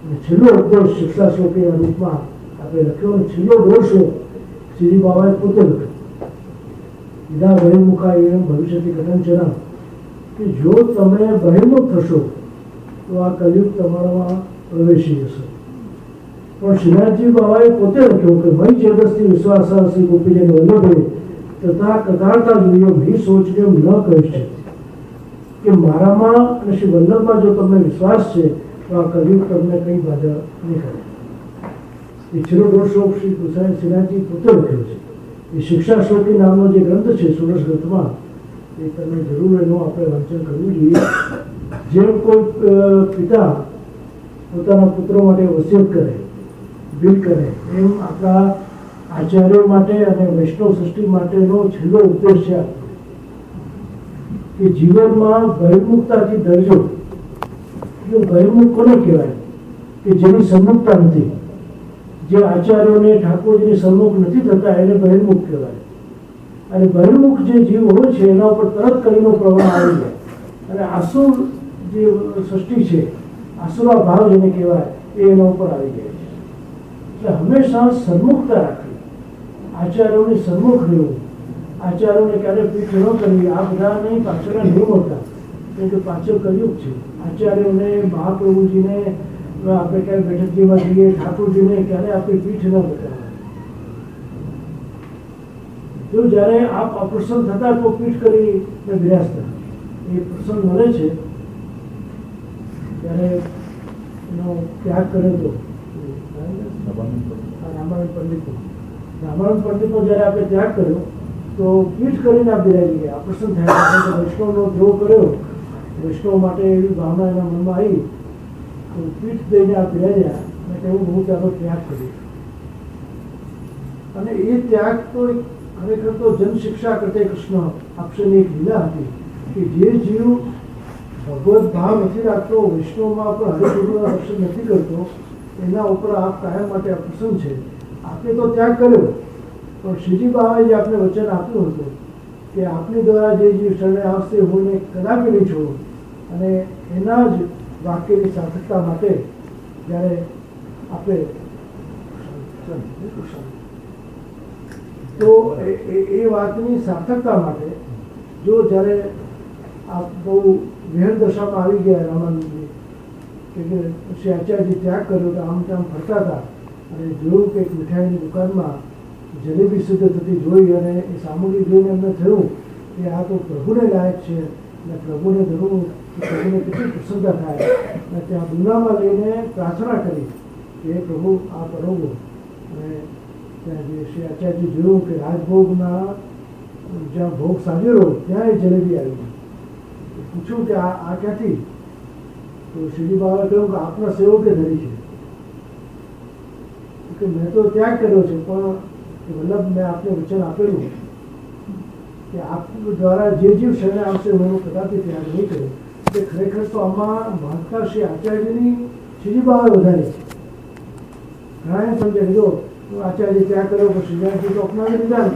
અને છેલ્લો ઉપદેશ શિક્ષા શ્લોકીના રૂપમાં આપણે લખ્યો, અને છેલ્લો દોષ શ્રીજી બાબાએ પોતે લખ્યો. યદા બહિર્મુખા એવં ભવિષ્યથી કથંચના, કે જો તમે બહિર્મુખ થશો તો આ કલયુગ તમારામાં પ્રવેશી જશે. પણ શ્રીનાથજી બાબાએ પોતે લખ્યું કે મય ચેતસથી વિશ્વાસ શ્રી ગોપીજન વલ્લભે તથા કથાર્થા જોયો ભી સોચને ન કહીશ, કે મારામાં અને શ્રી વલ્લભમાં જો તમને વિશ્વાસ છે તો આ કલયુગ તમને કંઈ બાધા નહીં કરે. એ છેલ્લો દોષ શ્રી ગુસાઈ શ્રીનાથજી પોતે લખ્યો છે. એ શિક્ષા શ્લોકી નામનો જે ગ્રંથ છે સુરસ ગ્રંથમાં, એ તમે જરૂર એનું આપણે વાંચન કરવું જોઈએ. જેમ કોઈ પિતા પોતાના પુત્રો માટે વસિયત કરે, બિલ કરે, એમ આપણા આચાર્યો માટે અને વૈષ્ણવ સૃષ્ટિ માટેનો છેલ્લો ઉપદેશ છે કે જીવનમાં બહિર્મુખતાથી ડરજો. બહિર્મુખ કોને કહેવાય? કે જેની સન્મુખતા નથી. જે આચાર્યોને ઠાકોરજીની સન્મુખ નથી થતા એને બહિર્મુખ કહેવાય. અને બહિર્મુખ જે જીવ હોય છે એના ઉપર તરત કરીને પ્રવાહ આવી જાય. અને આસુર જે સૃષ્ટિ છે, આસુરા ભાવ જેને કહેવાય, એ એના ઉપર આવી જાય છે. એટલે હંમેશા સન્મુખતા રાખવી, આચાર્યોની સન્મુખ રહેવું, આચાર્યોને ક્યારે પીઠ ન કરવી. આ બધાની પાછળના નિયમો હતા, કેમ કે પાછળ કલયુગ છે. આચાર્યોને, મહાપ્રભુજીને આપણે ક્યાંય બેઠકજીમાં જઈએ, ઠાકોરજીને ક્યારે આપણી પીઠ ન બતાવે. જો જ્યારે આપ અપ્રસન્ન થતા તો પીઠ કરીને બિરાજતા. એ પ્રસંગ મળે છે ત્યારે એનો ત્યાગ કર્યો હતો રામાયણ પંડિતો. રામાયણ પંડિતનો જ્યારે આપણે ત્યાગ કર્યો તો પીઠ કરીને આપ બિરાજી ગયા, અપ્રસન્ન થયા. વૈષ્ણવનો દ્રોહ કર્યો, વૈષ્ણવ માટે એવી ભાવના એના મનમાં આવી તો પીઠ દઈને આપ બિરાજ્યા અને કહ્યું હું ત્યાંનો ત્યાગ કરીશ. અને એ ત્યાગ તો ખરેખર તો જનશિક્ષા કરતે કૃષ્ણ આપશેની એક લીલા હતી કે જે જીવ ભગવત ભાવ નથી રાખતો, વૈષ્ણવમાં પણ હરિભગવાનના દર્શન નથી કરતો, એના ઉપર આપ કાયમ માટે અપ્રસન્ન છે. આપને તો ત્યાગ કર્યો, પણ શ્રીજી બાબાએ જે આપને વચન આપ્યું હતું કે આપની દ્વારા જે જીવ શરણે આવશે હું એને કદાપી નહીં છોડું, અને એના જ વાક્યની સાર્થકતા માટે જ્યારે આપણે તો એ વાતની સાર્થકતા માટે જો જ્યારે આપ બહુ વિહર દશામાં આવી ગયા રામાનંદજી, કે શ્રી આચાર્યજી ત્યાગ કર્યો તો આમ તેમ ફરતા હતા અને જોયું કે એક મીઠાઈની દુકાનમાં જલેબી શુદ્ધ થતી જોઈ અને એ સામગ્રી જોઈને એમને થયું કે આ તો પ્રભુને લાયક છે અને પ્રભુને ધરવું પ્રભુને કેટલી પ્રસન્નતા થાય. અને ત્યાં ડુંગામાં લઈને પ્રાર્થના કરી કે પ્રભુ આ પરોવો. અને ત્યાં જે શ્રી આચાર્યજી જોયું કે રાજભોગના જ્યાં ભોગ સાજ્યો ત્યાં એ જલેબી આવી ગઈ. પૂછ્યું કે આ ક્યાંથી? તો શ્રીજી બાબાએ કહ્યું કે આપના સેવકે ધરી છે. મેં તો ત્યાગ કર્યો છે, પણ વલ્લભ મેં આપને વચન આપેલું કે આપ દ્વારા જે જીવ શરણે આવશે હું એનો કદાપી ત્યાગ નહીં કર્યો. એટલે ખરેખર તો આમાં મહત્તા શ્રી આચાર્યજીની શ્રીજી બાબાએ વધારી છે. ઘણા એમ સમજે જો આચાર્ય ત્યાગ કર્યો પછી શ્રીજી તો અપનાવી લીધા ને